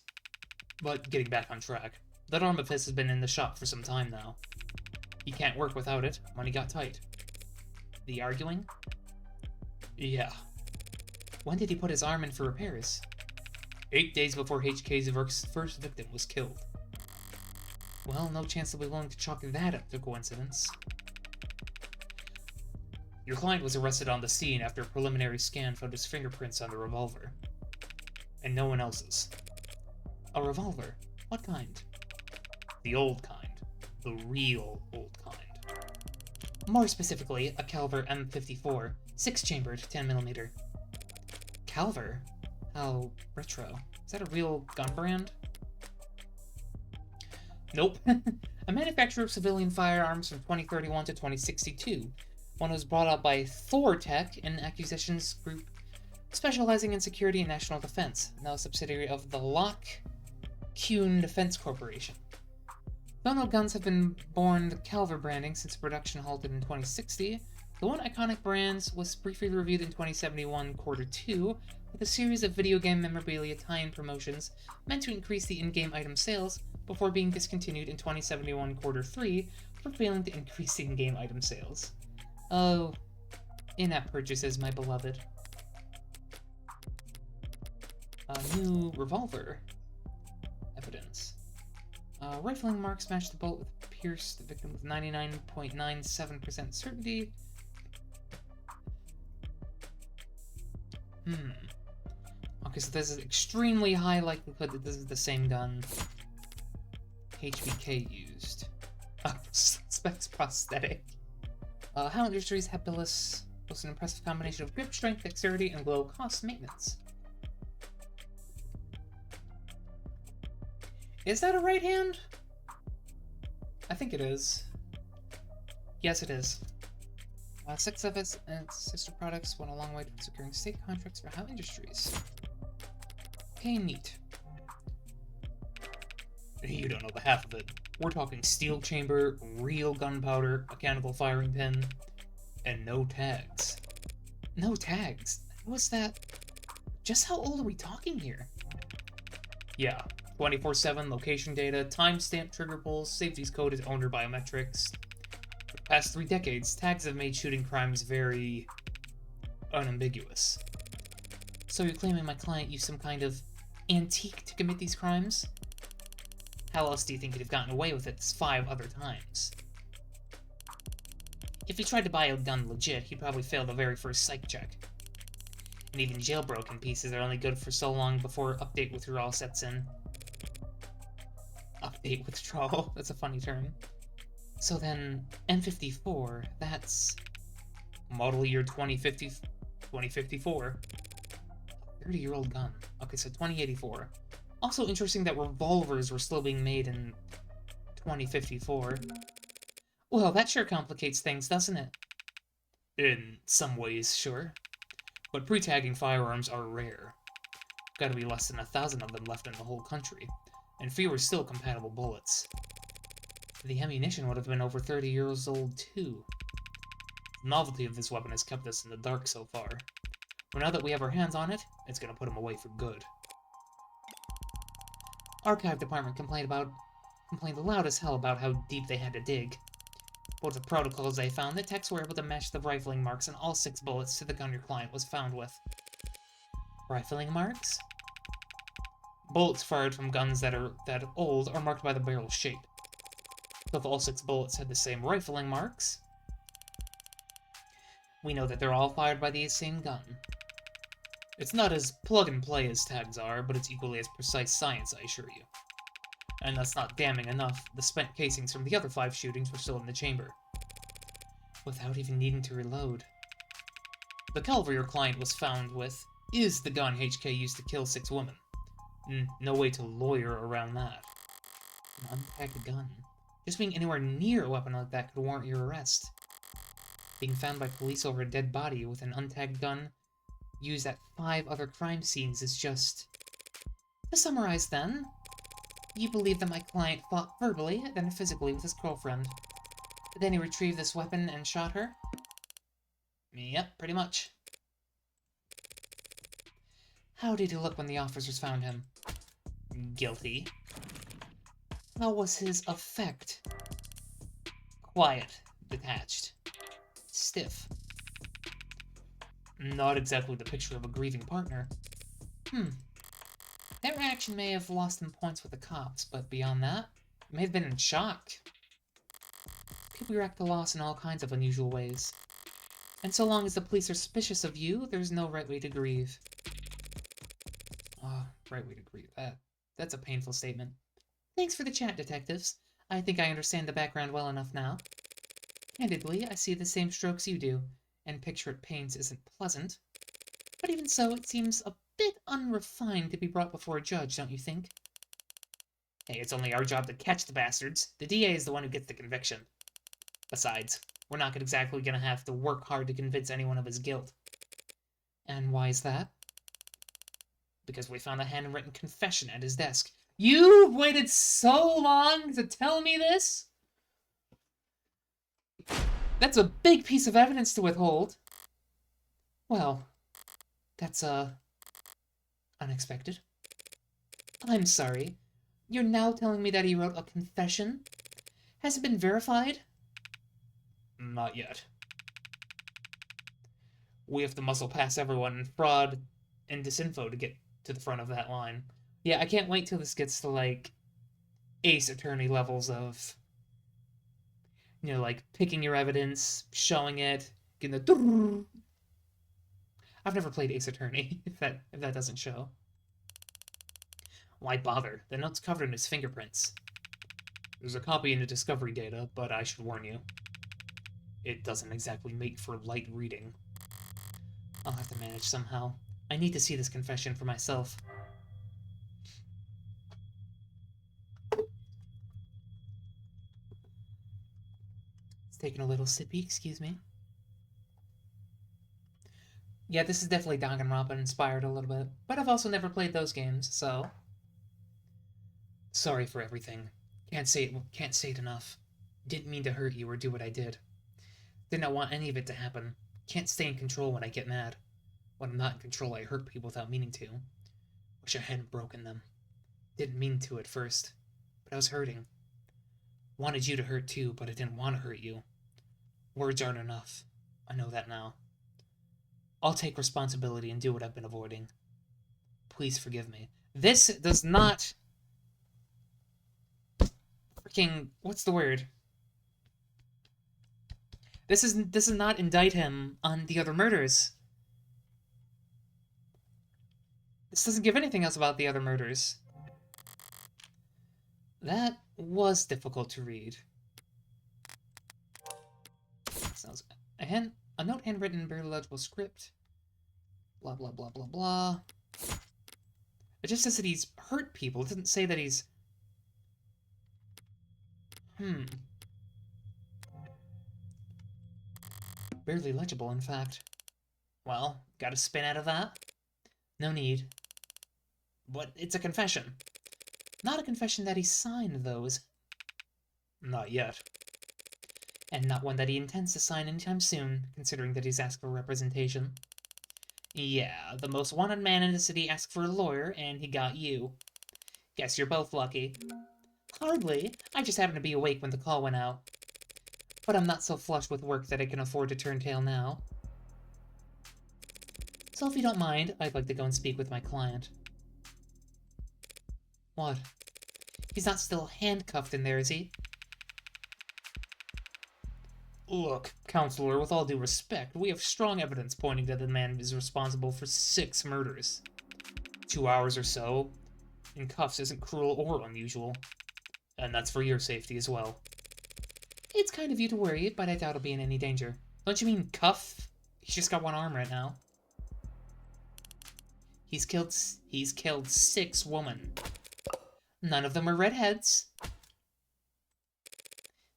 But getting back on track, that arm of his has been in the shop for some time now. He can't work without it. Money got tight. The arguing? Yeah. When did he put his arm in for repairs? 8 days before HK's first victim was killed. Well, no chance they'll be willing to chalk that up to coincidence. Your client was arrested on the scene after a preliminary scan found his fingerprints on the revolver. And no one else's. A revolver? What kind? The old kind. The real old kind. More specifically, a Calver M54, 6-chambered, 10mm. Calver? How retro. Is that a real gun brand? Nope. A manufacturer of civilian firearms from 2031 to 2062. One was brought up by Thor Tech, an acquisitions group specializing in security and national defense, now a subsidiary of the Lock-Kuhn Defense Corporation. Though no guns have been born the Calver branding since production halted in 2060, the one iconic brand was briefly reviewed in 2071 Q2 with a series of video game memorabilia tie-in promotions meant to increase the in-game item sales before being discontinued in 2071 Q3 for failing to increase the in-game item sales. Oh, in-app purchases, my beloved. A new revolver. Evidence. Rifling mark smashed the bullet with pierce the victim with 99.97% certainty. Okay, so there's an extremely high likelihood that this is the same gun HBK used. Suspect's prosthetic. How Industries Habilis was an impressive combination of grip strength, dexterity, and low-cost maintenance. Is that a right hand? I think it is. Yes, it is. 6 of its sister products went a long way toward securing state contracts for How Industries. Okay, neat. You don't know the half of it. We're talking steel chamber, real gunpowder, mechanical firing pin, and no tags. No tags? What's that? Just how old are we talking here? Yeah, 24/7 location data, timestamp trigger pulls, safety's code is owned or biometrics. For the past 3 decades, tags have made shooting crimes very unambiguous. So you're claiming my client used some kind of antique to commit these crimes? How else do you think he'd have gotten away with it 5 other times? If he tried to buy a gun legit, he'd probably fail the very first psych check. And even jailbroken pieces are only good for so long before update withdrawal sets in. Update withdrawal? That's a funny term. So then, M54, that's... model year 2054. 30-year-old gun. Okay, so 2084. Also interesting that revolvers were still being made in 2054. Well, that sure complicates things, doesn't it? In some ways, sure. But pre-tagging firearms are rare. Gotta be less than 1,000 of them left in the whole country, and fewer still compatible bullets. The ammunition would have been over 30 years old, too. The novelty of this weapon has kept us in the dark so far. But now that we have our hands on it, it's gonna put him away for good. Archive department complained loud as hell about how deep they had to dig. But with the protocols they found, the techs were able to match the rifling marks on all 6 bullets to the gun your client was found with. Rifling marks? Bullets fired from guns that old are marked by the barrel shape. So if all 6 bullets had the same rifling marks, we know that they're all fired by the same gun. It's not as plug-and-play as tags are, but it's equally as precise science, I assure you. And that's not damning enough, the spent casings from the other 5 shootings were still in the chamber. Without even needing to reload. The Calver your client was found with is the gun HK used to kill 6 women. No way to lawyer around that. An unpacked gun. Just being anywhere near a weapon like that could warrant your arrest. Being found by police over a dead body with an untagged gun used at 5 other crime scenes is just... To summarize then, you believe that my client fought verbally, then physically with his girlfriend. Then he retrieved this weapon and shot her? Yep, pretty much. How did he look when the officers found him? Guilty. How was his effect? Quiet, detached, stiff. Not exactly the picture of a grieving partner. That reaction may have lost him points with the cops, but beyond that, he may have been in shock. People react to loss in all kinds of unusual ways. And so long as the police are suspicious of you, there's no right way to grieve. Oh, right way to grieve. That's a painful statement. Thanks for the chat, detectives. I think I understand the background well enough now. Candidly, I see the same strokes you do, and picture it pains isn't pleasant. But even so, it seems a bit unrefined to be brought before a judge, don't you think? Hey, it's only our job to catch the bastards. The DA is the one who gets the conviction. Besides, we're not exactly gonna have to work hard to convince anyone of his guilt. And why is that? Because we found a handwritten confession at his desk. You've waited so long to tell me this? That's a big piece of evidence to withhold. Well, that's, unexpected. I'm sorry. You're now telling me that he wrote a confession? Has it been verified? Not yet. We have to muscle past everyone in fraud and disinfo to get to the front of that line. Yeah, I can't wait till this gets to, like, Ace Attorney levels of, you know, like, picking your evidence, showing it, getting the... I've never played Ace Attorney, if that doesn't show. Why bother? The note's covered in his fingerprints. There's a copy in the discovery data, but I should warn you. It doesn't exactly make for light reading. I'll have to manage somehow. I need to see this confession for myself. It's taking a little sippy, excuse me. Yeah, this is definitely Danganronpa inspired a little bit, but I've also never played those games, so... Sorry for everything. Can't say it enough. Didn't mean to hurt you or do what I did. Did not want any of it to happen. Can't stay in control when I get mad. When I'm not in control, I hurt people without meaning to. Wish I hadn't broken them. Didn't mean to at first, but I was hurting. Wanted you to hurt too, but I didn't want to hurt you. Words aren't enough. I know that now. I'll take responsibility and do what I've been avoiding. Please forgive me. This does not... Freaking... What's the word? This does not indict him on the other murders. This doesn't give anything else about the other murders. That was difficult to read. Sounds... A note handwritten in barely legible script. Blah, blah, blah, blah, blah. It just says that he's hurt people. It doesn't say that he's... Barely legible, in fact. Well, got a spin out of that? No need. But it's a confession. Not a confession that he signed, though, is it? Not yet. And not one that he intends to sign anytime soon, considering that he's asked for representation. Yeah, the most wanted man in the city asked for a lawyer, and he got you. Guess you're both lucky. Hardly. I just happened to be awake when the call went out. But I'm not so flush with work that I can afford to turn tail now. So if you don't mind, I'd like to go and speak with my client. What? He's not still handcuffed in there, is he? Look, counselor, with all due respect, we have strong evidence pointing that the man is responsible for 6 murders. 2 hours or so in cuffs isn't cruel or unusual. And that's for your safety as well. It's kind of you to worry, but I doubt he'll be in any danger. Don't you mean cuff? He's just got one arm right now. He's killed 6 women. None of them are redheads.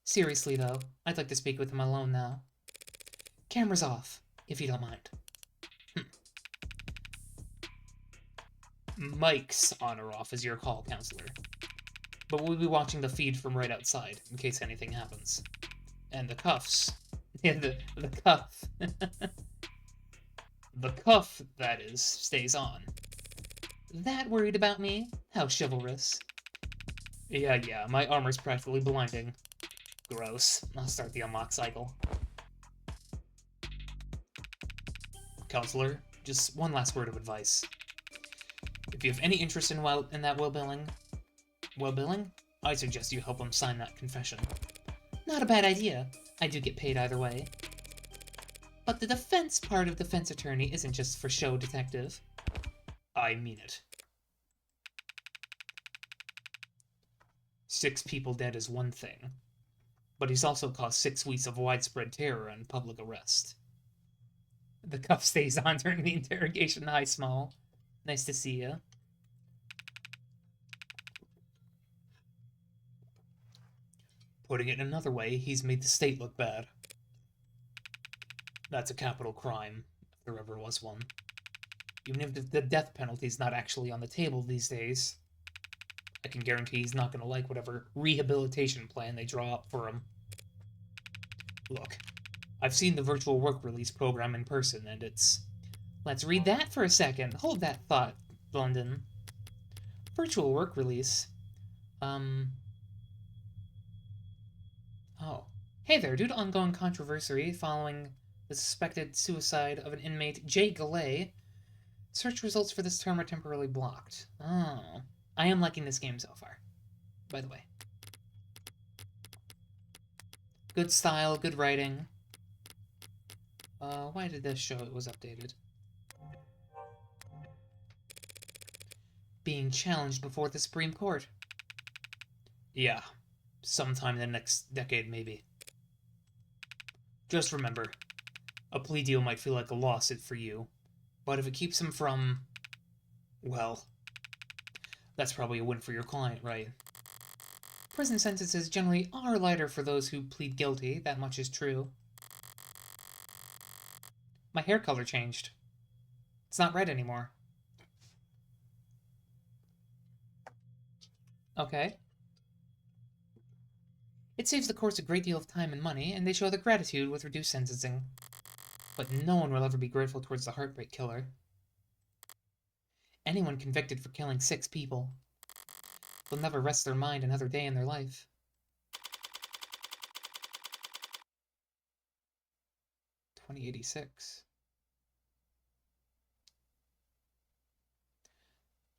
Seriously, though, I'd like to speak with him alone now. Camera's off, if you don't mind. Mike's on or off is your call, counselor. But we'll be watching the feed from right outside, in case anything happens. And the cuffs. Yeah, the cuff. The cuff, that is, stays on. That worried about me? How chivalrous. Yeah, my armor's practically blinding. Gross. I'll start the unlock cycle. Counselor, just one last word of advice. If you have any interest in that well-billing, I suggest you help him sign that confession. Not a bad idea. I do get paid either way. But the defense part of defense attorney isn't just for show, detective. I mean it. 6 people dead is one thing, but he's also caused 6 weeks of widespread terror and public arrest. The cuff stays on during the interrogation. Hi, Small. Nice to see you. Putting it another way, he's made the state look bad. That's a capital crime, if there ever was one. Even if the death penalty's not actually on the table these days, I can guarantee he's not going to like whatever rehabilitation plan they draw up for him. Look, I've seen the virtual work release program in person, and it's... Let's read that for a second. Hold that thought, London. Virtual work release. Oh. Hey there, due to ongoing controversy following the suspected suicide of an inmate, Jay Galley, search results for this term are temporarily blocked. Oh. I am liking this game so far, by the way. Good style, good writing. Why did this show it was updated? Being challenged before the Supreme Court. Yeah, sometime in the next decade, maybe. Just remember, a plea deal might feel like a loss for you, but if it keeps him from... well, that's probably a win for your client, right? Prison sentences generally are lighter for those who plead guilty, that much is true. My hair color changed. It's not red anymore. Okay. It saves the courts a great deal of time and money, and they show their gratitude with reduced sentencing. But no one will ever be grateful towards the heartbreak killer. Anyone convicted for killing 6 people will never rest their mind another day in their life. $20.86.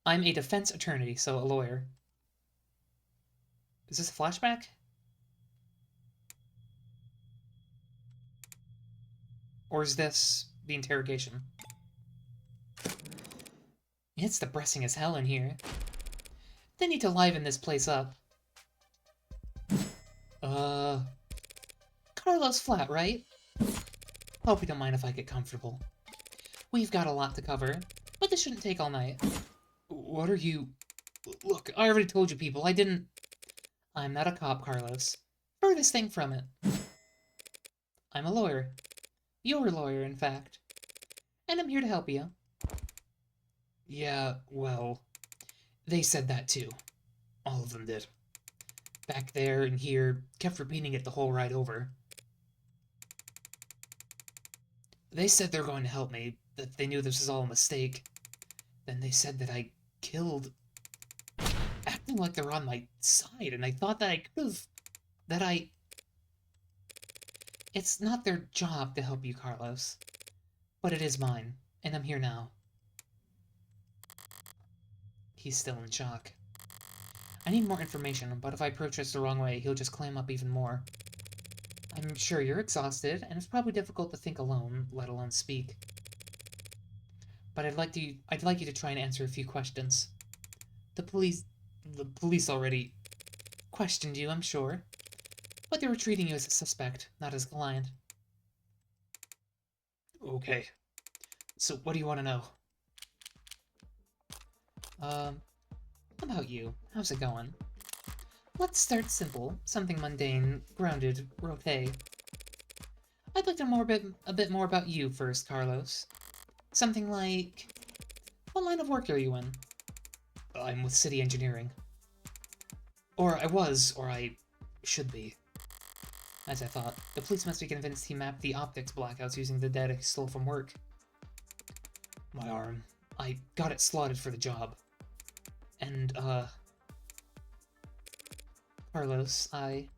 I'm a defense attorney, so a lawyer. Is this a flashback? Or is this the interrogation? It's depressing as hell in here. They need to liven this place up. Carlos flat, right? Hope you don't mind if I get comfortable. We've got a lot to cover, but this shouldn't take all night. What are you... Look, I already told you people, I didn't... I'm not a cop, Carlos. Furthest thing from it. I'm a lawyer. Your lawyer, in fact. And I'm here to help you. Yeah, well... They said that too. All of them did. Back there and here, kept repeating it the whole ride over. They said they're going to help me, that they knew this was all a mistake. Then they said that I killed... Acting like they're on my side, and I thought that I could've... That I... It's not their job to help you, Carlos. But it is mine, and I'm here now. He's still in shock. I need more information, but if I approach this the wrong way, he'll just clam up even more. I'm sure you're exhausted, and it's probably difficult to think alone, let alone speak. But I'd like you to try and answer a few questions. The police already questioned you, I'm sure. But they were treating you as a suspect, not as a client. Okay. So what do you want to know? How about you? How's it going? Let's start simple. Something mundane, grounded, rote. I'd like to know a bit more about you first, Carlos. Something like, what line of work are you in? I'm with city engineering. Or I was, or I should be. As I thought, the police must be convinced he mapped the optics blackouts using the data he stole from work. My arm. I got it slotted for the job. And, Carlos, I'm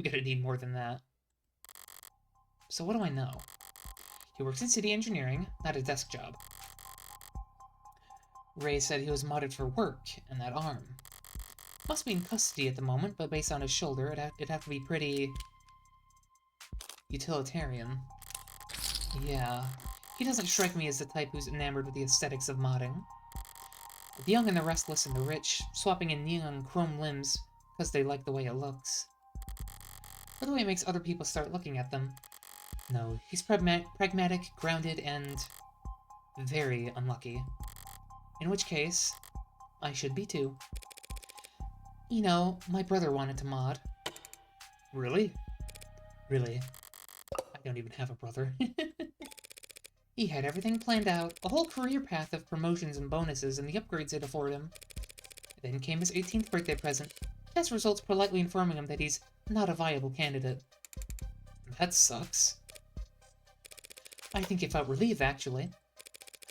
gonna need more than that. So what do I know? He works in city engineering, not a desk job. Ray said he was modded for work, and that arm. Must be in custody at the moment, but based on his shoulder, it'd have to be pretty utilitarian. Yeah, he doesn't strike me as the type who's enamored with the aesthetics of modding. The young and the restless and the rich, swapping in neon chrome limbs because they like the way it looks. Or the way it makes other people start looking at them. No, he's pragmatic, grounded, and very unlucky. In which case, I should be too. You know, my brother wanted to mod. Really? Really. I don't even have a brother. He had everything planned out, a whole career path of promotions and bonuses and the upgrades they'd afford him. Then came his 18th birthday present, test results politely informing him that he's not a viable candidate. That sucks. I think he felt relieved, actually.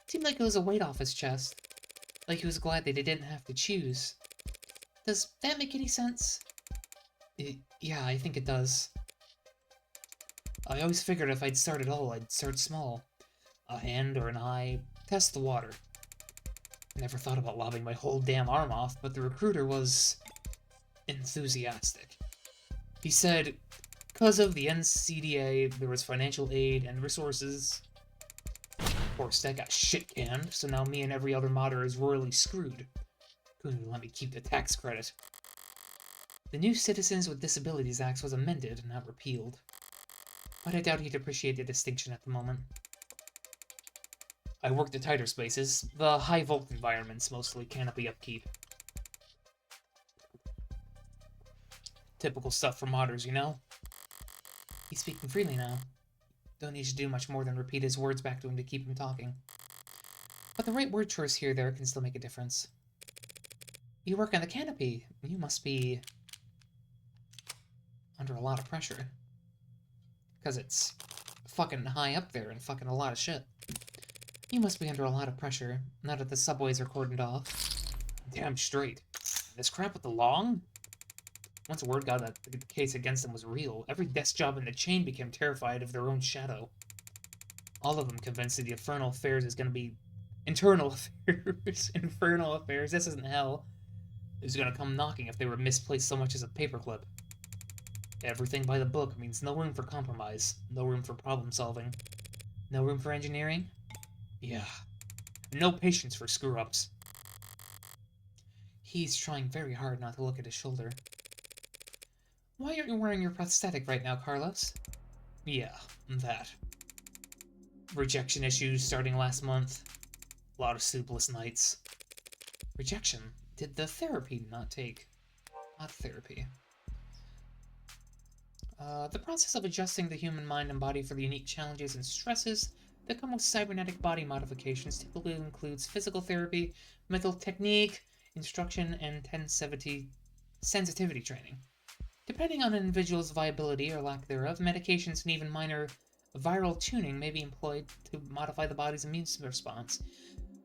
Seemed like it was a weight off his chest. Like he was glad that he didn't have to choose. Does that make any sense? Yeah, I think it does. I always figured if I'd start at all, I'd start small. A hand or an eye, test the water. Never thought about lobbing my whole damn arm off, but the recruiter was enthusiastic. He said, because of the NCDA, there was financial aid and resources. Of course, that got shit canned, so now me and every other modder is royally screwed. Couldn't even let me keep the tax credit. The new Citizens with Disabilities Act was amended, not repealed. But I doubt he'd appreciate the distinction at the moment. I worked at tighter spaces. The high-volt environments mostly canopy upkeep. Typical stuff for modders, you know? He's speaking freely now. Don't need to do much more than repeat his words back to him to keep him talking. But the right word choice here there can still make a difference. You work on the canopy. You must be under a lot of pressure. Because it's fucking high up there and fucking a lot of shit. You must be under a lot of pressure, now that the subways are cordoned off. Damn straight. This crap with the long? Once word got that the case against them was real, every desk job in the chain became terrified of their own shadow. All of them convinced that the infernal affairs is gonna be... Internal affairs. Infernal affairs. This isn't hell. Is gonna come knocking if they were misplaced so much as a paperclip. Everything by the book means no room for compromise, no room for problem solving, no room for engineering. Yeah, no patience for screw-ups. He's trying very hard not to look at his shoulder. Why aren't you wearing your prosthetic right now, Carlos? Yeah, that. Rejection issues starting last month. A lot of sleepless nights. Rejection? Did the therapy not take? Not therapy. The process of adjusting the human mind and body for the unique challenges and stresses that come with cybernetic body modifications typically includes physical therapy, mental technique, instruction, and sensitivity training. Depending on an individual's viability or lack thereof, medications and even minor viral tuning may be employed to modify the body's immune response.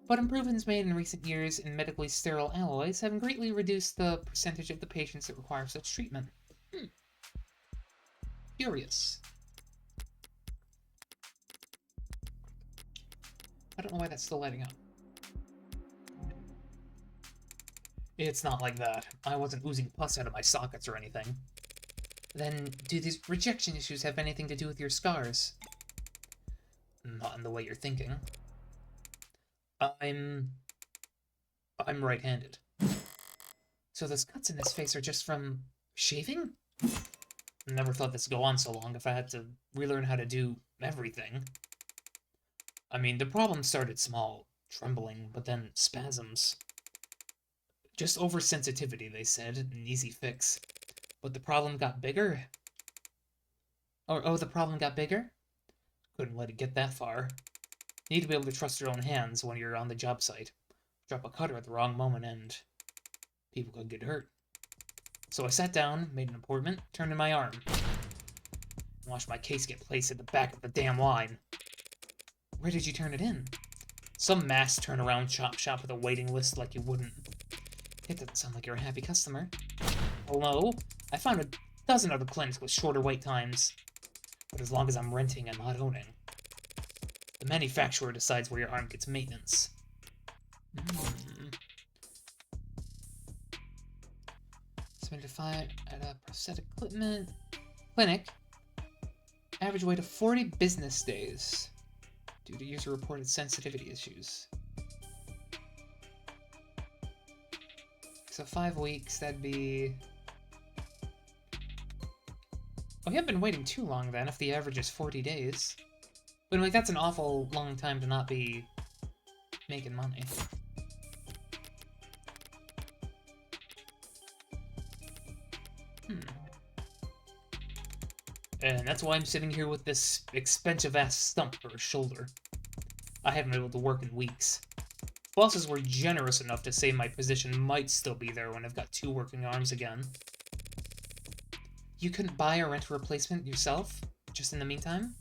But improvements made in recent years in medically sterile alloys have greatly reduced the percentage of the patients that require such treatment. Curious. I don't know why that's still lighting up. It's not like that. I wasn't oozing pus out of my sockets or anything. Then, do these rejection issues have anything to do with your scars? Not in the way you're thinking. I'm right-handed. So those cuts in his face are just from shaving? Never thought this would go on so long if I had to relearn how to do everything. I mean, the problem started small. Trembling, but then spasms. Just oversensitivity, they said. An easy fix. But the problem got bigger? Oh, the problem got bigger? Couldn't let it get that far. You need to be able to trust your own hands when you're on the job site. Drop a cutter at the wrong moment and people could get hurt. So I sat down, made an appointment, turned in my arm, and watched my case get placed at the back of the damn line. Where did you turn it in? Some mass turnaround shop with a waiting list like you wouldn't. It doesn't sound like you're a happy customer. Hello? I found a dozen other clinics with shorter wait times. But as long as I'm renting and not owning. The manufacturer decides where your arm gets maintenance. 75 at a prosthetic clinic. Average wait of 40 business days. Due to user-reported sensitivity issues. So 5 weeks, that'd be... Oh, you haven't been waiting too long then, if the average is 40 days. But like, that's an awful long time to not be making money. And that's why I'm sitting here with this expensive-ass stump for a shoulder. I haven't been able to work in weeks. Bosses were generous enough to say my position might still be there when I've got 2 working arms again. You couldn't buy or rent a replacement yourself, just in the meantime?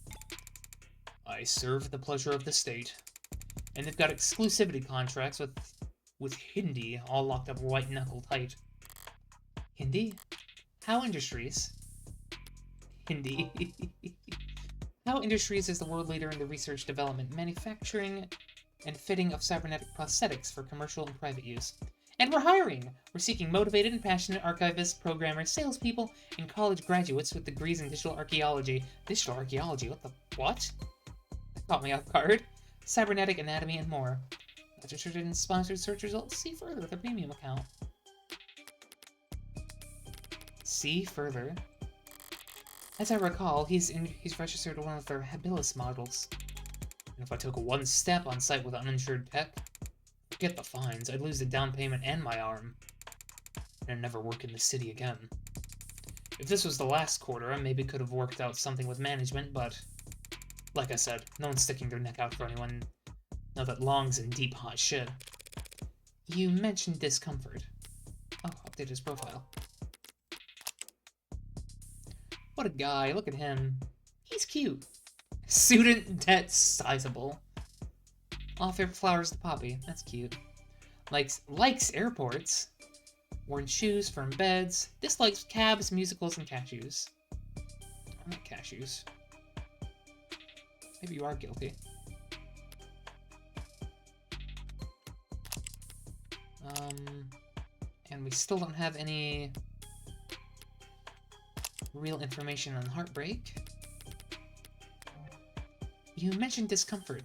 I serve the pleasure of the state. And they've got exclusivity contracts with Hindi all locked up white-knuckle tight. Hindi? How Industries? Hindi. How Industries is the world leader in the research, development, manufacturing, and fitting of cybernetic prosthetics for commercial and private use. And we're hiring! We're seeking motivated and passionate archivists, programmers, salespeople, and college graduates with degrees in digital archaeology. Digital archaeology? What? That caught me off guard. Cybernetic anatomy and more. Not interested in sponsored search results? See further with a premium account. See further? As I recall, he's registered one of their habilis models. And if I took one step on site with an uninsured pet, forget the fines. I'd lose the down payment and my arm. And I'd never work in the city again. If this was the last quarter, I maybe could have worked out something with management, but... like I said, no one's sticking their neck out for anyone now that Long's in deep hot shit. You mentioned discomfort. Oh, update his profile. What a guy, look at him. He's cute. Student debt sizable. All favorite flowers to Poppy. That's cute. Likes airports. Worn shoes, firm beds. Dislikes cabs, musicals, and cashews. I like cashews. Maybe you are guilty. And we still don't have any real information on heartbreak. You mentioned discomfort.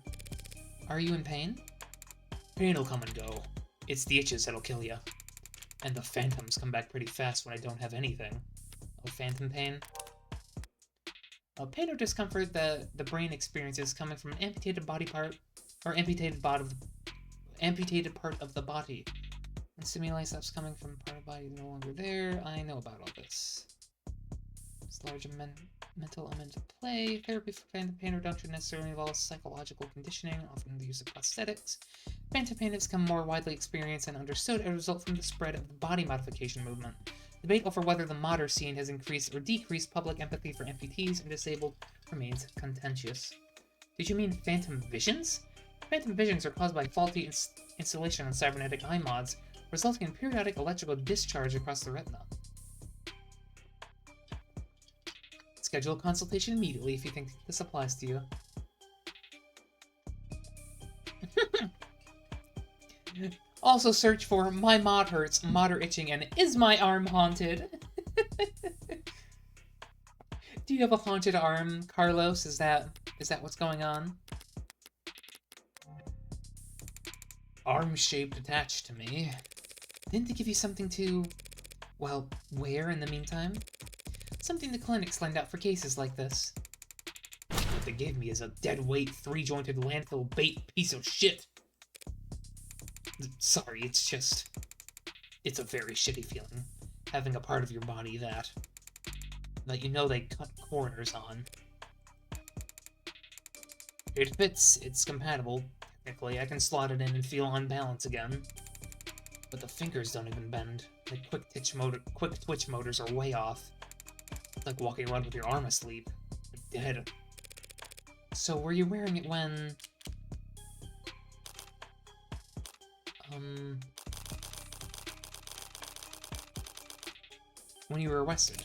Are you in pain? Pain will come and go. It's the itches that'll kill you. And the phantoms come back pretty fast when I don't have anything. Oh, phantom pain? Pain or discomfort that the brain experiences coming from an amputated body part, or amputated part of the body. And stimuli stops coming from part of the body no longer there. I know about all this. It's large mental element of play. Therapy for phantom pain reduction necessarily involves psychological conditioning, often the use of prosthetics. Phantom pain has become more widely experienced and understood as a result from the spread of the body modification movement. Debate over whether the modern scene has increased or decreased public empathy for amputees and disabled remains contentious. Did you mean phantom visions? Phantom visions are caused by faulty installation on cybernetic eye mods, resulting in periodic electrical discharge across the retina. Schedule a consultation immediately if you think this applies to you. Also search for My Mod Hurts, Modder Itching, and Is My Arm Haunted? Do you have a haunted arm, Carlos? Is that what's going on? Arm-shaped attached to me. Didn't they give you something to, well, wear in the meantime? Something the clinics lend out for cases like this. What they gave me is a dead-weight, 3-jointed landfill bait piece of shit. Sorry, it's just... It's a very shitty feeling, having a part of your body that you know they cut corners on. It fits, it's compatible. Technically, I can slot it in and feel unbalanced again. But the fingers don't even bend. The quick twitch motors are way off. It's like walking around with your arm asleep. Dead. So, were you wearing it when... when you were arrested?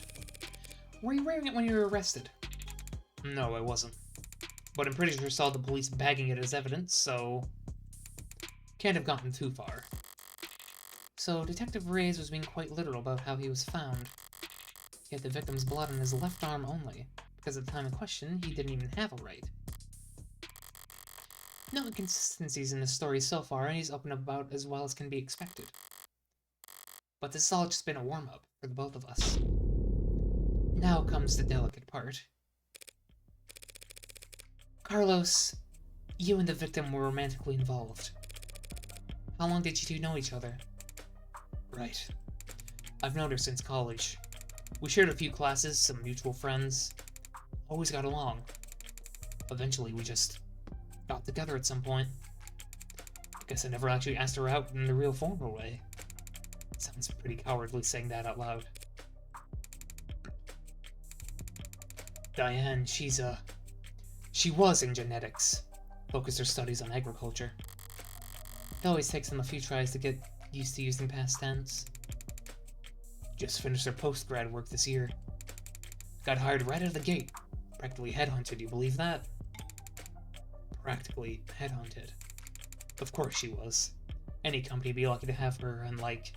Were you wearing it when you were arrested? No, I wasn't. But I'm pretty sure I saw the police bagging it as evidence, so... Can't have gotten too far. So, Detective Reyes was being quite literal about how he was found. He had the victim's blood on his left arm only, because at the time in question, he didn't even have a right. No inconsistencies in the story so far, and he's open about as well as can be expected. But this has all just been a warm-up for the both of us. Now comes the delicate part. Carlos, you and the victim were romantically involved. How long did you two know each other? Right. I've known her since college. We shared a few classes, some mutual friends. Always got along. Eventually, we just got together at some point. I guess I never actually asked her out in the real formal way. Sounds pretty cowardly saying that out loud. Diane, she was in genetics. Focused her studies on agriculture. It always takes them a few tries to get used to using past tense. Just finished her post-grad work this year. Got hired right out of the gate. Practically headhunted, you believe that? Practically headhunted. Of course she was. Any company would be lucky to have her, and like...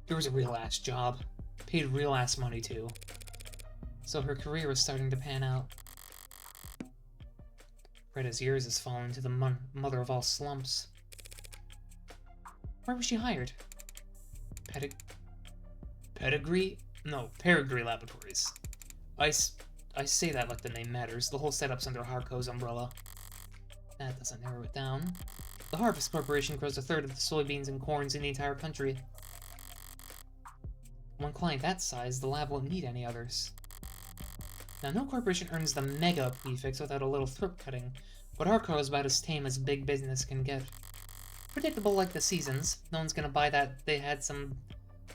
It was a real-ass job. Paid real-ass money, too. So her career was starting to pan out. Right as yours has fallen to the mother of all slumps. Where was she hired? Pedigree? No, Peregree Laboratories. I say that like the name matters. The whole setup's under Harco's umbrella. That doesn't narrow it down. The Harvest Corporation grows a third of the soybeans and corns in the entire country. One client that size, the lab won't need any others. Now, no corporation earns the mega prefix without a little throat cutting, but Harco is about as tame as big business can get. Predictable like the seasons. No one's gonna buy that they had some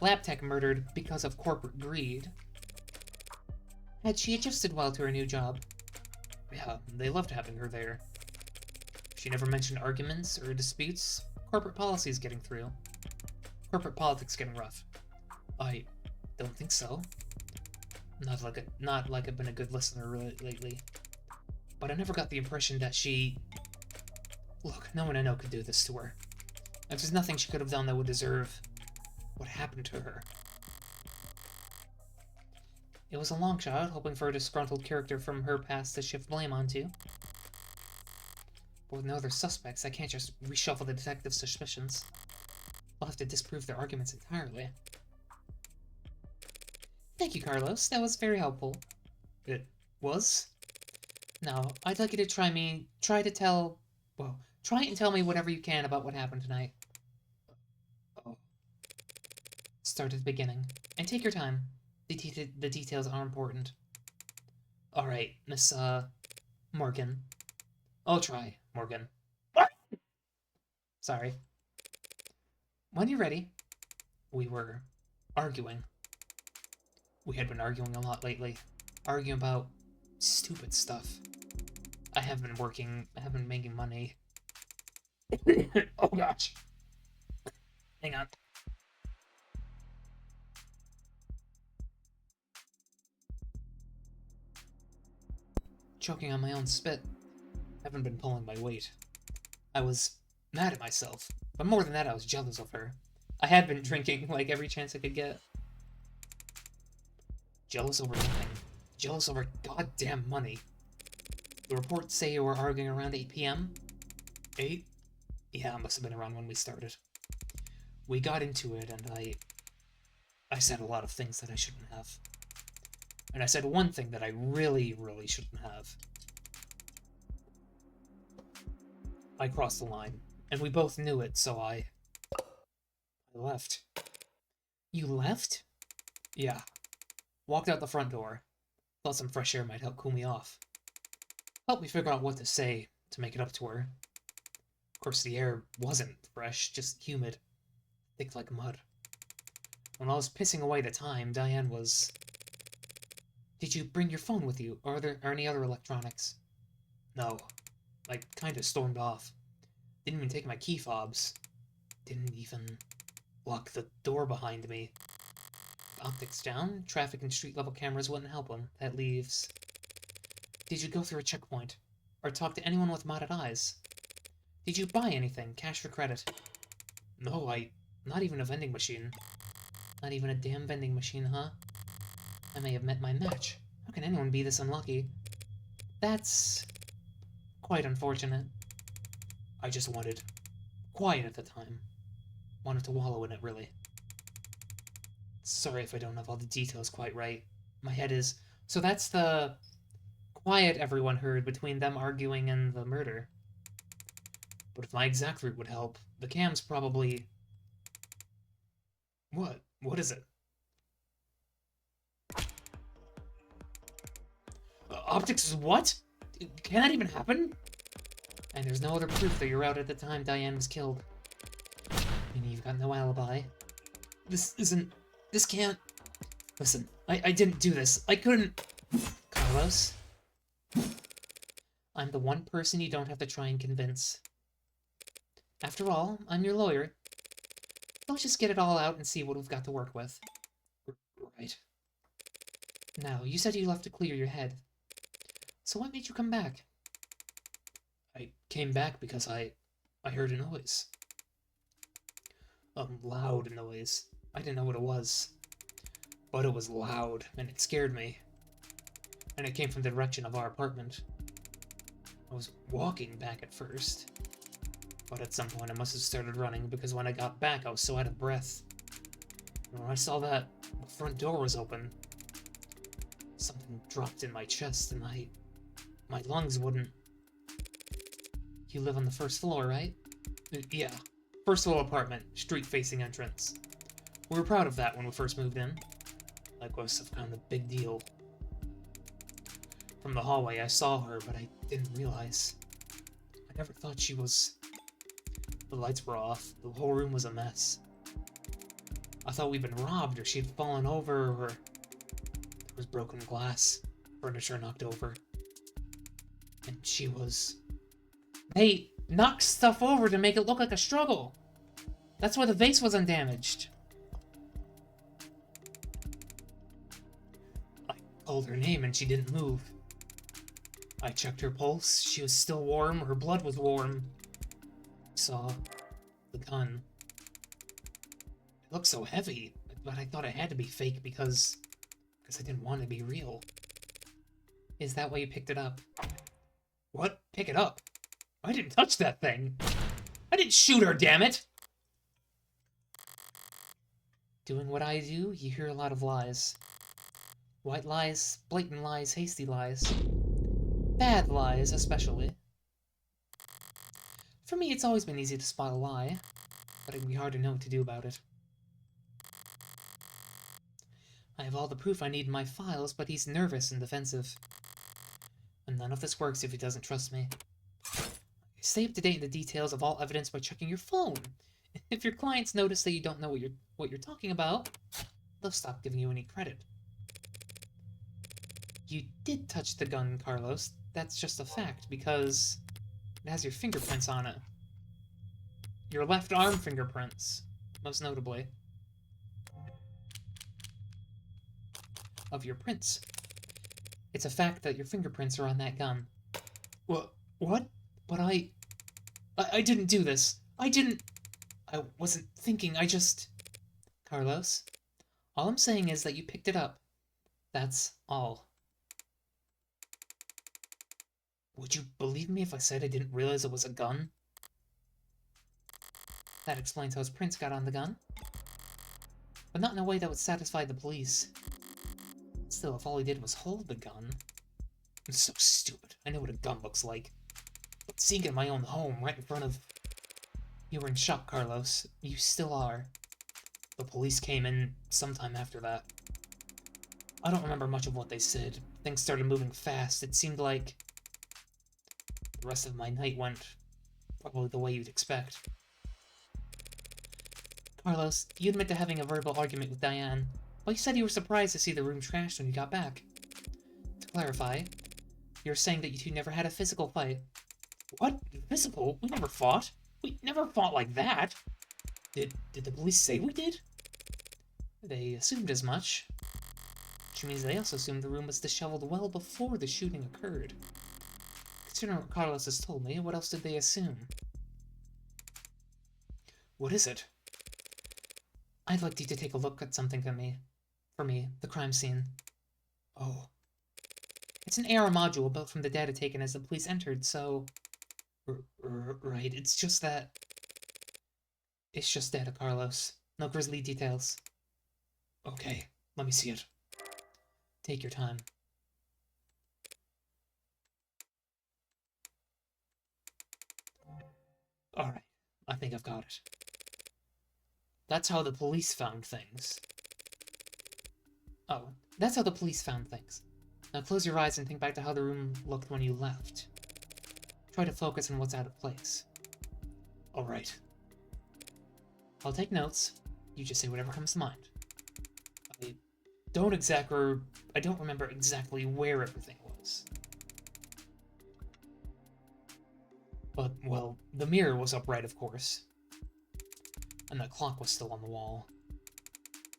lab tech murdered because of corporate greed. Had she adjusted well to her new job? Yeah, they loved having her there. She never mentioned arguments or disputes. Corporate policies getting through. Corporate politics getting rough. I don't think so. Not like I've been a good listener lately. But I never got the impression that she... Look, no one I know could do this to her. If there's nothing she could have done that would deserve what happened to her. It was a long shot, hoping for a disgruntled character from her past to shift blame onto. But with no other suspects, I can't just reshuffle the detective's suspicions. I'll have to disprove their arguments entirely. Thank you, Carlos. That was very helpful. It was? Now, I'd like you to try and tell me whatever you can about what happened tonight. Oh. Start at the beginning. And take your time. The details are important. Alright, Miss, Morgan. I'll try, Morgan. Sorry. When you're ready. We were arguing. We had been arguing a lot lately. Arguing about stupid stuff. I haven't been working. I haven't been making money. Oh gosh. Hang on. Choking on my own spit. Haven't been pulling my weight. I was mad at myself. But more than that, I was jealous of her. I had been drinking, like, every chance I could get. Jealous over nothing. Jealous over goddamn money. The reports say you were arguing around 8 p.m.? 8? Yeah, it must have been around when we started. We got into it, and I said a lot of things that I shouldn't have. And I said one thing that I really, really shouldn't have. I crossed the line. And we both knew it, so I left. You left? Yeah. Walked out the front door. Thought some fresh air might help cool me off. Helped me figure out what to say to make it up to her. Of course, the air wasn't fresh, just humid. Thick like mud. When I was pissing away the time, Diane was... Did you bring your phone with you, or are there any other electronics? No. I kinda stormed off. Didn't even take my key fobs. Didn't even lock the door behind me. Optics down, traffic and street-level cameras wouldn't help him. That leaves... Did you go through a checkpoint? Or talk to anyone with modded eyes? Did you buy anything, cash or credit? No, not even a vending machine. Not even a damn vending machine, huh? I may have met my match. How can anyone be this unlucky? That's... quite unfortunate. I just wanted quiet at the time. Wanted to wallow in it, really. Sorry if I don't have all the details quite right. My head is... So that's the quiet everyone heard between them arguing and the murder. But if my exact route would help, the cam's probably... What? What is it? Optics is what? Can that even happen? And there's no other proof that you're out at the time Diane was killed. Meaning you've got no alibi. This can't... Listen, I didn't do this. I couldn't... Carlos? I'm the one person you don't have to try and convince. After all, I'm your lawyer. Let's just get it all out and see what we've got to work with. Right. Now, you said you left to clear your head. So what made you come back? I came back because I heard a noise. A loud noise. I didn't know what it was. But it was loud, and it scared me. And it came from the direction of our apartment. I was walking back at first. But at some point I must have started running, because when I got back I was so out of breath. And when I saw that the front door was open, something dropped in my chest, and my lungs wouldn't... You live on the first floor, right? Yeah. First floor apartment, street-facing entrance. We were proud of that when we first moved in. Like it was some kind of big deal. From the hallway I saw her, but I didn't realize. I never thought she was... The lights were off. The whole room was a mess. I thought we'd been robbed, or she'd fallen over, or... There was broken glass. Furniture knocked over. And she was... They knocked stuff over to make it look like a struggle. That's why the vase was undamaged. I called her name and she didn't move. I checked her pulse. She was still warm. Her blood was warm. I saw the gun. It looked so heavy, but I thought it had to be fake because I didn't want it to be real. Is that why you picked it up? What? Pick it up? I didn't touch that thing. I didn't shoot her, damn it! Doing what I do, you hear a lot of lies. White lies, blatant lies, hasty lies. Bad lies, especially. For me, it's always been easy to spot a lie, but it can be hard to know what to do about it. I have all the proof I need in my files, but he's nervous and defensive. And none of this works if he doesn't trust me. Stay up to date in the details of all evidence by checking your phone. If your clients notice that you don't know what you're talking about, they'll stop giving you any credit. You did touch the gun, Carlos. That's just a fact, because it has your fingerprints on it. Your left arm fingerprints, most notably. Of your prints. It's a fact that your fingerprints are on that gun. What? But I didn't do this. I wasn't thinking, I just... Carlos, all I'm saying is that you picked it up. That's all. Would you believe me if I said I didn't realize it was a gun? That explains how his prints got on the gun. But not in a way that would satisfy the police. Still, if all he did was hold the gun... I'm so stupid. I know what a gun looks like. But seeing it in my own home, right in front of... You were in shock, Carlos. You still are. The police came in sometime after that. I don't remember much of what they said. Things started moving fast. It seemed like the rest of my night went probably the way you'd expect. Carlos, you admit to having a verbal argument with Diane, but you said you were surprised to see the room trashed when you got back. To clarify, you're saying that you two never had a physical fight. What? Physical? We never fought. We never fought like that. Did the police say we did? They assumed as much. Which means they also assumed the room was disheveled well before the shooting occurred. Considering what Carlos has told me, what else did they assume? What is it? I'd like you to take a look at something for me, the crime scene. Oh. It's an AR module built from the data taken as the police entered, so... Right, it's just that... It's just data, Carlos. No grisly details. Okay, let me see it. Take your time. Alright, I think I've got it. That's how the police found things. Oh, that's how the police found things. Now close your eyes and think back to how the room looked when you left. Try to focus on what's out of place. Alright. I'll take notes. You just say whatever comes to mind. I don't remember exactly where everything was. But, well, the mirror was upright, of course. And the clock was still on the wall.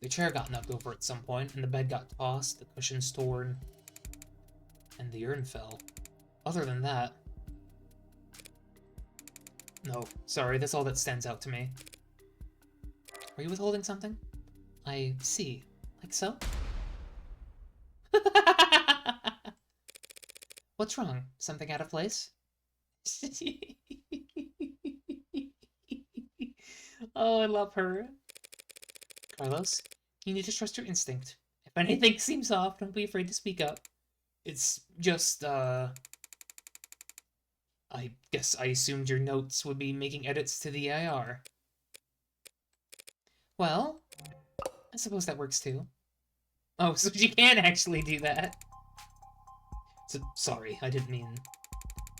The chair got knocked over at some point, and the bed got tossed, the cushions torn, and the urn fell. Other than that... No, sorry, that's all that stands out to me. Are you withholding something? I see. Like so? What's wrong? Something out of place? Oh, I love her. Carlos, you need to trust your instinct. If anything seems off, don't be afraid to speak up. It's just, I guess I assumed your notes would be making edits to the AR. Well, I suppose that works too. Oh, so she can actually do that. So, sorry, I didn't mean...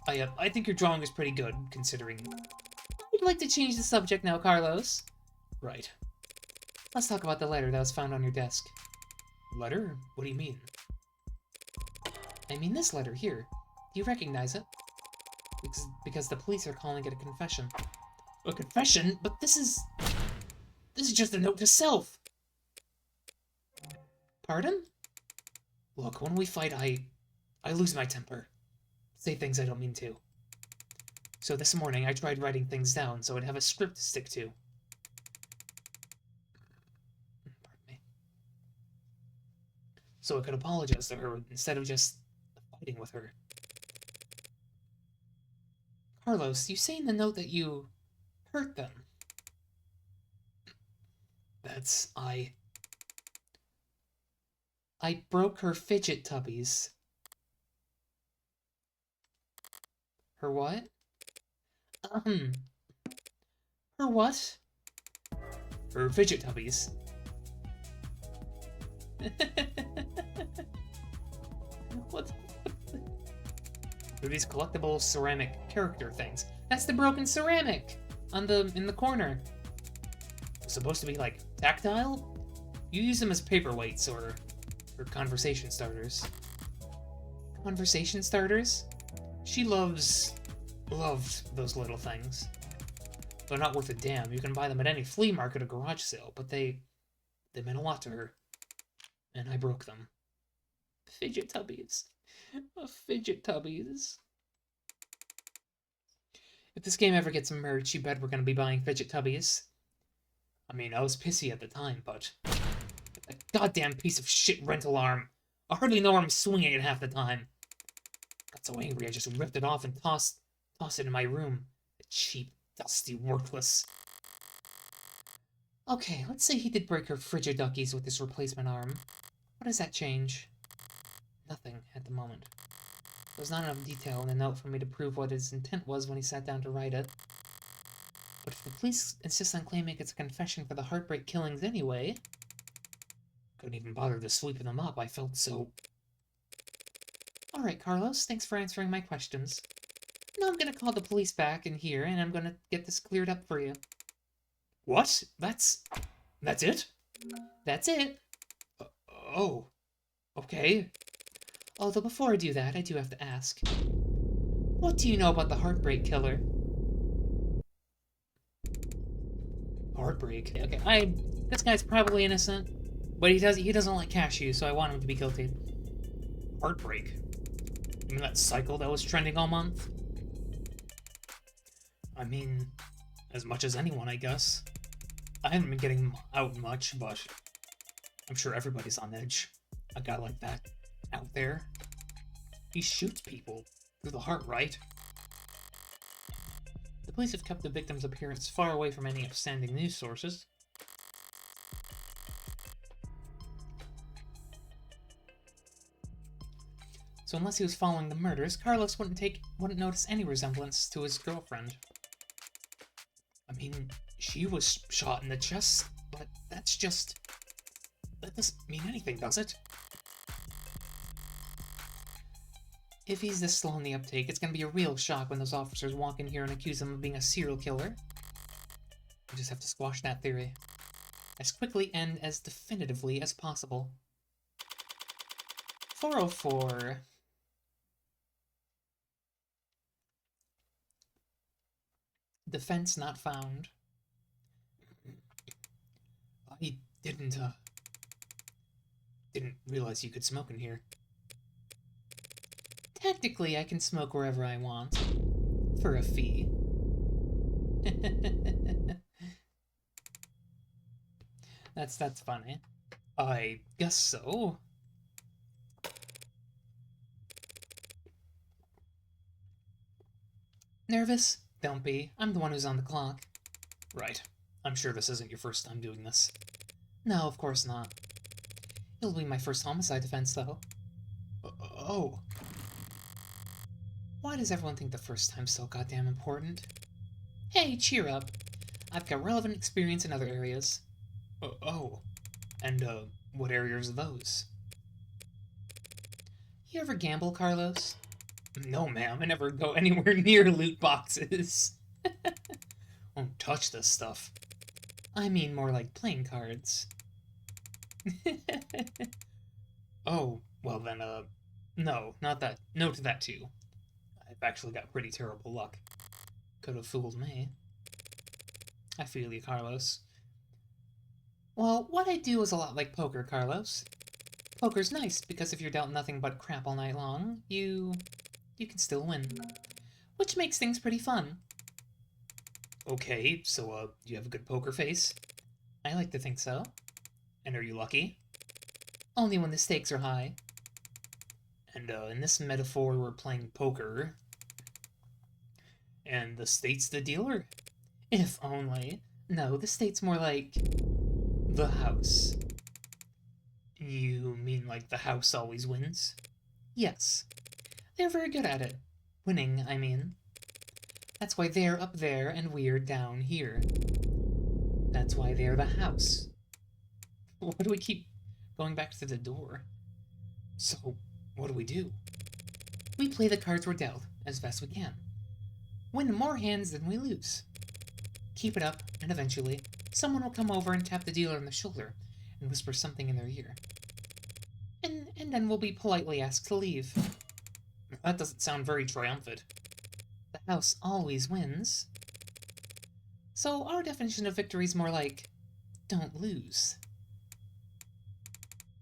I think your drawing is pretty good, considering... I'd like to change the subject now, Carlos. Right. Let's talk about the letter that was found on your desk. Letter? What do you mean? I mean this letter here. Do you recognize it? Because the police are calling it a confession. A confession? But this is just a note to self! Pardon? Look, when we fight, I lose my temper. Say things I don't mean to. So this morning, I tried writing things down so I'd have a script to stick to. Pardon me. So I could apologize to her instead of just fighting with her. Carlos, you say in the note that you hurt them. That's... I broke her fidget tubbies. Her what? Her what? Her fidget tubbies. What? They're these collectible ceramic character things. That's the broken ceramic in the corner. It's supposed to be like tactile? You use them as paperweights or conversation starters. Conversation starters? She loved those little things. They're not worth a damn. You can buy them at any flea market or garage sale, but they meant a lot to her. And I broke them. Fidget tubbies. Fidget tubbies. If this game ever gets merged, you bet we're gonna be buying fidget tubbies. I mean, I was pissy at the time, but... that goddamn piece of shit rental arm. I hardly know where I'm swinging it half the time. Got so angry I just ripped it off and tossed it in my room. Cheap, dusty, worthless. Okay, let's say he did break her frigid duckies with his replacement arm. What does that change? Nothing at the moment. There's not enough detail in the note for me to prove what his intent was when he sat down to write it. But But if the police insist on claiming it's a confession for the Heartbreak killings anyway... Couldn't even bother to sweep them up, I felt so... Alright, Carlos, thanks for answering my questions. Now I'm gonna call the police back in here, and I'm gonna get this cleared up for you. What? That's it? That's it. Oh, okay. Although before I do that, I do have to ask. What do you know about the Heartbreak killer? Heartbreak? Okay, this guy's probably innocent, but he doesn't like cashews, so I want him to be guilty. Heartbreak? You mean that cycle that was trending all month? I mean, as much as anyone, I guess. I haven't been getting out much, but I'm sure everybody's on edge. A guy like that, out there. He shoots people through the heart, right? The police have kept the victim's appearance far away from any upstanding news sources. So unless he was following the murders, Carlos wouldn't notice any resemblance to his girlfriend. I mean, she was shot in the chest, but that doesn't mean anything, does it? If he's this slow in the uptake, it's gonna be a real shock when those officers walk in here and accuse him of being a serial killer. We just have to squash that theory as quickly and as definitively as possible. 404. Defense not found. I didn't realize you could smoke in here. Technically, I can smoke wherever I want. For a fee. That's funny. I guess so. Nervous? Don't be. I'm the one who's on the clock. Right. I'm sure this isn't your first time doing this. No, of course not. It'll be my first homicide defense, though. Oh. Why does everyone think the first time's so goddamn important? Hey, cheer up. I've got relevant experience in other areas. Oh. And, what areas are those? You ever gamble, Carlos? No, ma'am. I never go anywhere near loot boxes. Won't touch this stuff. I mean more like playing cards. Oh, well then, no, not that. No to that, too. I've actually got pretty terrible luck. Could have fooled me. I feel you, Carlos. Well, what I do is a lot like poker, Carlos. Poker's nice, because if you're dealt nothing but crap all night long, you can still win. Which makes things pretty fun. Okay, so, you have a good poker face? I like to think so. And are you lucky? Only when the stakes are high. And, in this metaphor, we're playing poker. And the state's the dealer? If only. No, the state's more like... the house. You mean like the house always wins? Yes. They're very good at it. Winning, I mean. That's why they're up there and we're down here. That's why they're the house. Why do we keep going back to the door? So, what do we do? We play the cards we're dealt, as best we can. Win more hands than we lose. Keep it up, and eventually, someone will come over and tap the dealer on the shoulder and whisper something in their ear. And then we'll be politely asked to leave. That doesn't sound very triumphant. The house always wins. So our definition of victory is more like, don't lose.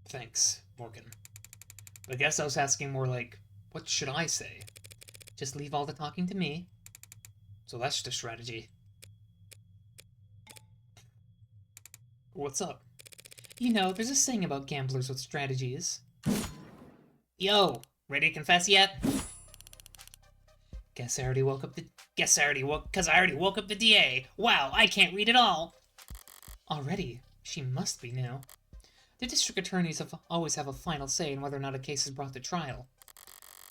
Thanks, Morgan. But I guess I was asking more like, what should I say? Just leave all the talking to me. So that's the strategy. What's up? You know, there's a saying about gamblers with strategies. Yo, ready to confess yet? Cause I already woke up the DA. Wow, I can't read at all. Already? She must be new. The district attorneys always have a final say in whether or not a case is brought to trial.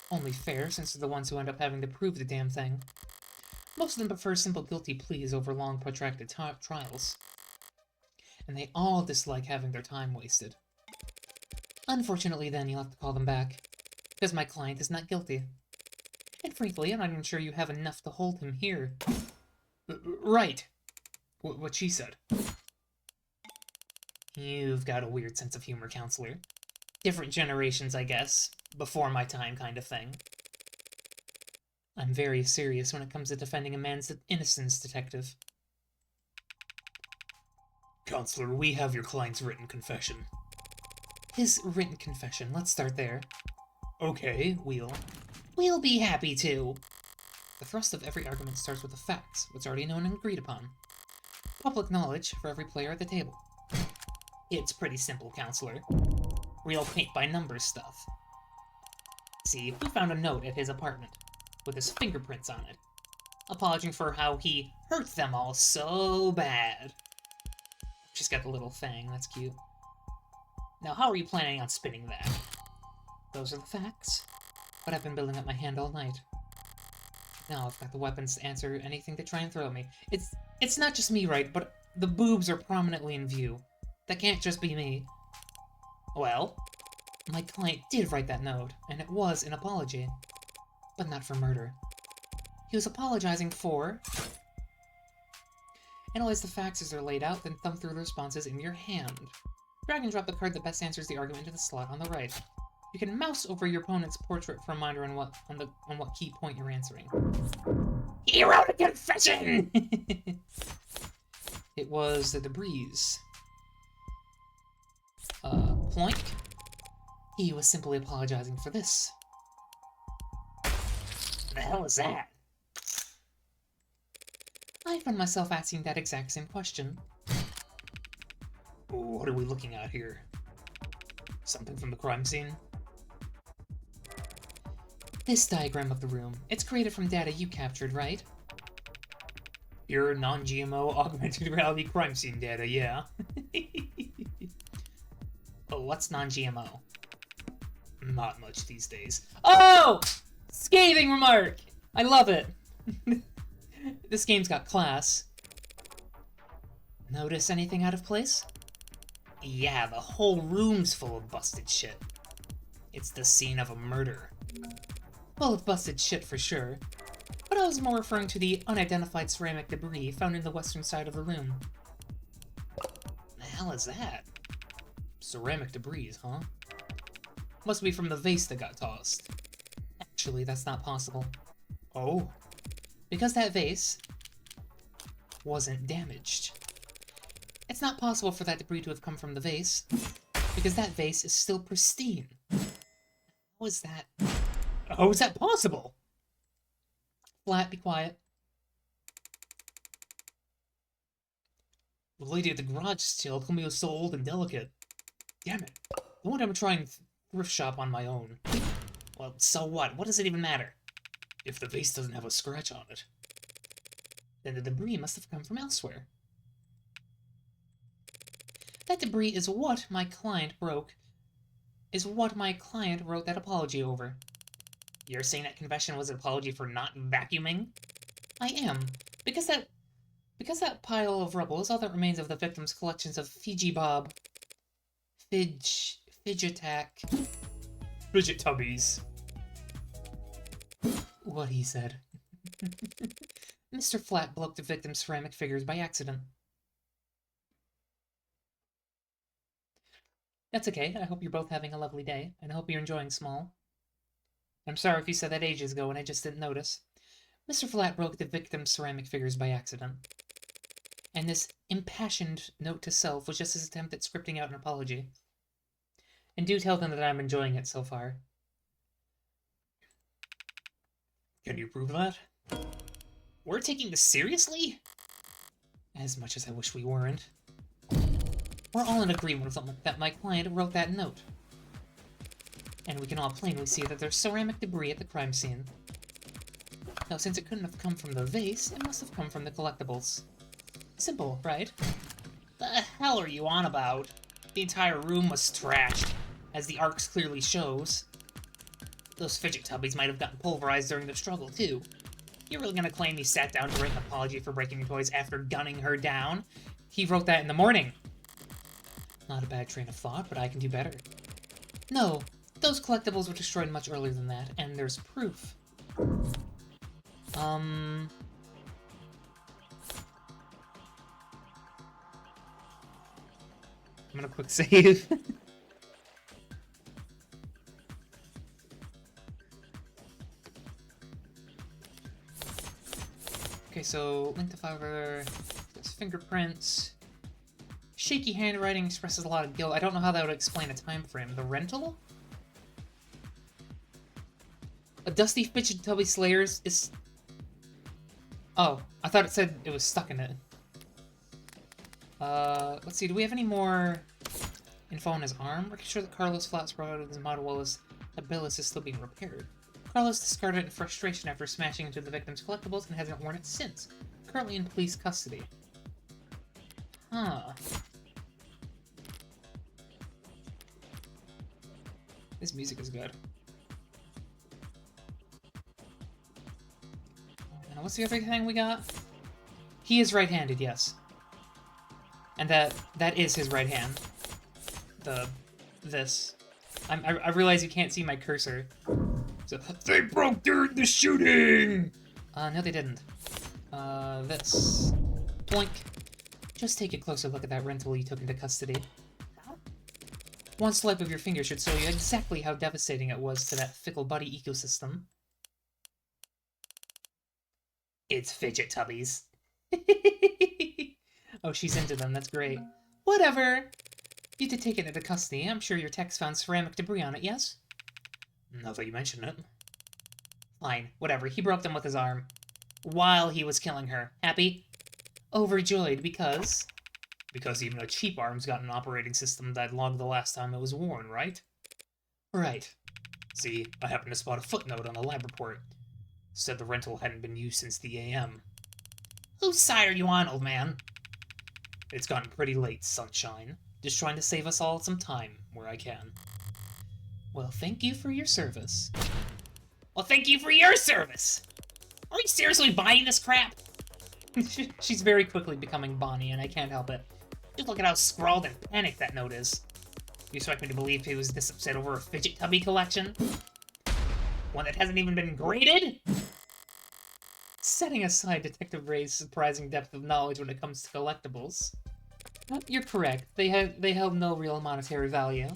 Only fair, since they're the ones who end up having to prove the damn thing. Most of them prefer simple guilty pleas over long, protracted trials. And they all dislike having their time wasted. Unfortunately, then, you'll have to call them back, because my client is not guilty. And frankly, I'm not even sure you have enough to hold him here. Right. What she said. You've got a weird sense of humor, counselor. Different generations, I guess. Before my time kind of thing. I'm very serious when it comes to defending a man's innocence, detective. Counselor, we have your client's written confession. His written confession. Let's start there. Okay, We'll be happy to. The thrust of every argument starts with the facts, what's already known and agreed upon. Public knowledge for every player at the table. It's pretty simple, counselor. Real paint-by-numbers stuff. See, we found a note at his apartment, with his fingerprints on it, apologizing for how he hurt them all so bad. She's got the little fang, that's cute. Now, how are you planning on spinning that? Those are the facts, but I've been building up my hand all night. Now I've got the weapons to answer anything they try and throw at me. It's not just me, right, but the boobs are prominently in view. That can't just be me. Well, my client did write that note, and it was an apology. But not for murder. He was apologizing for... Analyze the facts as they're laid out, then thumb through the responses in your hand. Drag and drop the card that best answers the argument into the slot on the right. You can mouse over your opponent's portrait for a reminder on what key point you're answering. He wrote a confession! It was the debris. Point? He was simply apologizing for this. What the hell is that? I found myself asking that exact same question. What are we looking at here? Something from the crime scene? This diagram of the room. It's created from data you captured, right? Pure non-GMO augmented reality crime scene data, yeah. But what's non-GMO? Not much these days. Oh! Scathing remark! I love it! This game's got class. Notice anything out of place? Yeah, the whole room's full of busted shit. It's the scene of a murder. Full of busted shit for sure, but I was more referring to the unidentified ceramic debris found in the western side of the room. The hell is that? Ceramic debris, huh? Must be from the vase that got tossed. Actually, that's not possible. Oh. Because that vase wasn't damaged. It's not possible for that debris to have come from the vase, because that vase is still pristine. How is that? How is that possible? Flat, be quiet. The lady at the garage sale told me it was so old and delicate. Damn it. No wonder I'm trying thrift shop on my own. Well, so what? What does it even matter? If the vase doesn't have a scratch on it, then the debris must have come from elsewhere. That debris is what my client broke. Is what my client wrote that apology over. You're saying that confession was an apology for not vacuuming? I am. Because that pile of rubble is all that remains of the victim's collections of Fidget tubbies. What he said. Mr. Flat broke the victim's ceramic figures by accident. That's okay. I hope you're both having a lovely day, and I hope you're enjoying Small. I'm sorry if you said that ages ago and I just didn't notice. Mr. Flat broke the victim's ceramic figures by accident. And this impassioned note to self was just his attempt at scripting out an apology. And do tell them that I'm enjoying it so far. Can you prove that? We're taking this seriously? As much as I wish we weren't. We're all in agreement that my client wrote that note. And we can all plainly see that there's ceramic debris at the crime scene. Now, since it couldn't have come from the vase, it must have come from the collectibles. Simple, right? The hell are you on about? The entire room was trashed, as the arcs clearly shows. Those fidget tubbies might have gotten pulverized during the struggle, too. You're really gonna claim he sat down to write an apology for breaking your toys after gunning her down? He wrote that in the morning. Not a bad train of thought, but I can do better. No, those collectibles were destroyed much earlier than that, and there's proof. I'm gonna quick save. Okay, so link to Fiverr, there's fingerprints. Shaky handwriting expresses a lot of guilt. I don't know how that would explain a time frame. The rental? A dusty fidget tubby slayers is... Oh, I thought it said it was stuck in it. Let's see, do we have any more info on his arm? We're sure that Carlos flat brought out of his model while his Abilis is still being repaired. Carlos discarded it in frustration after smashing into the victim's collectibles and hasn't worn it since. Currently in police custody. Huh. This music is good. And what's the other thing we got? He is right-handed, yes. And that is his right hand. This. I realize you can't see my cursor. So, they broke during the shooting! No they didn't. This. Boink. Just take a closer look at that rental you took into custody. One swipe of your finger should show you exactly how devastating it was to that fickle buddy ecosystem. It's fidget tubbies. Oh, she's into them, that's great. Whatever! You did take it into custody. I'm sure your techs found ceramic debris on it, yes? Now that you mention it. Fine, whatever. He broke them with his arm. While he was killing her. Happy? Overjoyed, because... Because even a cheap arm's got an operating system that logged the last time it was worn, right? Right. See, I happened to spot a footnote on the lab report. Said the rental hadn't been used since the AM. Whose side are you on, old man? It's gotten pretty late, sunshine. Just trying to save us all some time, where I can. Well, thank you for your service. Well, thank you for your service! Are we seriously buying this crap? She's very quickly becoming Bonnie, and I can't help it. Just look at how scrawled and panicked that note is. You expect me to believe he was this upset over a fidget tubby collection? One that hasn't even been graded? Setting aside Detective Ray's surprising depth of knowledge when it comes to collectibles. You're correct. They held no real monetary value.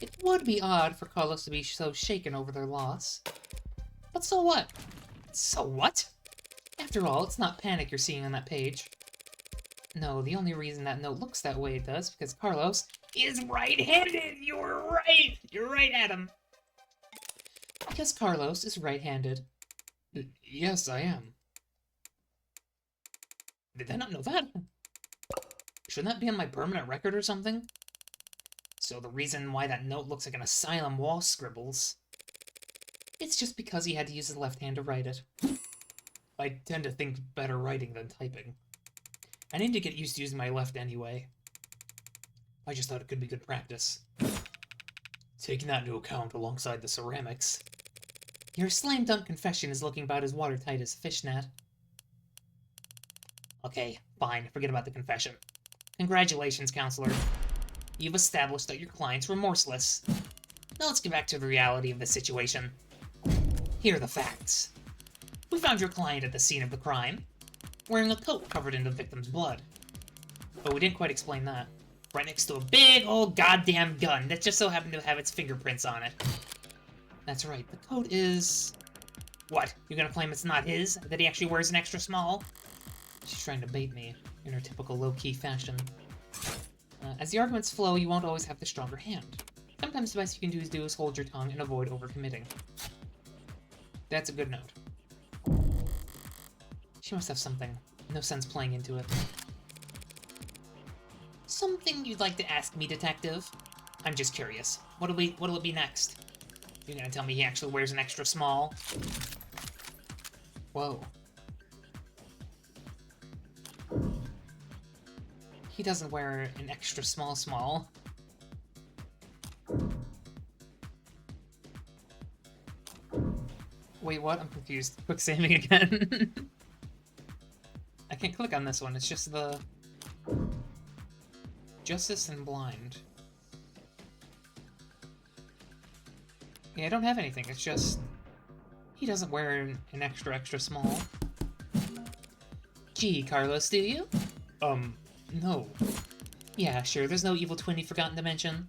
It would be odd for Carlos to be so shaken over their loss. But so what? So what? After all, it's not panic you're seeing on that page. No, the only reason that note looks that way it does because Carlos is right-handed! You're right! You're right, Adam! Because Carlos is right-handed. Yes, I am. Did I not know that? Shouldn't that be on my permanent record or something? So the reason why that note looks like an asylum wall scribbles... It's just because he had to use his left hand to write it. I tend to think better writing than typing. I need to get used to using my left anyway. I just thought it could be good practice. Taking that into account alongside the ceramics. Your slam dunk confession is looking about as watertight as a fishnet. Okay, fine, forget about the confession. Congratulations, counselor. You've established that your client's remorseless. Now let's get back to the reality of the situation. Here are the facts. We found your client at the scene of the crime, wearing a coat covered in the victim's blood. But we didn't quite explain that. Right next to a big old goddamn gun that just so happened to have its fingerprints on it. That's right, the coat is... What, you're gonna claim it's not his? That he actually wears an extra small? She's trying to bait me, in her typical low-key fashion. As the arguments flow, you won't always have the stronger hand. Sometimes the best you can do is hold your tongue and avoid overcommitting. That's a good note. She must have something. No sense playing into it. Something you'd like to ask me, detective? I'm just curious. What'll it be next? You're gonna tell me he actually wears an extra small? Whoa. He doesn't wear an extra small. Wait, what? I'm confused. Quick saving again. I can't click on this one. It's just the... Justice and Blind. Yeah, I don't have anything. It's just... He doesn't wear an extra small. Gee, Carlos, do you? No. Yeah, sure, there's no evil twin you've forgotten to mention.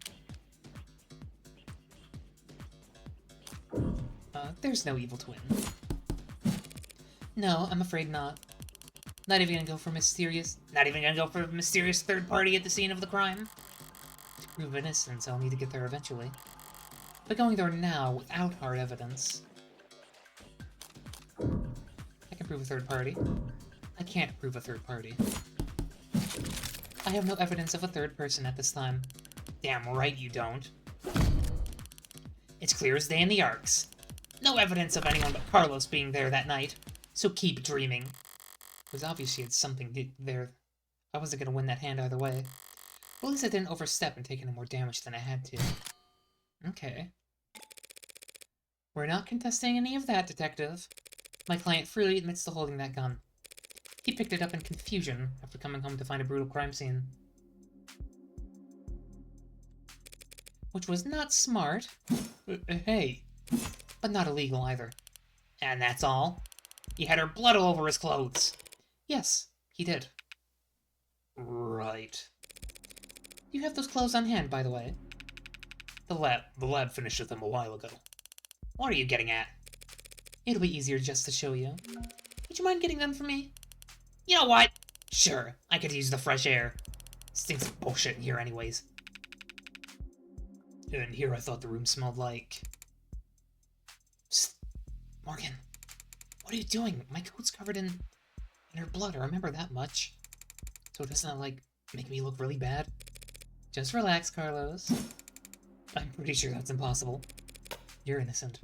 There's no evil twin. No, I'm afraid not. Not even gonna go for a mysterious third party at the scene of the crime. To prove innocence, I'll need to get there eventually. But going there now, without hard evidence... I can prove a third party. I can't prove a third party. I have no evidence of a third person at this time. Damn right you don't. It's clear as day in the arcs. No evidence of anyone but Carlos being there that night, so keep dreaming. It was obvious she had something there. I wasn't gonna win that hand either way. Well, at least I didn't overstep and take any more damage than I had to. Okay. We're not contesting any of that, Detective. My client freely admits to holding that gun. He picked it up in confusion after coming home to find a brutal crime scene. Which was not smart. Hey. But not illegal either. And that's all? He had her blood all over his clothes. Yes, he did. Right. You have those clothes on hand, by the way. The lab finished with them a while ago. What are you getting at? It'll be easier just to show you. Would you mind getting them for me? You know what? Sure, I could use the fresh air. Stinks of bullshit in here anyways. And here I thought the room smelled like... Psst. Morgan, what are you doing? My coat's covered in her blood, I remember that much. So it doesn't, like, make me look really bad? Just relax, Carlos. I'm pretty sure that's impossible. You're innocent.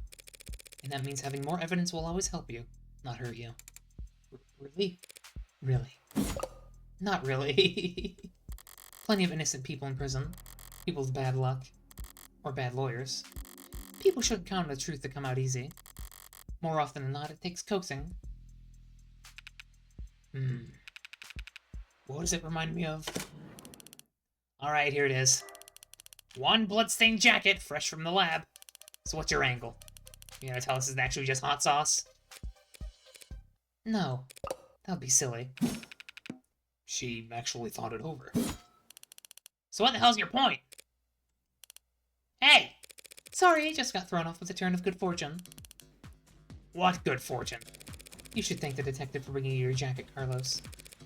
And that means having more evidence will always help you, not hurt you. Really? Really? Not really. Plenty of innocent people in prison. People with bad luck. Or bad lawyers. People shouldn't count on the truth to come out easy. More often than not, it takes coaxing. What does it remind me of? Alright, here it is. One bloodstained jacket, fresh from the lab. So what's your angle? You gonna tell us it's actually just hot sauce? No. That would be silly. She actually thought it over. So what the hell's your point? Hey! Sorry, I just got thrown off with a turn of good fortune. What good fortune? You should thank the detective for bringing you your jacket, Carlos.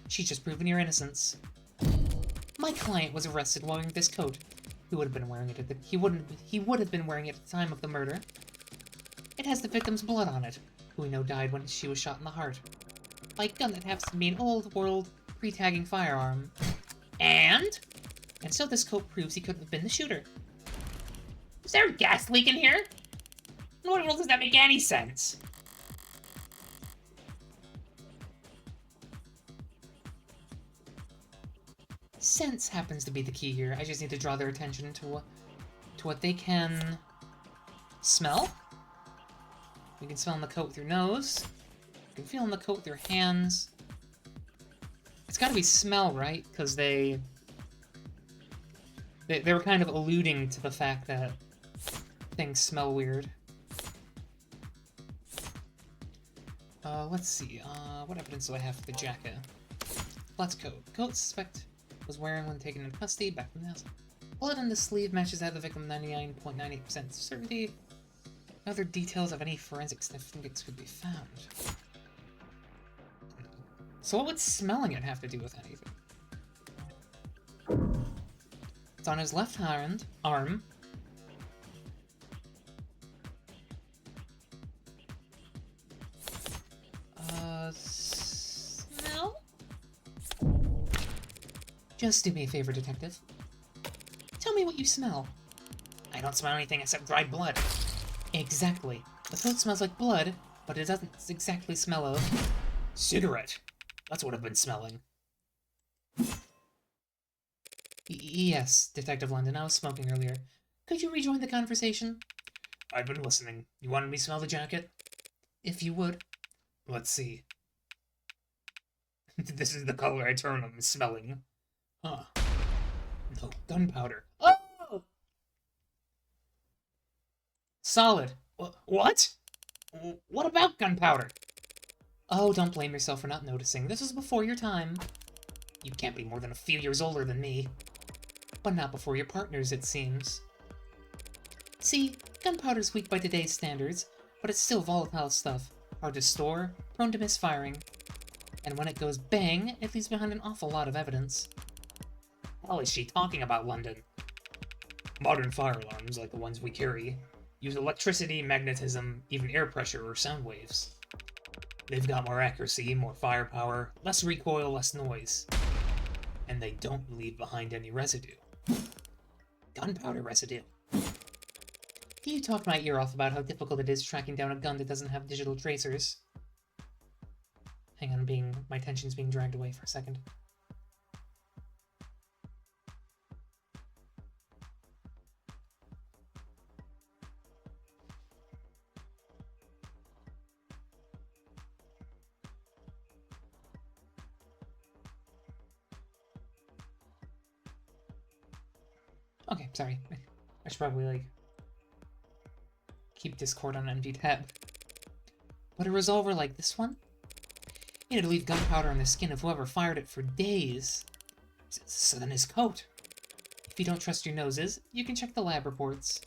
She's just proven your innocence. My client was arrested wearing this coat. He would have been wearing it at the he would have been wearing it at the time of the murder. It has the victim's blood on it, who we know died when she was shot in the heart. By a gun that happens to be an old-world, pre-tagging firearm. And so this coat proves he couldn't have been the shooter. Is there a gas leak in here? In what world does that make any sense? Sense happens to be the key here. I just need to draw their attention to what they can smell. You can smell in the coat with your nose. You can feel in the coat with your hands. It's gotta be smell, right? Because they were kind of alluding to the fact that things smell weird. Let's see. What evidence do I have for the jacket? Blood's coat. Coat suspect was wearing when taken into custody back from the house. Blood on the sleeve matches that of the victim 99.98% certainty. No other details of any forensic sniffings could be found. So what would smelling it have to do with anything? It's on his left arm. Smell? Just do me a favor, Detective. Tell me what you smell. I don't smell anything except dried blood. Exactly. The coat smells like blood, but it doesn't exactly smell of... cigarette. That's what I've been smelling. Yes, Detective London, I was smoking earlier. Could you rejoin the conversation? I've been listening. You wanted me to smell the jacket? If you would. Let's see. This is the color I turn on smelling. Huh. No, gunpowder. Oh! Solid. What? What about gunpowder? Oh, don't blame yourself for not noticing. This was before your time. You can't be more than a few years older than me. But not before your partners, it seems. See, gunpowder's weak by today's standards, but it's still volatile stuff. Hard to store, prone to misfiring. And when it goes bang, it leaves behind an awful lot of evidence. Hell is she talking about, London? Modern fire alarms, like the ones we carry, use electricity, magnetism, even air pressure or sound waves. They've got more accuracy, more firepower, less recoil, less noise. And they don't leave behind any residue. Gunpowder residue. You talked my ear off about how difficult it is tracking down a gun that doesn't have digital tracers. Hang on, my attention's being dragged away for a second. Okay, sorry. I should probably, keep Discord on an empty tab. But a revolver like this one? It'd leave gunpowder on the skin of whoever fired it for days. So then his coat. If you don't trust your noses, you can check the lab reports.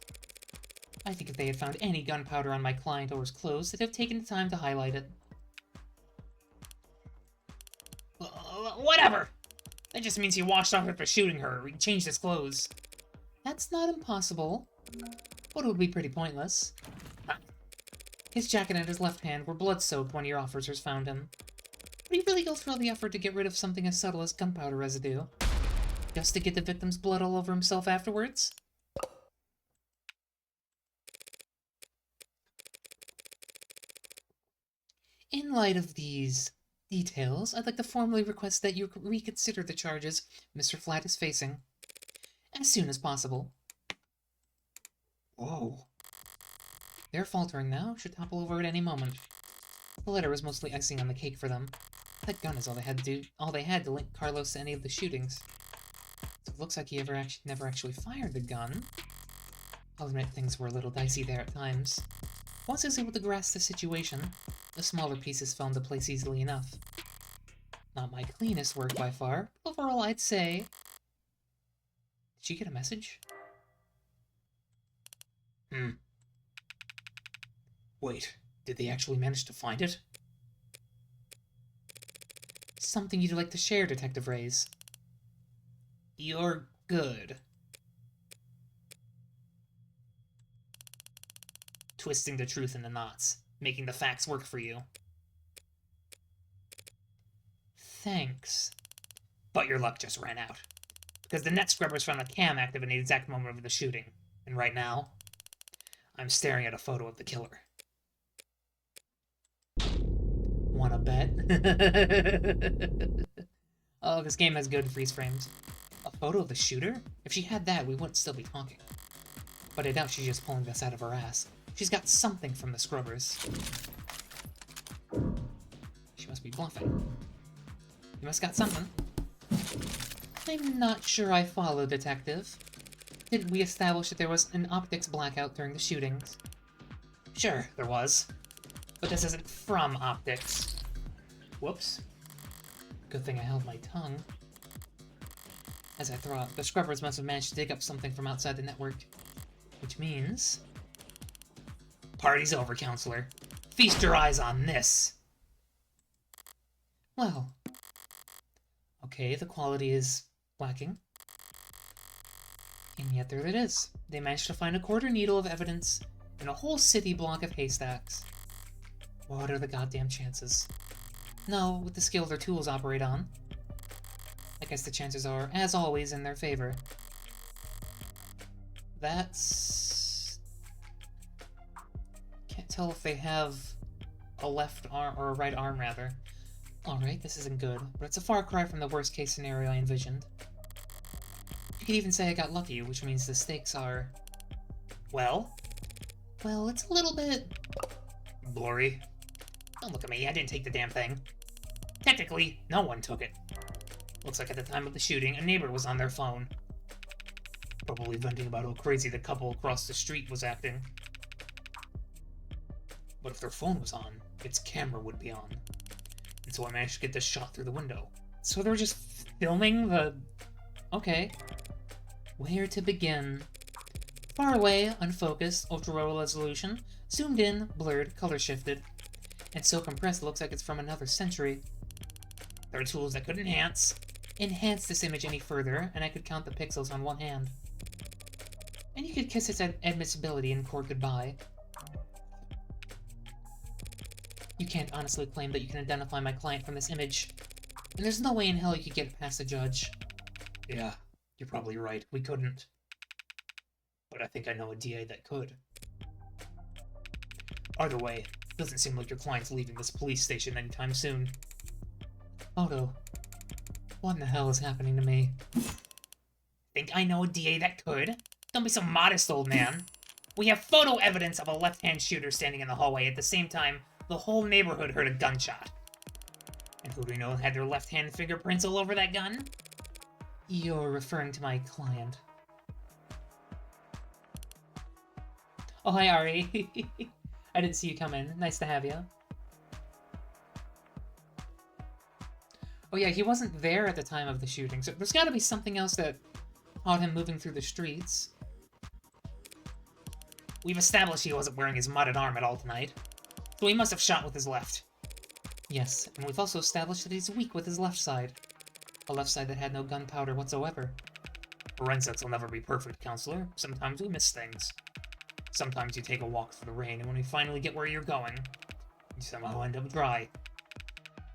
I think if they had found any gunpowder on my client or his clothes, they'd have taken the time to highlight it. Whatever! That just means he washed off after shooting her, or he changed his clothes. That's not impossible, but it would be pretty pointless. His jacket and his left hand were blood-soaked when your officers found him. Would he really go through all the effort to get rid of something as subtle as gunpowder residue? Just to get the victim's blood all over himself afterwards? In light of these details, I'd like to formally request that you reconsider the charges Mr. Flat is facing. As soon as possible. Whoa. They're faltering now, should topple over at any moment. The letter was mostly icing on the cake for them. That gun is all they had to link Carlos to any of the shootings. So it looks like he never actually fired the gun. I'll admit things were a little dicey there at times. Once I was able to grasp the situation, the smaller pieces fell into place easily enough. Not my cleanest work by far, but overall I'd say... Did she get a message? Wait, did they actually manage to find it? Something you'd like to share, Detective Reyes. You're good. Twisting the truth into knots, making the facts work for you. Thanks. But your luck just ran out. Because the net scrubbers found the cam active in the exact moment of the shooting. And right now, I'm staring at a photo of the killer. Wanna bet? Oh, this game has good freeze frames. A photo of the shooter? If she had that, we wouldn't still be talking. But I doubt she's just pulling this out of her ass. She's got something from the scrubbers. She must be bluffing. You must got something. I'm not sure I follow, Detective. Didn't we establish that there was an optics blackout during the shootings? Sure, there was. But this isn't from optics. Whoops. Good thing I held my tongue. As I thought, the scrubbers must have managed to dig up something from outside the network. Which means... Party's over, Counselor. Feast your eyes on this! Well... Okay, the quality is lacking. And yet there it is. They managed to find a quarter needle of evidence in a whole city block of haystacks. What are the goddamn chances? No, with the skill their tools operate on. I guess the chances are, as always, in their favor. That's... Can't tell if they have a left arm, or a right arm, rather. Alright, this isn't good, but it's a far cry from the worst-case scenario I envisioned. You could even say I got lucky, which means the stakes are... Well? Well, it's a little bit... blurry. Don't look at me, I didn't take the damn thing. Technically, no one took it. Looks like at the time of the shooting, a neighbor was on their phone. Probably venting about how crazy the couple across the street was acting. But if their phone was on, its camera would be on. And so I managed to get this shot through the window. So they were just filming the... Okay. Where to begin? Far away, unfocused, ultra-low resolution, zoomed in, blurred, color shifted. And so compressed it looks like it's from another century. There are tools that could enhance this image any further, and I could count the pixels on one hand. And you could kiss its admissibility in court goodbye. You can't honestly claim that you can identify my client from this image. And there's no way in hell you could get it past the judge. Yeah, you're probably right. We couldn't. But I think I know a DA that could. Either way, it doesn't seem like your client's leaving this police station anytime soon. Otto, what in the hell is happening to me? Think I know a DA that could? Don't be so modest, old man. We have photo evidence of a left-hand shooter standing in the hallway at the same time the whole neighborhood heard a gunshot. And who do we know had their left-hand fingerprints all over that gun? You're referring to my client. Oh, hi, Ari. I didn't see you come in. Nice to have you. Oh yeah, he wasn't there at the time of the shooting, so there's gotta be something else that caught him moving through the streets. We've established he wasn't wearing his modded arm at all tonight, so he must have shot with his left. Yes, and we've also established that he's weak with his left side. A left side that had no gunpowder whatsoever. Forensics will never be perfect, counselor. Sometimes we miss things. Sometimes you take a walk through the rain, and when you finally get where you're going, you somehow end up dry.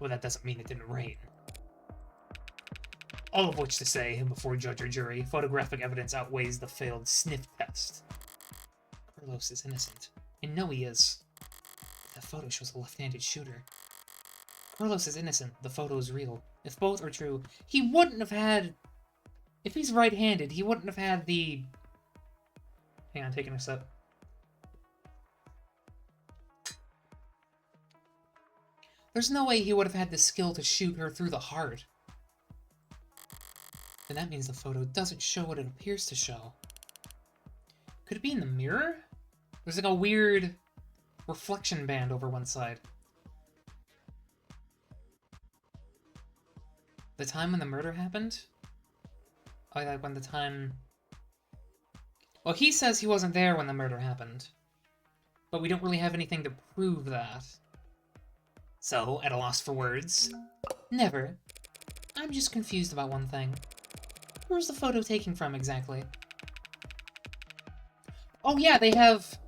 Well, that doesn't mean it didn't rain. All of which to say, before judge or jury, photographic evidence outweighs the failed sniff test. Carlos is innocent. And no, he is. That photo shows a left-handed shooter. Carlos is innocent. The photo is real. If both are true, he wouldn't have had... If he's right-handed, he wouldn't have had the... Hang on, taking a sip. There's no way he would have had the skill to shoot her through the heart. Then that means the photo doesn't show what it appears to show. Could it be in the mirror? There's like a weird reflection band over one side. The time when the murder happened? Oh, like when the time... Well, he says he wasn't there when the murder happened. But we don't really have anything to prove that. So, at a loss for words... Never. I'm just confused about one thing. Where's the photo taken from, exactly? Oh yeah, they have...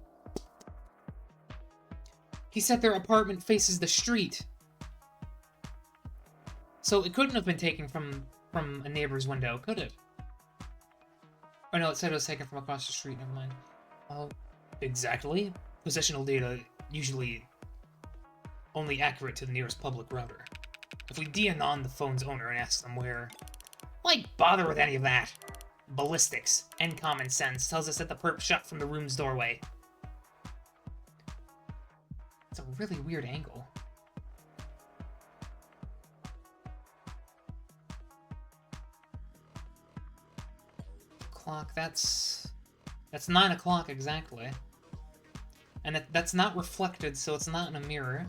He said their apartment faces the street. So it couldn't have been taken from a neighbor's window, could it? Oh no, it said it was taken from across the street, never mind. Oh, exactly. Positional data usually only accurate to the nearest public router. If we de-anon the phone's owner and ask them where... Why bother with any of that? Ballistics and common sense tells us that the perp shot from the room's doorway. It's a really weird angle. Clock, that's 9 o'clock exactly. And that's not reflected, so it's not in a mirror.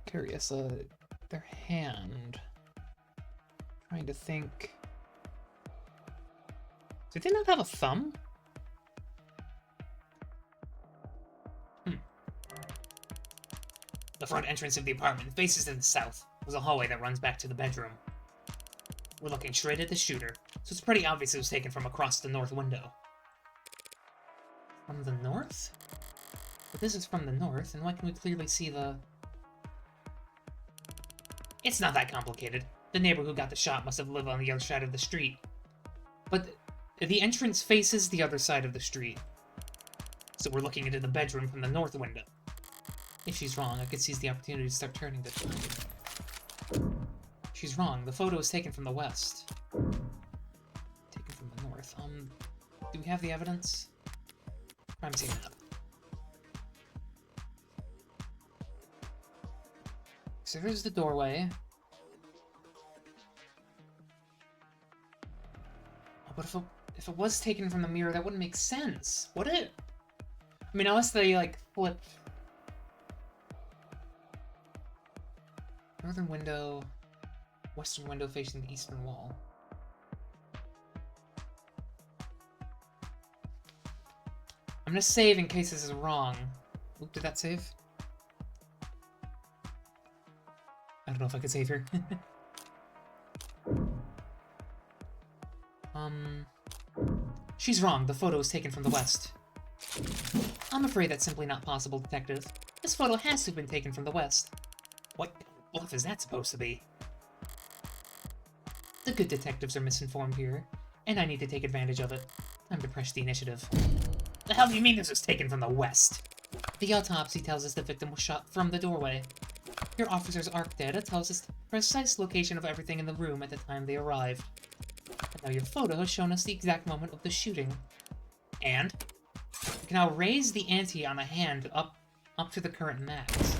Curious, their hand. Trying to think. Did they not have a thumb? The front entrance of the apartment faces to the south. There's a hallway that runs back to the bedroom. We're looking straight at the shooter, so it's pretty obvious it was taken from across the north window. From the north? But this is from the north, and why can we clearly see the... It's not that complicated. The neighbor who got the shot must have lived on the other side of the street. But the entrance faces the other side of the street. So we're looking into the bedroom from the north window. If she's wrong, I could seize the opportunity to start turning the time. She's wrong. The photo is taken from the west. Taken from the north. Do we have the evidence? Crime scene map. So there's the doorway. Oh, but if it was taken from the mirror, that wouldn't make sense, would it? I mean, unless they, like, flipped. Northern window, western window facing the eastern wall. I'm gonna save in case this is wrong. Oop, did that save? I don't know if I could save here. She's wrong. The photo was taken from the west. I'm afraid that's simply not possible, Detective. This photo has to have been taken from the west. What bluff is that supposed to be? The good detectives are misinformed here, and I need to take advantage of it. Time to press the initiative. The hell do you mean this was taken from the west? The autopsy tells us the victim was shot from the doorway. Your officer's ARC data tells us the precise location of everything in the room at the time they arrived. And now your photo has shown us the exact moment of the shooting. And you can now raise the ante on a hand up to the current max.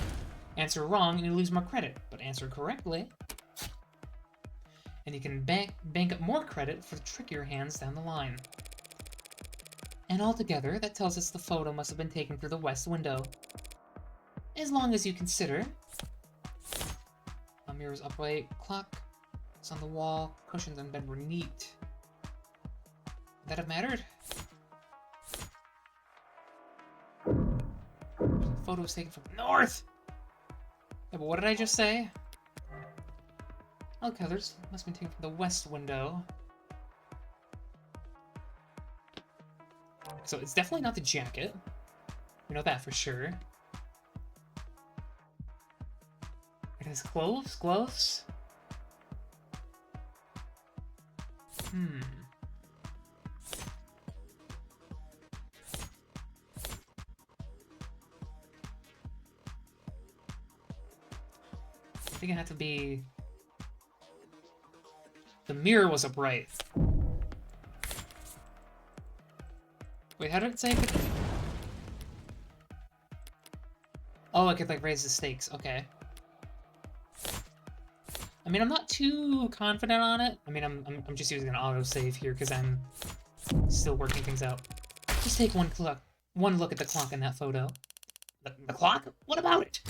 Answer wrong and you lose more credit, but answer correctly and you can bank up more credit for the trickier hands down the line. And altogether, that tells us the photo must have been taken through the west window. As long as you consider... A mirror's upright, clock is on the wall, cushions on bed were neat. Would that have mattered? The photo was taken from north! Yeah, but what did I just say? Okay, must have been taken from the west window. So it's definitely not the jacket. We know that for sure. It has clothes? Gloves? I think it had to be... The mirror was upright. Wait, how did it say it could... Oh, I could, like, raise the stakes. Okay. I mean, I'm not too confident on it. I mean, I'm just using an autosave here because I'm still working things out. Just take one look at the clock in that photo. The clock? What about it?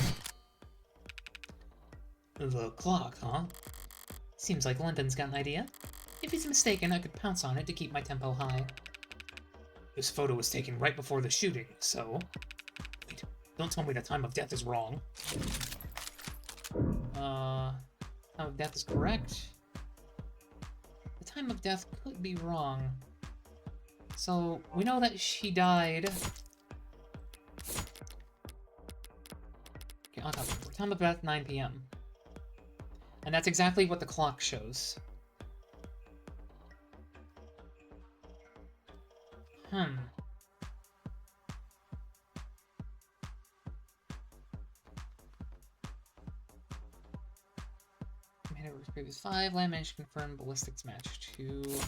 The clock, huh? Seems like London's got an idea. If he's mistaken, I could pounce on it to keep my tempo high. This photo was taken right before the shooting, so... Wait, don't tell me the time of death is wrong. Time of death is correct. The time of death could be wrong. So, we know that she died... Okay, on top of it. Time of death, 9 p.m. And that's exactly what the clock shows. Commander was previous 5. Land managed to confirm ballistics match 2.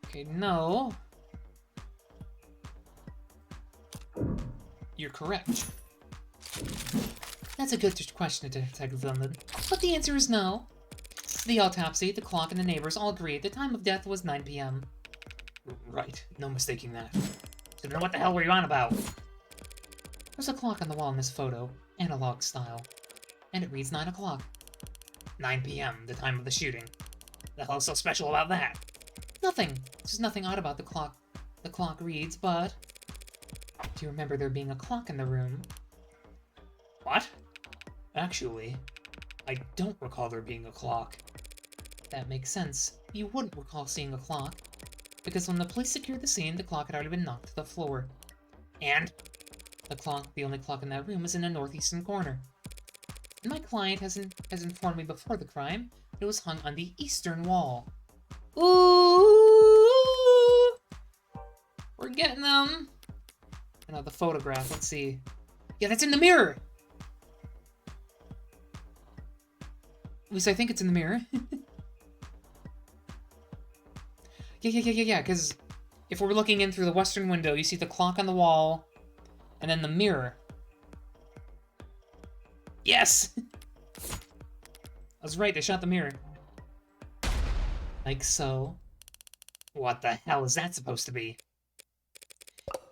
Okay, no. You're correct. That's a good question, Detective London. But the answer is no. The autopsy, the clock, and the neighbors all agreed the time of death was 9 p.m. Right. No mistaking that. So then what the hell were you on about? There's a clock on the wall in this photo, analog style. And it reads 9 o'clock. 9 p.m., the time of the shooting. The hell's so special about that? Nothing. There's nothing odd about the clock. The clock reads, but... Do you remember there being a clock in the room? What? Actually, I don't recall there being a clock. That makes sense. You wouldn't recall seeing a clock, because when the police secured the scene, the clock had already been knocked to the floor. And? The only clock in that room is in the northeastern corner. And my client has informed me before the crime that it was hung on the eastern wall. Ooh! We're getting them! And now the photograph, let's see. Yeah, that's in the mirror! At least I think it's in the mirror. Yeah, because if we're looking in through the western window, you see the clock on the wall, and then the mirror. Yes! I was right, they shot the mirror. Like so. What the hell is that supposed to be?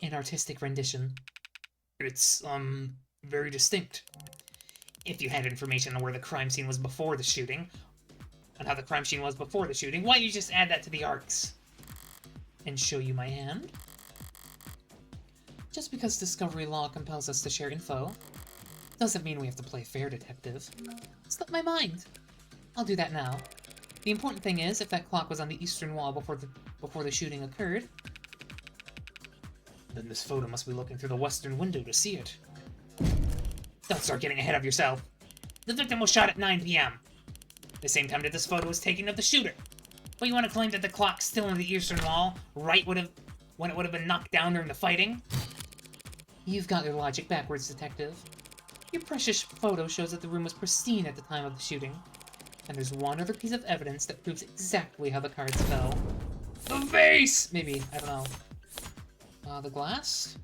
An artistic rendition. It's, very distinct. If you had information on where the crime scene was before the shooting, on how the crime scene was before the shooting, why don't you just add that to the arcs? And show you my hand? Just because discovery law compels us to share info, doesn't mean we have to play fair, detective. Slip my mind. I'll do that now. The important thing is, if that clock was on the eastern wall before the shooting occurred, then this photo must be looking through the western window to see it. Don't start getting ahead of yourself. The victim was shot at 9 p.m. The same time that this photo was taken of the shooter. But you want to claim that the clock's still on the eastern wall, right when it would have been knocked down during the fighting? You've got your logic backwards, detective. Your precious photo shows that the room was pristine at the time of the shooting. And there's one other piece of evidence that proves exactly how the cards fell. The vase! Maybe, I don't know. The glass?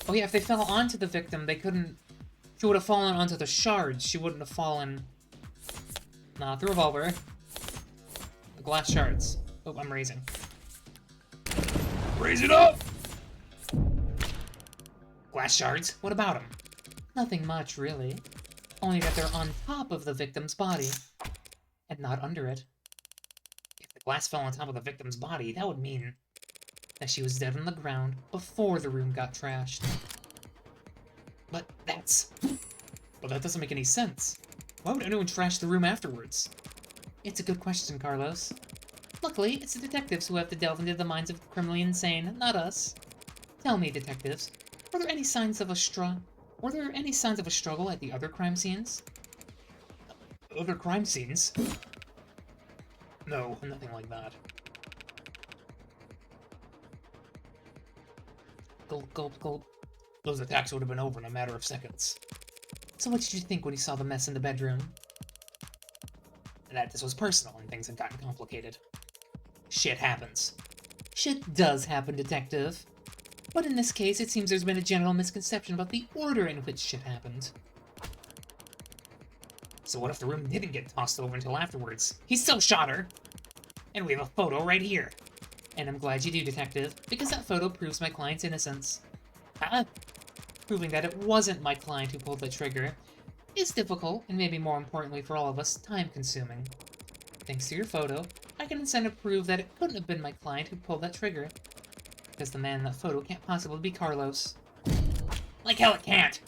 Oh yeah, if they fell onto the victim, they couldn't... She would have fallen onto the shards. She wouldn't have fallen... Not the revolver. The glass shards. Oh, I'm raising. Raise it up! Glass shards? What about them? Nothing much, really. Only that they're on top of the victim's body, and not under it. If the glass fell on top of the victim's body, that would mean that she was dead on the ground before the room got trashed. But that doesn't make any sense. Why would anyone trash the room afterwards? It's a good question, Carlos. Luckily, it's the detectives who have to delve into the minds of the criminally insane, not us. Tell me, detectives, were there any signs of a struggle at the other crime scenes? Other crime scenes? No, nothing like that. Gulp, gulp, gulp. Those attacks would have been over in a matter of seconds. So what did you think when you saw the mess in the bedroom? That this was personal and things had gotten complicated. Shit happens. Shit does happen, detective. But in this case, it seems there's been a general misconception about the order in which shit happened. So what if the room didn't get tossed over until afterwards? He still shot her! And we have a photo right here. And I'm glad you do, detective, because that photo proves my client's innocence. Huh? Proving that it wasn't my client who pulled the trigger is difficult, and maybe more importantly for all of us, time-consuming. Thanks to your photo, I can instead prove that it couldn't have been my client who pulled that trigger. Because the man in that photo can't possibly be Carlos. Like hell it can't!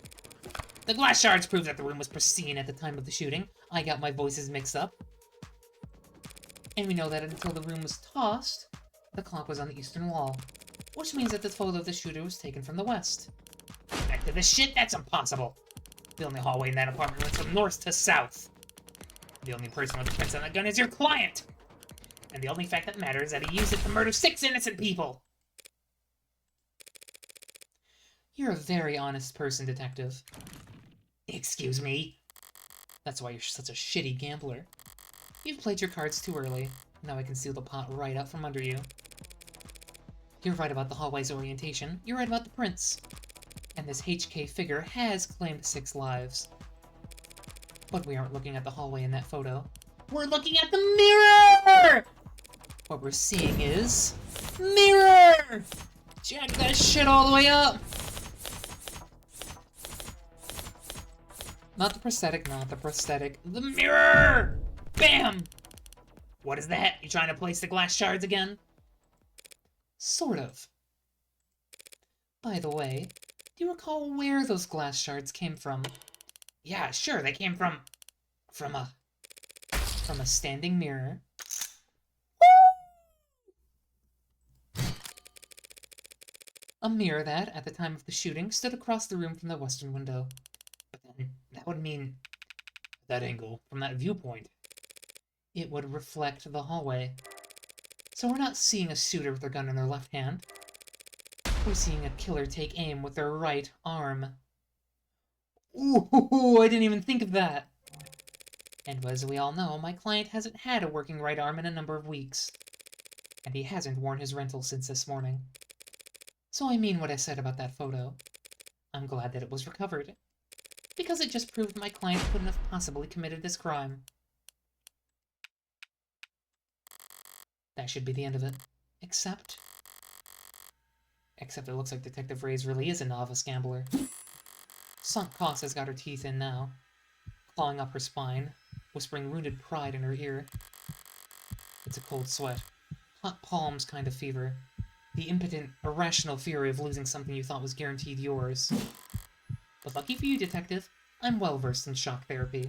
The glass shards prove that the room was pristine at the time of the shooting. I got my voices mixed up. And we know that until the room was tossed, the clock was on the eastern wall. Which means that the photo of the shooter was taken from the west. Back to this shit? That's impossible! The only hallway in that apartment went from north to south. The only person with a prints on that gun is your client! And the only fact that matters is that he used it to murder 6 innocent people! You're a very honest person, detective. Excuse me? That's why you're such a shitty gambler. You've played your cards too early. Now I can seal the pot right out from under you. You're right about the hallway's orientation. You're right about the prints. And this HK figure has claimed 6 lives. But we aren't looking at the hallway in that photo. We're looking at the mirror! What we're seeing is... mirror! Jack that shit all the way up! Not the prosthetic, not the prosthetic. The mirror! Bam! What is that? You trying to place the glass shards again? Sort of. By the way, do you recall where those glass shards came from? Yeah, sure, they came from a standing mirror. A mirror that, at the time of the shooting, stood across the room from the western window. But then, that would mean that angle, from that viewpoint, it would reflect the hallway. So we're not seeing a shooter with their gun in their left hand. We're seeing a killer take aim with their right arm. Ooh, I didn't even think of that. And as we all know, my client hasn't had a working right arm in a number of weeks. And he hasn't worn his rental since this morning. So I mean what I said about that photo. I'm glad that it was recovered, because it just proved my client couldn't have possibly committed this crime. That should be the end of it. Except it looks like Detective Reyes really is a novice gambler. Sunk Cost has got her teeth in now, clawing up her spine, whispering wounded pride in her ear. It's a cold sweat. Hot palms kind of fever. The impotent, irrational fury of losing something you thought was guaranteed yours. But lucky for you, Detective, I'm well versed in shock therapy.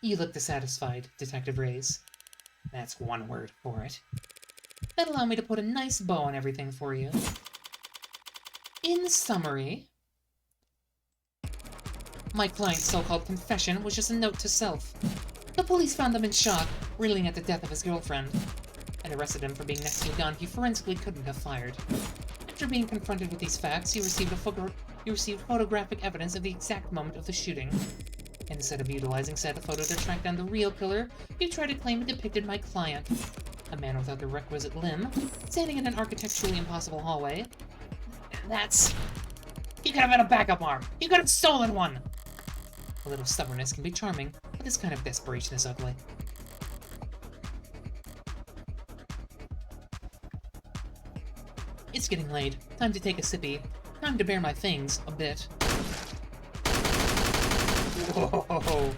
You look dissatisfied, Detective Reyes. That's one word for it. That'll allow me to put a nice bow on everything for you. In summary, my client's so-called confession was just a note to self. The police found him in shock, reeling at the death of his girlfriend, and arrested him for being next to a gun he forensically couldn't have fired. After being confronted with these facts, he received photographic evidence of the exact moment of the shooting. And instead of utilizing said photo to track down the real killer, you tried to claim it depicted my client, a man without the requisite limb, standing in an architecturally impossible hallway. That's... He could have had a backup arm! He could have stolen one! A little stubbornness can be charming, but this kind of desperation is ugly. It's getting late. Time to take a sippy. Time to bare my things a bit. Whoa!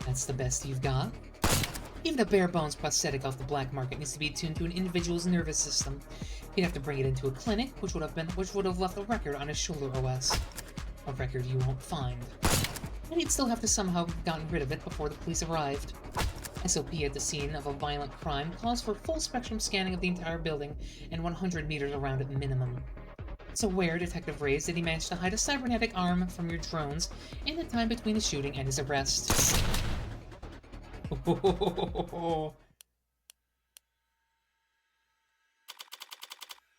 That's the best you've got? Even a bare-bones prosthetic off the black market needs to be attuned to an individual's nervous system. You'd have to bring it into a clinic, which would have left a record on his shoulder OS. A record you won't find. And he'd still have to somehow have gotten rid of it before the police arrived. SOP at the scene of a violent crime calls for full-spectrum scanning of the entire building and 100 meters around at minimum. So where, Detective Reyes, did he manage to hide a cybernetic arm from your drones in the time between the shooting and his arrest?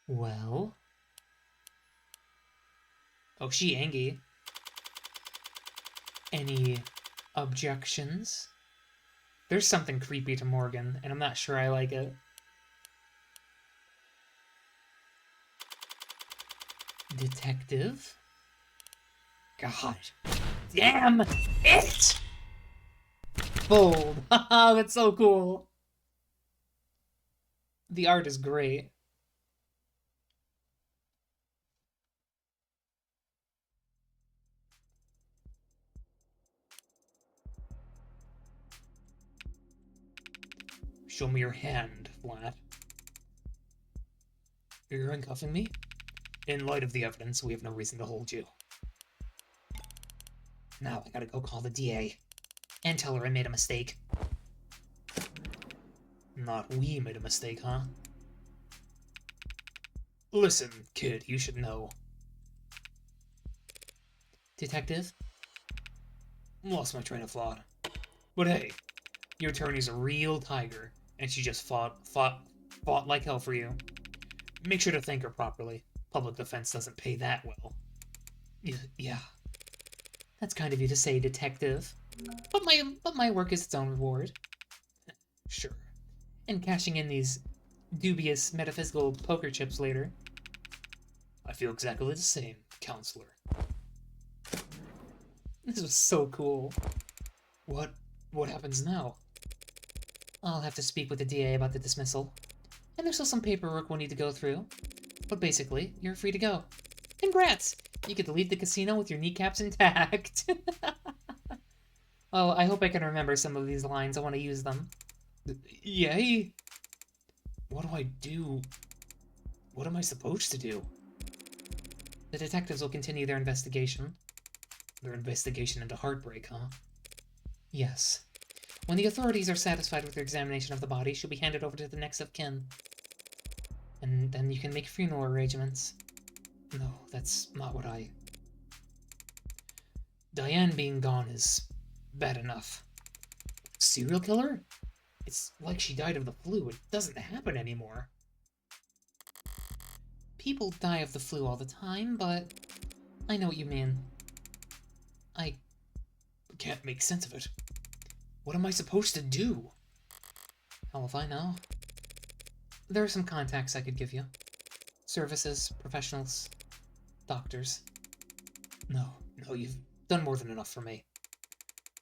Well? Oh, she angry. Any objections? There's something creepy to Morgan, and I'm not sure I like it. Detective? God. Damn it! Bold. Haha, that's so cool. The art is great. Show me your hand, Flat. You're handcuffing me? In light of the evidence, we have no reason to hold you. Now I gotta go call the DA. And tell her I made a mistake. Not we made a mistake, huh? Listen, kid, you should know. Detective? Lost my train of thought. But hey, your attorney's a real tiger, and she just fought like hell for you. Make sure to thank her properly. Public defense doesn't pay that well. Yeah. That's kind of you to say, Detective. But my work is its own reward. Sure. And cashing in these dubious metaphysical poker chips later. I feel exactly the same, counselor. This was so cool. What happens now? I'll have to speak with the DA about the dismissal. And there's still some paperwork we'll need to go through. But basically, you're free to go. Congrats! You get to leave the casino with your kneecaps intact. Oh, I hope I can remember some of these lines. I want to use them. Yay! What do I do? What am I supposed to do? The detectives will continue their investigation. Their investigation into heartbreak, huh? Yes. When the authorities are satisfied with their examination of the body, she'll be handed over to the next of kin. And then you can make funeral arrangements. No, that's not what I... Diane being gone is bad enough. Serial killer? It's like she died of the flu. It doesn't happen anymore. People die of the flu all the time, but I know what you mean. I can't make sense of it. What am I supposed to do? Hell if I know. There are some contacts I could give you. Services, professionals, doctors. No, you've done more than enough for me.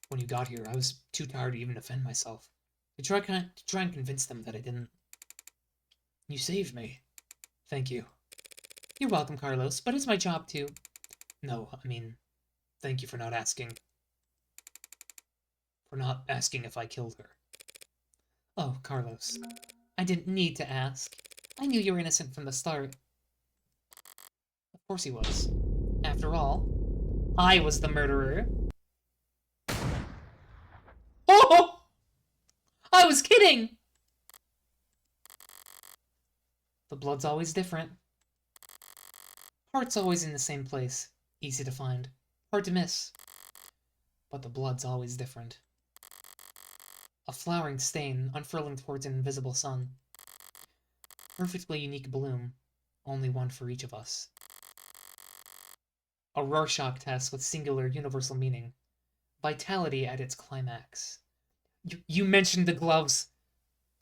When you got here, I was too tired to even defend myself. To try and convince them that I didn't. You saved me. Thank you. You're welcome, Carlos, but it's my job to... No, I mean, thank you for not asking. For not asking if I killed her. Oh, Carlos. I didn't need to ask. I knew you were innocent from the start. Of course he was. After all, I was the murderer. Oh! I was kidding! The blood's always different. Heart's always in the same place. Easy to find. Hard to miss. But the blood's always different. A flowering stain unfurling towards an invisible sun. Perfectly unique bloom. Only one for each of us. A Rorschach test with singular universal meaning. Vitality at its climax. You mentioned the gloves.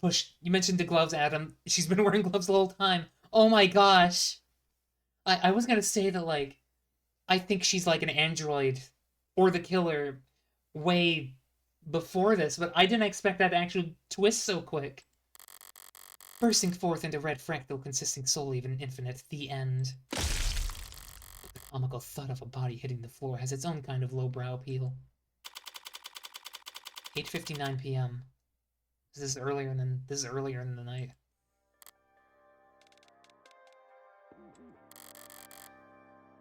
You mentioned the gloves, Adam. She's been wearing gloves the whole time. Oh my gosh. I was gonna say that, like, I think she's like an android or the killer way before this, but I didn't expect that to actually twist so quick. Bursting forth into red fractal consisting solely of an infinite, the end. The comical thud of a body hitting the floor has its own kind of lowbrow appeal. 8:59 p.m. This is earlier in the night.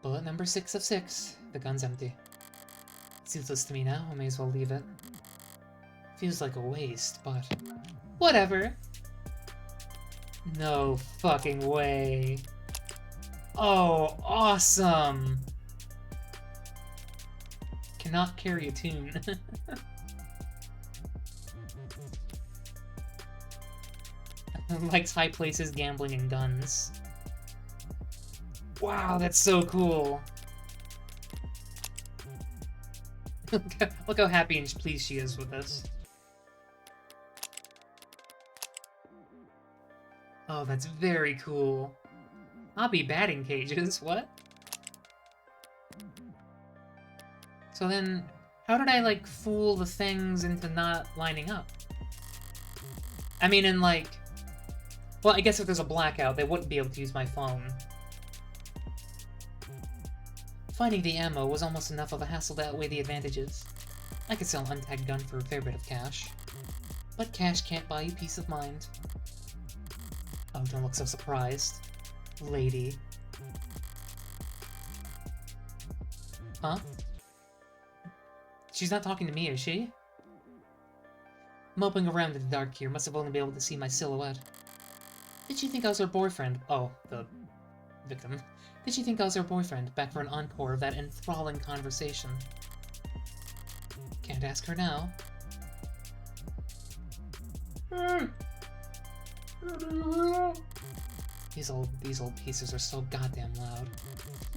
Bullet number 6 of 6. The gun's empty. It's useless to me now, I may as well leave it. Feels like a waste, but... whatever! No fucking way. Oh, awesome! Cannot carry a tune. Likes high places, gambling, and guns. Wow, that's so cool. Look how happy and pleased she is with this. Oh, that's very cool. Hobby batting cages, what? So then, how did I, like, fool the things into not lining up? I mean, in, like... well, I guess if there's a blackout, they wouldn't be able to use my phone. Finding the ammo was almost enough of a hassle to outweigh the advantages. I could sell an untagged gun for a fair bit of cash. But cash can't buy you peace of mind. Oh, don't look so surprised. Lady. Huh? She's not talking to me, is she? Moping around in the dark here, must have only been able to see my silhouette. Did she think I was her boyfriend? Oh, the victim. Did she think I was her boyfriend, back for an encore of that enthralling conversation? Can't ask her now. These old pieces are so goddamn loud.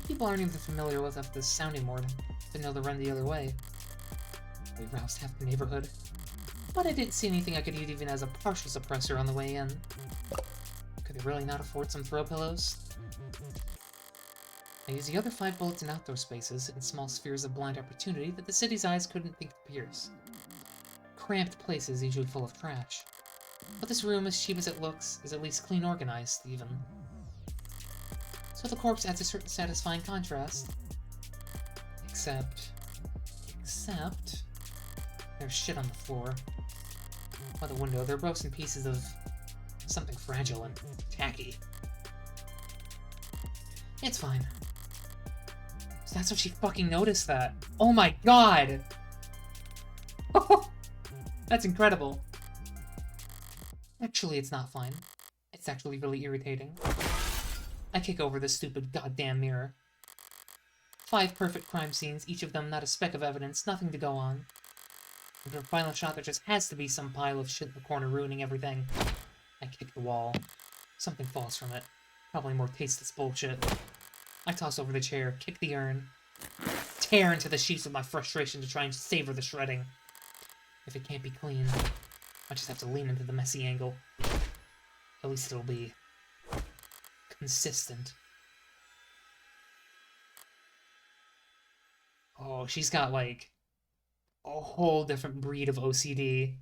People aren't even familiar with the sounding board to know to run the other way. We roused half the neighborhood. But I didn't see anything I could use even as a partial suppressor on the way in. Could they really not afford some throw pillows? I used the other 5 bullets in outdoor spaces, in small spheres of blind opportunity that the city's eyes couldn't think to pierce. Cramped places usually full of trash. But this room, as cheap as it looks, is at least clean organized, even. So the corpse adds a certain satisfying contrast. Except... there's shit on the floor. By the window, there are broken pieces of something fragile and tacky. It's fine. So that's what she fucking noticed that. Oh my god! That's incredible. Actually, it's not fine. It's actually really irritating. I kick over this stupid goddamn mirror. 5 perfect crime scenes, each of them not a speck of evidence, nothing to go on. After a final shot, there just has to be some pile of shit in the corner ruining everything. I kick the wall. Something falls from it. Probably more tasteless bullshit. I toss over the chair, kick the urn, tear into the sheets with my frustration to try and savor the shredding. If it can't be cleaned, I just have to lean into the messy angle. At least it'll be consistent. Oh, she's got, like, a whole different breed of OCD.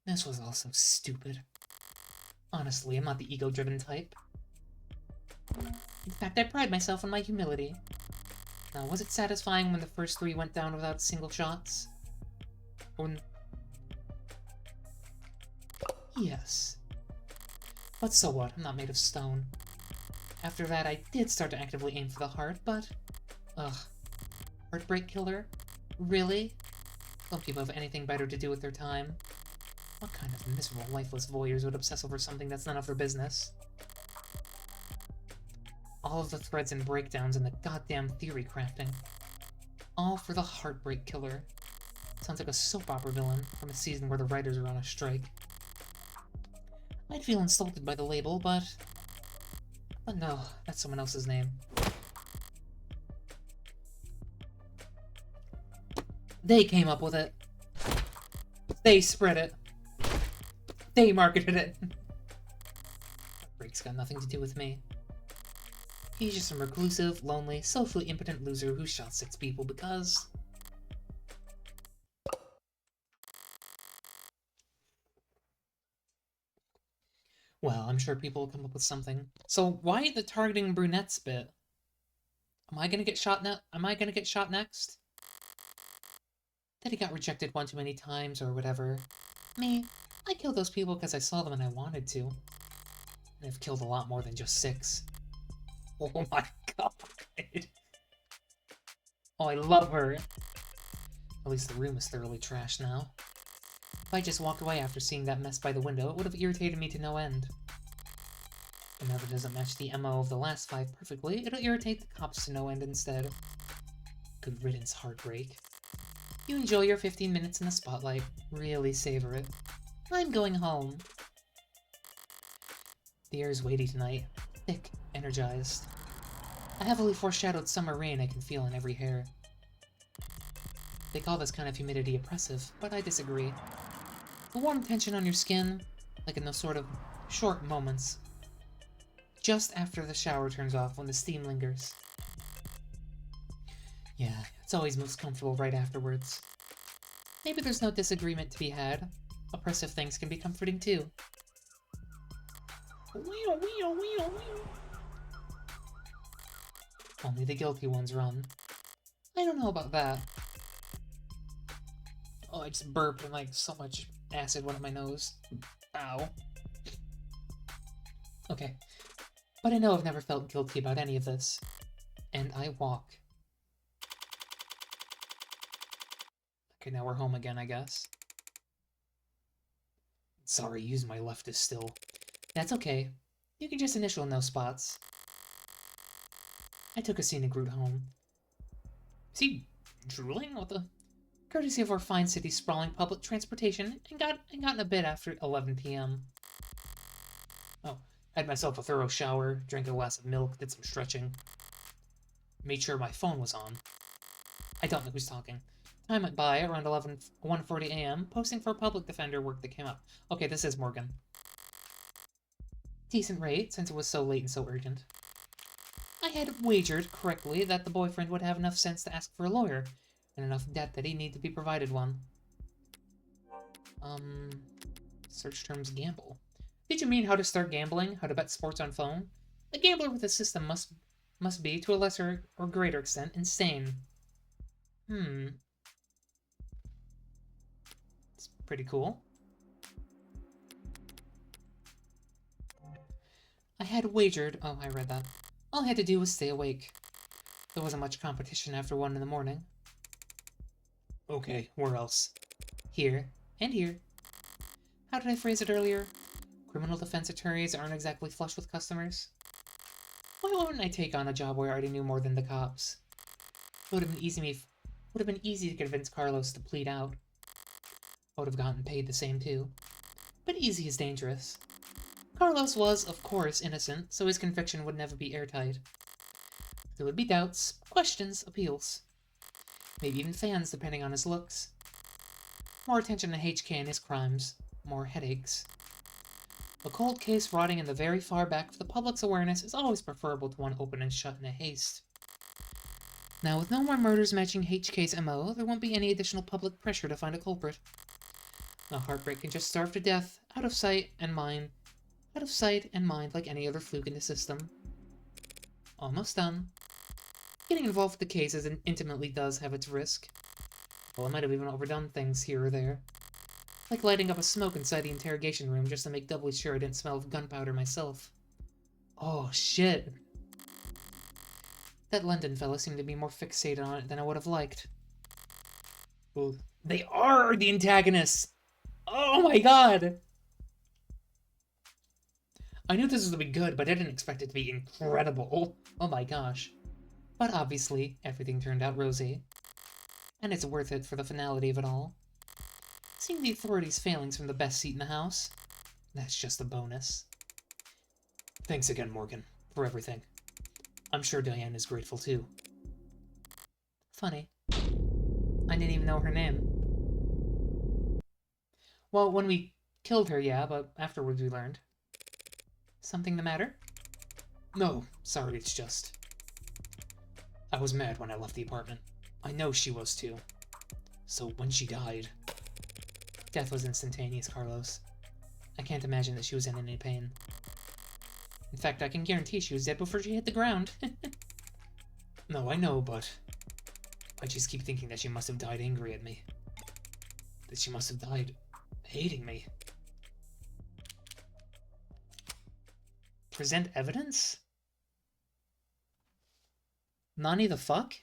This was all so stupid. Honestly, I'm not the ego-driven type. In fact, I pride myself on my humility. Now, was it satisfying when the first 3 went down without single shots? When... Yes. But so what? I'm not made of stone. After that, I did start to actively aim for the heart, but... Ugh. Heartbreak killer? Really? Don't people have anything better to do with their time? What kind of miserable, lifeless voyeurs would obsess over something that's none of their business? All of the threads and breakdowns and the goddamn theory crafting. All for the heartbreak killer. Sounds like a soap opera villain from a season where the writers are on a strike. I'd feel insulted by the label, but no, that's someone else's name. They came up with it. They spread it. They marketed it. Heartbreak's got nothing to do with me. He's just a reclusive, lonely, socially impotent loser who shot 6 people because... Well, I'm sure people will come up with something. So why the targeting brunettes bit? Am I gonna get shot now? Am I gonna get shot next? That he got rejected one too many times or whatever. Me, I killed those people because I saw them and I wanted to. And I've killed a lot more than just 6. Oh my god. Oh, I love her. At least the room is thoroughly trashed now. If I just walked away after seeing that mess by the window, it would have irritated me to no end. And now that it doesn't match the MO of the last 5 perfectly, it'll irritate the cops to no end instead. Good riddance, Heartbreak. You enjoy your 15 minutes in the spotlight. Really savor it. I'm going home. The air is weighty tonight. Thick, energized. A heavily foreshadowed summer rain I can feel in every hair. They call this kind of humidity oppressive, but I disagree. The warm tension on your skin, like in those sort of short moments. Just after the shower turns off when the steam lingers. Yeah, it's always most comfortable right afterwards. Maybe there's no disagreement to be had. Oppressive things can be comforting too. Only the guilty ones run. I don't know about that. Oh, I just burped and like so much acid went up my nose. Ow. Okay. But I know I've never felt guilty about any of this. And I walk. Okay, now we're home again, I guess. Sorry, using my leftist still. That's okay. You can just initial no spots. I took a scenic route home. Is he drooling? What the? Courtesy of our fine city's sprawling public transportation, and gotten a bit after 11 p.m. Oh, had myself a thorough shower, drank a glass of milk, did some stretching. Made sure my phone was on. I don't know who's talking. Time went by, around 1:40 a.m., posting for public defender work that came up. Okay, this is Morgan. Decent rate, since it was so late and so urgent. I had wagered correctly that the boyfriend would have enough sense to ask for a lawyer, and enough debt that he'd need to be provided one. Search terms gamble. Did you mean how to start gambling? How to bet sports on phone? A gambler with a system must be, to a lesser or greater extent, insane. It's pretty cool. I had wagered... Oh, I read that. All I had to do was stay awake. There wasn't much competition after 1 in the morning. Okay, where else? Here. And here. How did I phrase it earlier? Criminal defense attorneys aren't exactly flush with customers. Why wouldn't I take on a job where I already knew more than the cops? It would have been Would have been easy to convince Carlos to plead out. I would have gotten paid the same too. But easy is dangerous. Carlos was, of course, innocent, so his conviction would never be airtight. There would be doubts, questions, appeals. Maybe even fans, depending on his looks. More attention to HK and his crimes. More headaches. A cold case rotting in the very far back of the public's awareness is always preferable to one open and shut in a haste. Now, with no more murders matching HK's MO, there won't be any additional public pressure to find a culprit. A heartbreak can just starve to death, out of sight and mind like any other fluke in the system. Almost done. Getting involved with the case as intimately does have its risk. Well, I might have even overdone things here or there. Like lighting up a smoke inside the interrogation room just to make doubly sure I didn't smell of gunpowder myself. Oh, shit. That London fella seemed to be more fixated on it than I would have liked. Ooh, they are the antagonists! Oh my god! I knew this was going to be good, but I didn't expect it to be incredible. Oh my gosh. But obviously, everything turned out rosy. And it's worth it for the finality of it all. Seeing the authorities' failings from the best seat in the house, that's just a bonus. Thanks again, Morgan, for everything. I'm sure Diane is grateful too. Funny. I didn't even know her name. Well, when we killed her, yeah, but afterwards we learned. Something the matter? No, sorry, it's just... I was mad when I left the apartment. I know she was too. So when she died... Death was instantaneous, Carlos. I can't imagine that she was in any pain. In fact, I can guarantee she was dead before she hit the ground. No, I know, but... I just keep thinking that she must have died angry at me. That she must have died hating me. Present evidence? Nani the fuck?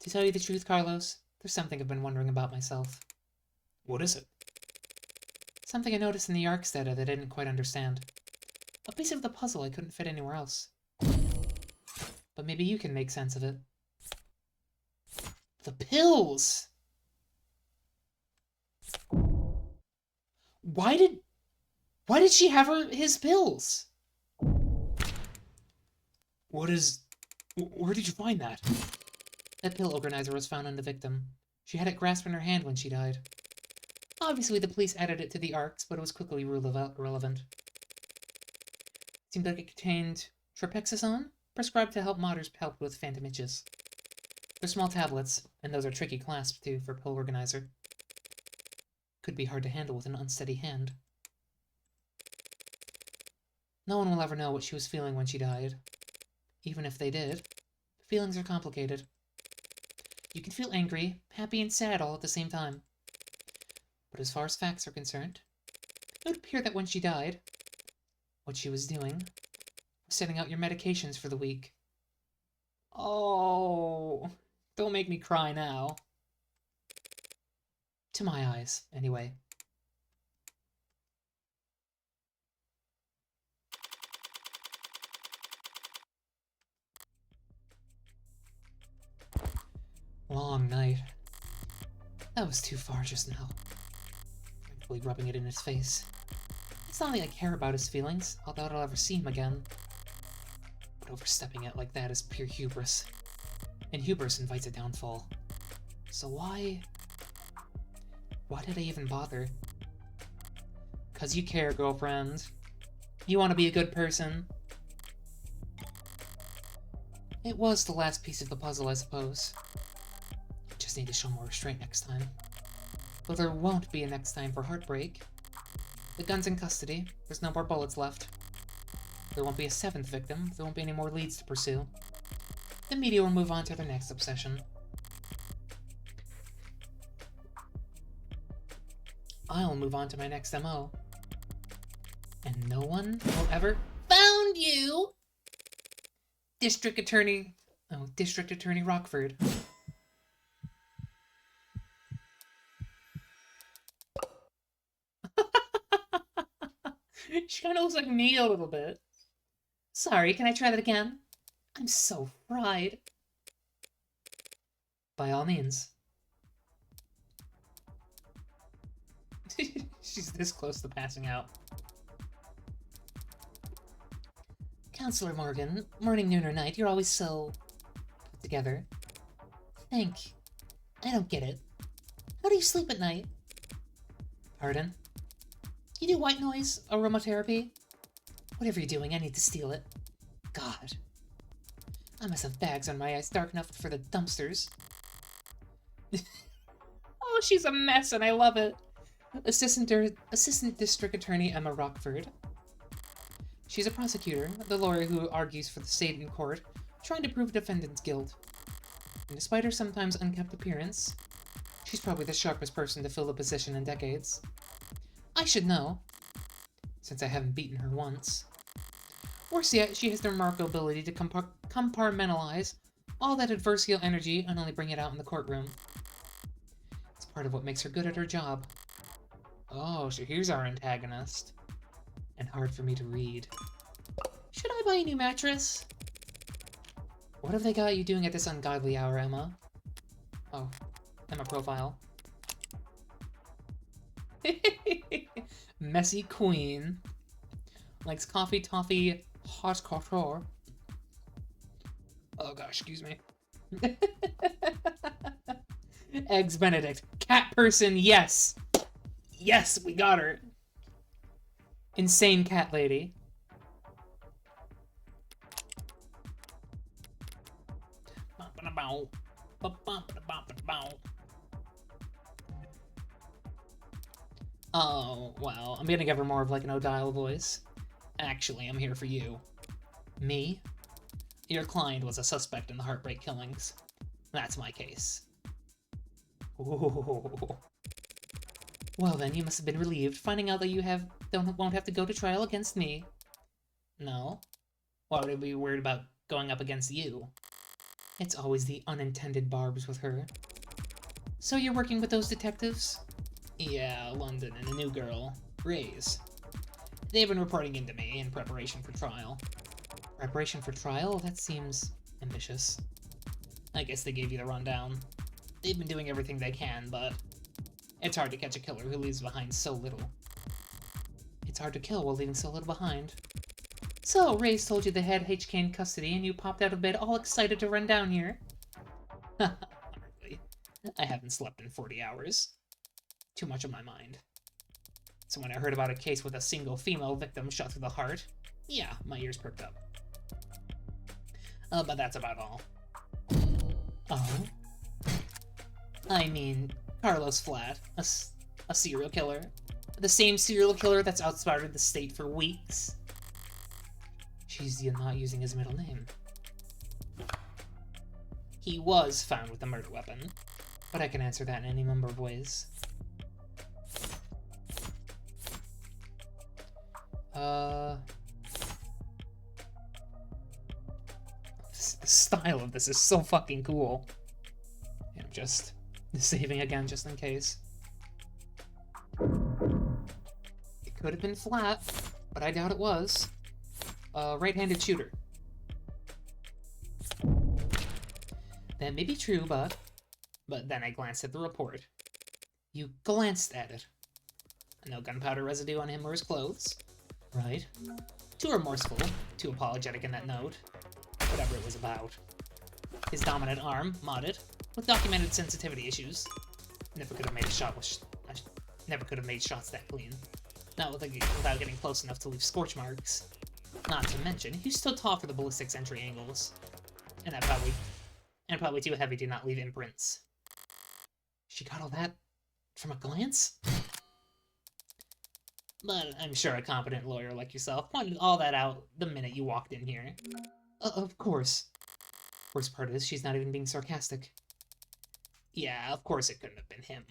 To tell you the truth, Carlos, there's something I've been wondering about myself. What is it? Something I noticed in the ARC's data that I didn't quite understand. A piece of the puzzle I couldn't fit anywhere else. But maybe you can make sense of it. The pills! Why did she have his pills? Where did you find that? That pill organizer was found on the victim. She had it grasped in her hand when she died. Obviously, the police added it to the ARCs, but it was quickly ruled irrelevant. It seemed like it contained tripexazone, prescribed to help modders help with phantom itches. They're small tablets, and those are tricky clasps, too, for pill organizer. Could be hard to handle with an unsteady hand. No one will ever know what she was feeling when she died. Even if they did, feelings are complicated. You can feel angry, happy, and sad all at the same time. But as far as facts are concerned, it would appear that when she died, what she was doing was setting out your medications for the week. Oh, don't make me cry now. To my eyes, anyway. Long night. That was too far just now. Thankfully rubbing it in his face. It's not like I care about his feelings. I doubt I'll ever see him again. But overstepping it like that is pure hubris. And hubris invites a downfall. So why did I even bother? 'Cause you care, girlfriend. You want to be a good person. It was the last piece of the puzzle, I suppose. Just need to show more restraint next time. Though there won't be a next time for Heartbreak. The gun's in custody. There's no more bullets left. There won't be a 7th victim. There won't be any more leads to pursue. The media will move on to their next obsession. I'll move on to my next MO. And no one will ever found you! District Attorney Rockford. She kind of looks like me a little bit. Sorry, can I try that again? I'm so fried. By all means. She's this close to passing out. Counselor Morgan, morning, noon, or night, you're always so put together. I don't get it. How do you sleep at night? Pardon? You do white noise, aromatherapy? Whatever you're doing, I need to steal it. God. I must have bags on my eyes dark enough for the dumpsters. Oh, she's a mess and I love it. Assistant District Attorney Emma Rockford. She's a prosecutor, the lawyer who argues for the state in court, trying to prove a defendant's guilt. And despite her sometimes unkempt appearance, she's probably the sharpest person to fill the position in decades. I should know, since I haven't beaten her once. Worse yet, she has the remarkable ability to compartmentalize all that adversarial energy and only bring it out in the courtroom. It's part of what makes her good at her job. Oh, so here's our antagonist. And hard for me to read. Should I buy a new mattress? What have they got you doing at this ungodly hour, Emma? Oh, Emma profile. Messy queen. Likes coffee, toffee, hot couture. Oh gosh, excuse me. Eggs Benedict. Cat person, yes! Yes, we got her! Insane cat lady. Oh, well, I'm gonna give her more of like an Odile voice. Actually, I'm here for you. Me? Your client was a suspect in the Heartbreak killings. That's my case. Ooh. Well then, you must have been relieved, finding out that you won't have to go to trial against me. No? Why would I be worried about going up against you? It's always the unintended barbs with her. So you're working with those detectives? Yeah, London and a new girl, Ray's. They've been reporting into me in preparation for trial. Preparation for trial? That seems ambitious. I guess they gave you the rundown. They've been doing everything they can, but it's hard to catch a killer who leaves behind so little. It's hard to kill while leaving so little behind. So, Ray's told you they had HK in custody and you popped out of bed all excited to run down here? Hardly. I haven't slept in 40 hours. Too much on my mind. So when I heard about a case with a single female victim shot through the heart, yeah, my ears perked up. But that's about all. Oh? I mean, Carlos Flat, a serial killer. The same serial killer that's outsmarted the state for weeks. She's not using his middle name. He was found with a murder weapon, but I can answer that in any number of ways. The style of this is so fucking cool. And I'm just saving again just in case. It could have been Flat, but I doubt it was. Right-handed shooter. That may be true, but then I glanced at the report. You glanced at it. No gunpowder residue on him or his clothes. Right. Too remorseful, too apologetic in that note. Whatever it was about. His dominant arm, modded, with documented sensitivity issues. Never could have made a shot never could have made shots that clean. Not without getting close enough to leave scorch marks. Not to mention, he's still tall for the ballistics entry angles. And probably too heavy to not leave imprints. She got all that from a glance? But I'm sure a competent lawyer like yourself pointed all that out the minute you walked in here. Of course. Worst part is, she's not even being sarcastic. Yeah, of course it couldn't have been him.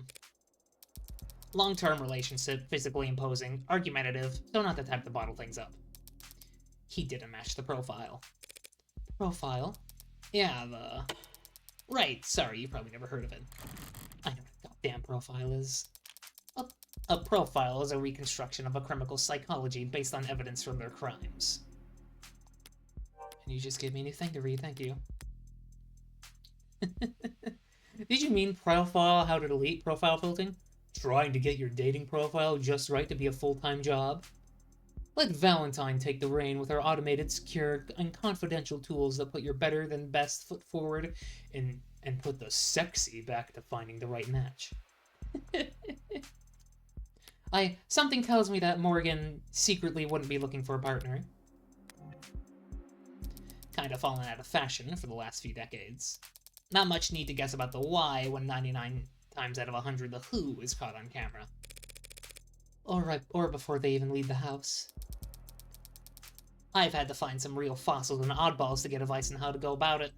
Long-term relationship, physically imposing, argumentative, though not the type to bottle things up. He didn't match the profile. Profile? Yeah, Right, sorry, you probably never heard of it. I know what a goddamn profile is. A profile is a reconstruction of a criminal's psychology based on evidence from their crimes. You just gave me a new thing to read, thank you. Did you mean profile how to delete profile filtering? Trying to get your dating profile just right to be a full-time job? Let Valentine take the reign with her automated, secure, and confidential tools that put your better than best foot forward and put the sexy back to finding the right match. Something tells me that Morgan secretly wouldn't be looking for a partner. Kind of fallen out of fashion for the last few decades. Not much need to guess about the why when 99 times out of 100 the who is caught on camera. Or before they even leave the house. I've had to find some real fossils and oddballs to get advice on how to go about it.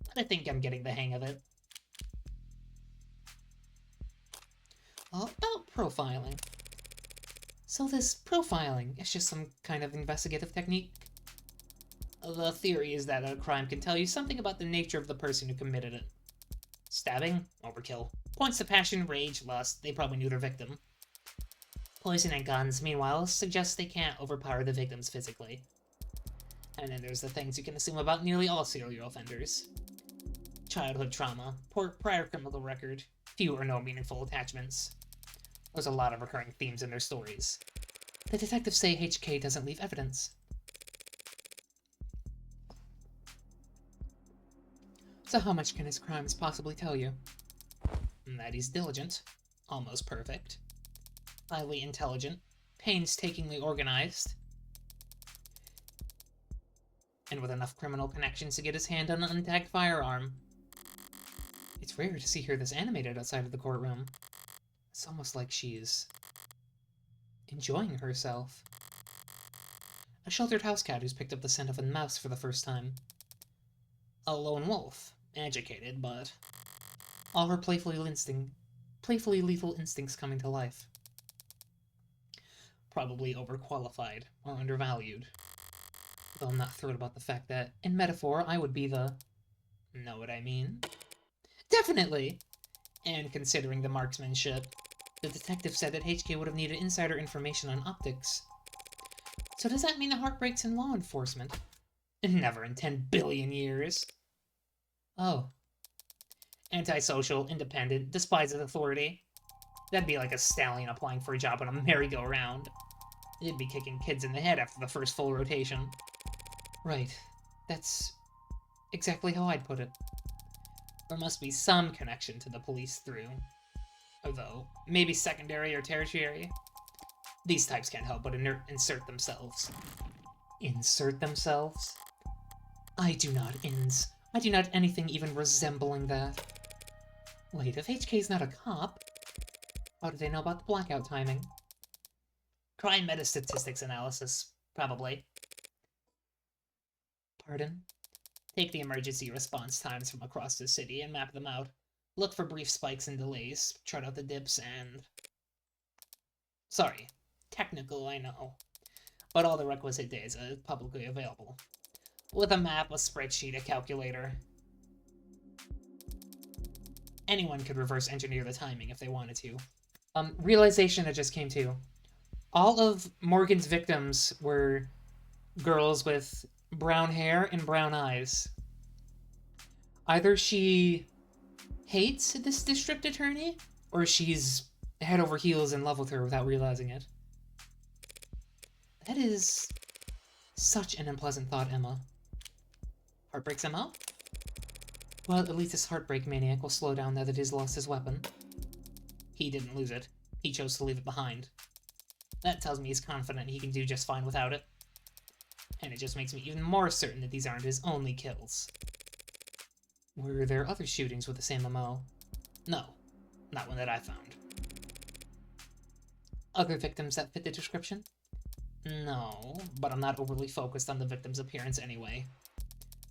But I think I'm getting the hang of it. About profiling. So this profiling is just some kind of investigative technique? The theory is that a crime can tell you something about the nature of the person who committed it. Stabbing? Overkill. Points to passion, rage, lust. They probably knew their victim. Poison and guns, meanwhile, suggests they can't overpower the victims physically. And then there's the things you can assume about nearly all serial offenders. Childhood trauma, poor prior criminal record, few or no meaningful attachments. There's a lot of recurring themes in their stories. The detectives say HK doesn't leave evidence. So how much can his crimes possibly tell you? That he's diligent, almost perfect, highly intelligent, painstakingly organized, and with enough criminal connections to get his hand on an untagged firearm. It's rare to see her this animated outside of the courtroom. It's almost like she's enjoying herself. A sheltered house cat who's picked up the scent of a mouse for the first time. A lone wolf, educated, but all her playfully lethal instincts coming to life. Probably overqualified or undervalued. Though I'm not thrilled about the fact that, in metaphor, I would be the... Know what I mean? Definitely! And considering the marksmanship, the detective said that HK would have needed insider information on optics. So does that mean the heartbreak's in law enforcement? Never in 10 billion years. Oh. Antisocial, independent, despises authority. That'd be like a stallion applying for a job on a merry-go-round. It'd be kicking kids in the head after the first full rotation. Right. That's exactly how I'd put it. There must be some connection to the police through. Although, maybe secondary or tertiary. These types can't help but insert themselves. Insert themselves? I do not anything even resembling that. Wait, if HK's not a cop, how do they know about the blackout timing? Crime metastatistics analysis, probably. Pardon? Take the emergency response times from across the city and map them out. Look for brief spikes and delays, chart out the dips, and... Sorry. Technical, I know. But all the requisite data is publicly available. With a map, a spreadsheet, a calculator. Anyone could reverse engineer the timing if they wanted to. Realization that just came to. All of Morgan's victims were girls with brown hair and brown eyes. Either she hates this district attorney, or she's head over heels in love with her without realizing it. That is such an unpleasant thought, Emma. Heartbreaks Emma? Well, at least this heartbreak maniac will slow down now that he's lost his weapon. He didn't lose it. He chose to leave it behind. That tells me he's confident he can do just fine without it. And it just makes me even more certain that these aren't his only kills. Were there other shootings with the same MO? No, not one that I found. Other victims that fit the description? No, but I'm not overly focused on the victim's appearance anyway.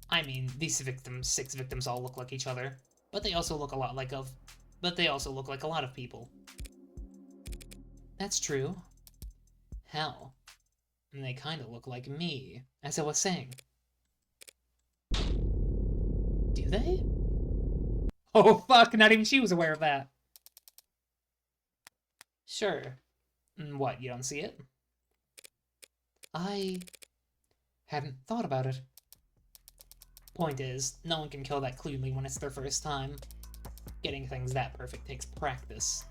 I mean, these 6 victims all look like each other, but they also look a lot like a lot of people. That's true. Hell, they kind of look like me, as I was saying. Do they? Oh fuck, not even she was aware of that. Sure. What, you don't see it? I hadn't thought about it. Point is, no one can kill that cleanly when it's their first time. Getting things that perfect takes practice.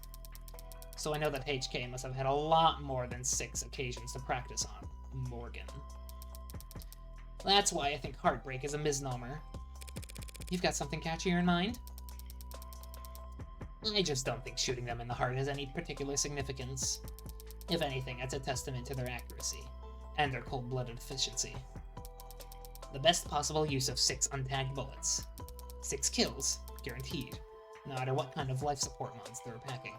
So I know that HK must have had a lot more than 6 occasions to practice on Morgan. That's why I think heartbreak is a misnomer. You've got something catchier in mind? I just don't think shooting them in the heart has any particular significance. If anything, it's a testament to their accuracy, and their cold-blooded efficiency. The best possible use of 6 untagged bullets. 6 kills, guaranteed, no matter what kind of life support mods they're packing.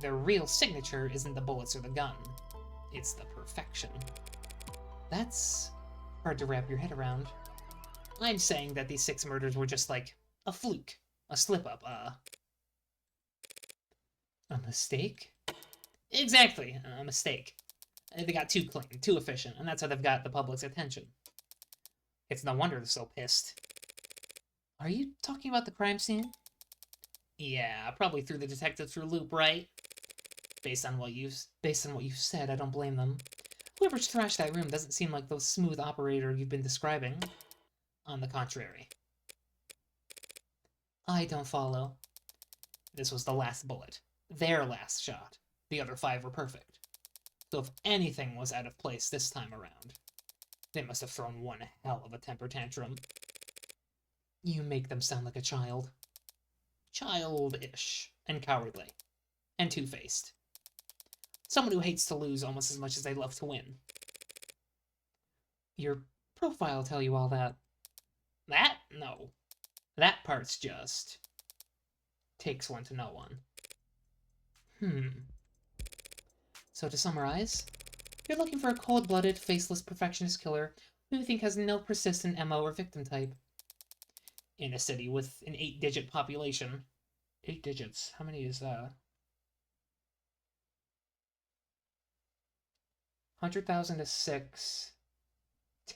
Their real signature isn't the bullets or the gun, it's the perfection. That's hard to wrap your head around. I'm saying that these 6 murders were just like a fluke, a slip-up, a mistake? Exactly, a mistake. They got too clean, too efficient, and that's how they've got the public's attention. It's no wonder they're so pissed. Are you talking about the crime scene? Yeah, probably threw the detective through a loop, right? Based on what you've said, I don't blame them. Whoever's trashed that room doesn't seem like the smooth operator you've been describing. On the contrary. I don't follow. This was the last bullet. Their last shot. The other 5 were perfect. So if anything was out of place this time around, they must have thrown one hell of a temper tantrum. You make them sound like a child. Childish. And cowardly. And two-faced. Someone who hates to lose almost as much as they love to win. Your profile tell you all that. That? No. That part's just... takes one to know one. So to summarize, you're looking for a cold-blooded, faceless, perfectionist killer who you think has no persistent MO or victim type. In a city with an 8-digit population. 8 digits? How many is that? 100,000 to 6.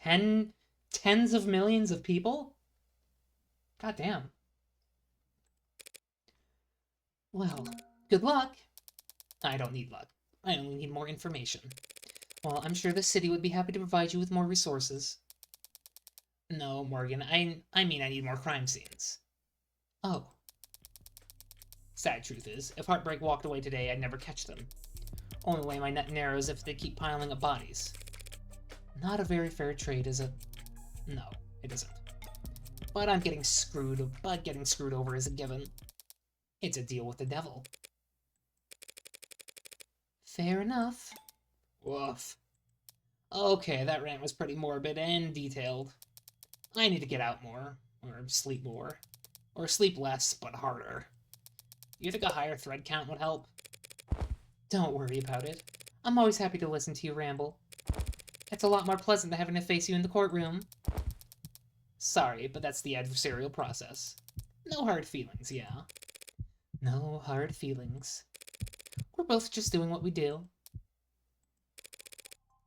10s of millions of people? God damn. Well, good luck. I don't need luck. I only need more information. Well, I'm sure the city would be happy to provide you with more resources. No, Morgan, I mean I need more crime scenes. Oh. Sad truth is, if Heartbreak walked away today, I'd never catch them. Only way my net narrows if they keep piling up bodies. Not a very fair trade, is it? No, it isn't. But getting screwed over is a given. It's a deal with the devil. Fair enough. Woof. Okay, that rant was pretty morbid and detailed. I need to get out more, or sleep more, or sleep less, but harder. You think a higher thread count would help? Don't worry about it. I'm always happy to listen to you ramble. It's a lot more pleasant than having to face you in the courtroom. Sorry, but that's the adversarial process. No hard feelings, yeah. No hard feelings. We're both just doing what we do.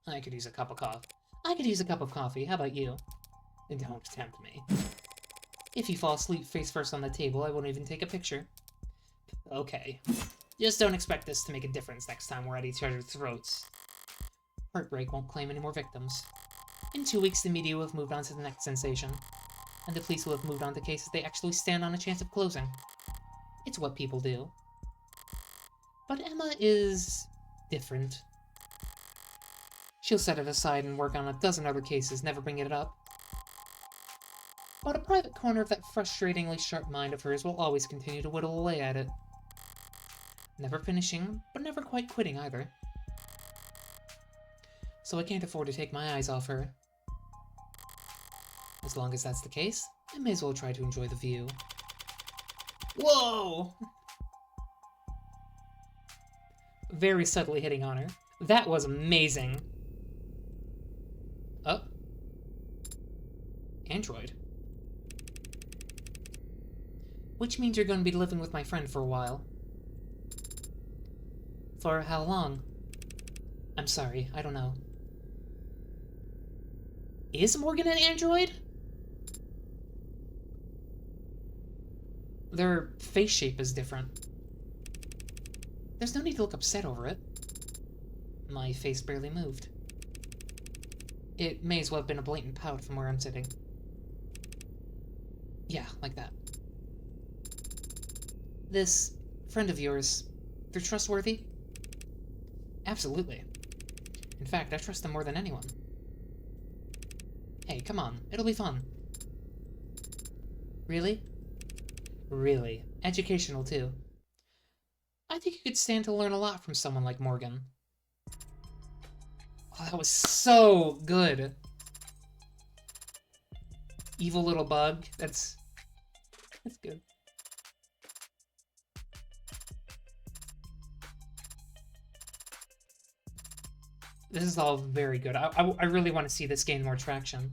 I could use a cup of coffee. How about you? And don't tempt me. If you fall asleep face first on the table, I won't even take a picture. Okay. Just don't expect this to make a difference next time we're at each other's throats. Heartbreak won't claim any more victims. In 2 weeks, the media will have moved on to the next sensation. And the police will have moved on to cases they actually stand on a chance of closing. It's what people do. But Emma is... different. She'll set it aside and work on a dozen other cases, never bring it up. But a private corner of that frustratingly sharp mind of hers will always continue to whittle away at it. Never finishing, but never quite quitting either. So I can't afford to take my eyes off her. As long as that's the case, I may as well try to enjoy the view. Whoa! Very subtly hitting on her. That was amazing. Oh. Android. Which means you're going to be living with my friend for a while. For how long? I'm sorry, I don't know. Is Morgan an android? Their face shape is different. There's no need to look upset over it. My face barely moved. It may as well have been a blatant pout from where I'm sitting. Yeah, like that. This friend of yours, they're trustworthy? Absolutely. In fact, I trust them more than anyone. Hey, come on. It'll be fun. Really? Really. Educational, too. I think you could stand to learn a lot from someone like Morgan. Oh, that was so good. Evil little bug. That's good. This is all very good. I really want to see this gain more traction.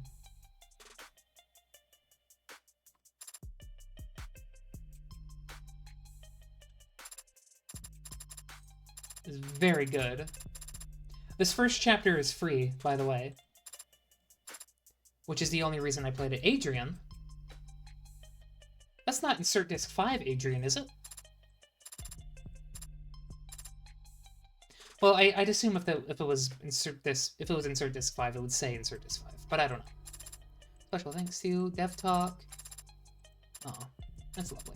It's very good. This first chapter is free, by the way. Which is the only reason I played it. Adrian? That's not Insert Disc 5 Adrian, is it? Well, I'd assume if it was Insert Disc 5, it would say Insert Disc 5, but I don't know. Special thanks to Dev Talk. Oh, that's lovely.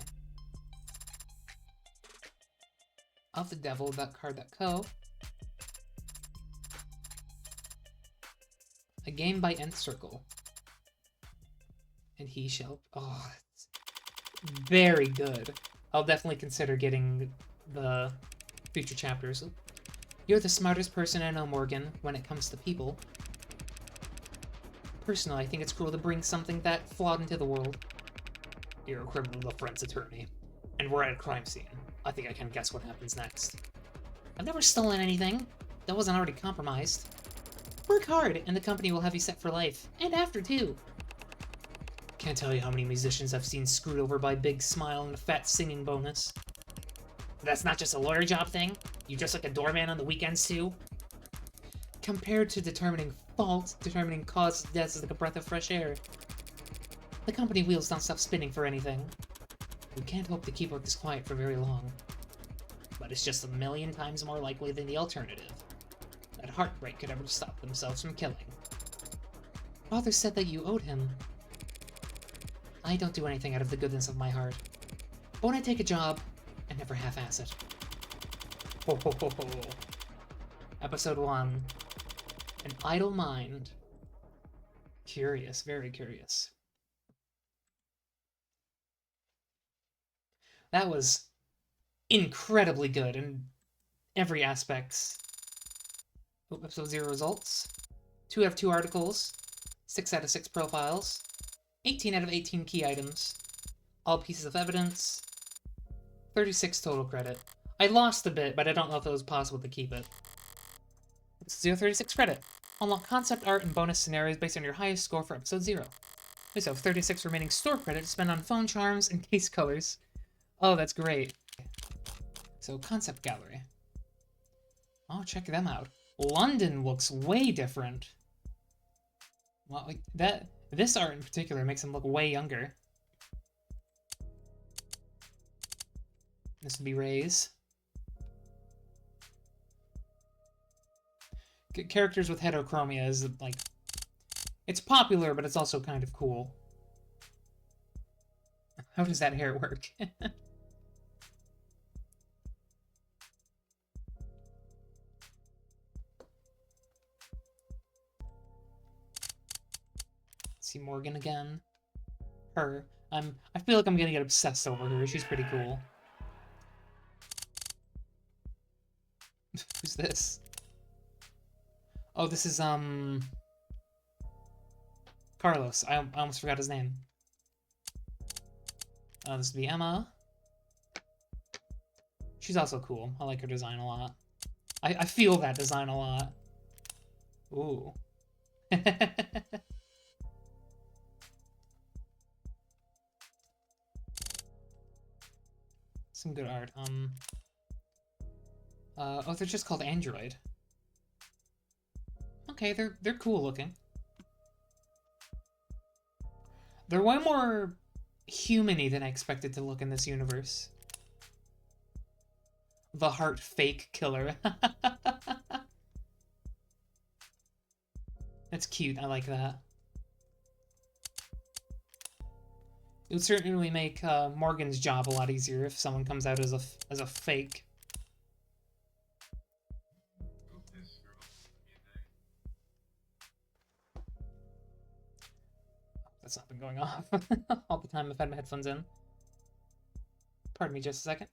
Of the devil.card.co. A game by Nth Circle. And he shall... Oh, it's very good. I'll definitely consider getting the future chapters. You're the smartest person I know, Morgan, when it comes to people. Personally, I think it's cruel to bring something that flawed into the world. You're a criminal defense attorney, and we're at a crime scene. I think I can guess what happens next. I've never stolen anything that wasn't already compromised. Work hard, and the company will have you set for life. And after, too. Can't tell you how many musicians I've seen screwed over by Big Smile and a fat singing bonus. That's not just a lawyer job thing? You dress like a doorman on the weekends, too? Compared to determining fault, determining cause of death is like a breath of fresh air. The company wheels don't stop spinning for anything. We can't hope to keep this quiet for very long. But it's just a million times more likely than the alternative. That Heartbreak could ever stop themselves from killing. Father said that you owed him. I don't do anything out of the goodness of my heart. But when I take a job, I never half-ass it. Ho ho ho ho. Episode 1. An Idle Mind. Curious, very curious. That was incredibly good in every aspect. Episode 0 results. 2 out of 2 articles. 6 out of 6 profiles. 18 out of 18 key items. All pieces of evidence. 36 total credit. I lost a bit, but I don't know if it was possible to keep it. Episode 0, 36 credit. Unlock concept art and bonus scenarios based on your highest score for episode 0. We still have 36 remaining store credit to spend on phone charms and case colors. Oh, that's great. So, concept gallery. Oh, check them out. London looks way different. Well, like this art in particular makes him look way younger. This would be Ray's. Characters with heterochromia is, like... It's popular, but it's also kind of cool. How does that hair work? See Morgan again. Her. I feel like I'm gonna get obsessed over her. She's pretty cool. Who's this? Oh, this is, Carlos. I almost forgot his name. This would be Emma. She's also cool. I like her design a lot. I feel that design a lot. Ooh. Some good art. Oh, they're just called Android. Okay, they're cool looking. They're way more human-y than I expected to look in this universe. The heart fake killer. That's cute. I like that. It would certainly make Morgan's job a lot easier if someone comes out as a fake. That's not been going off all the time I've had my headphones in. Pardon me just a second.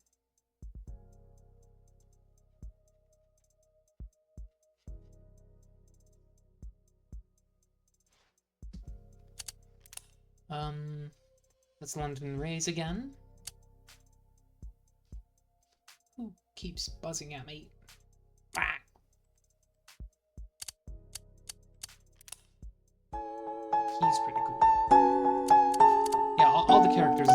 That's London Rays again. Who keeps buzzing at me? Ah! He's pretty cool. Yeah, all the characters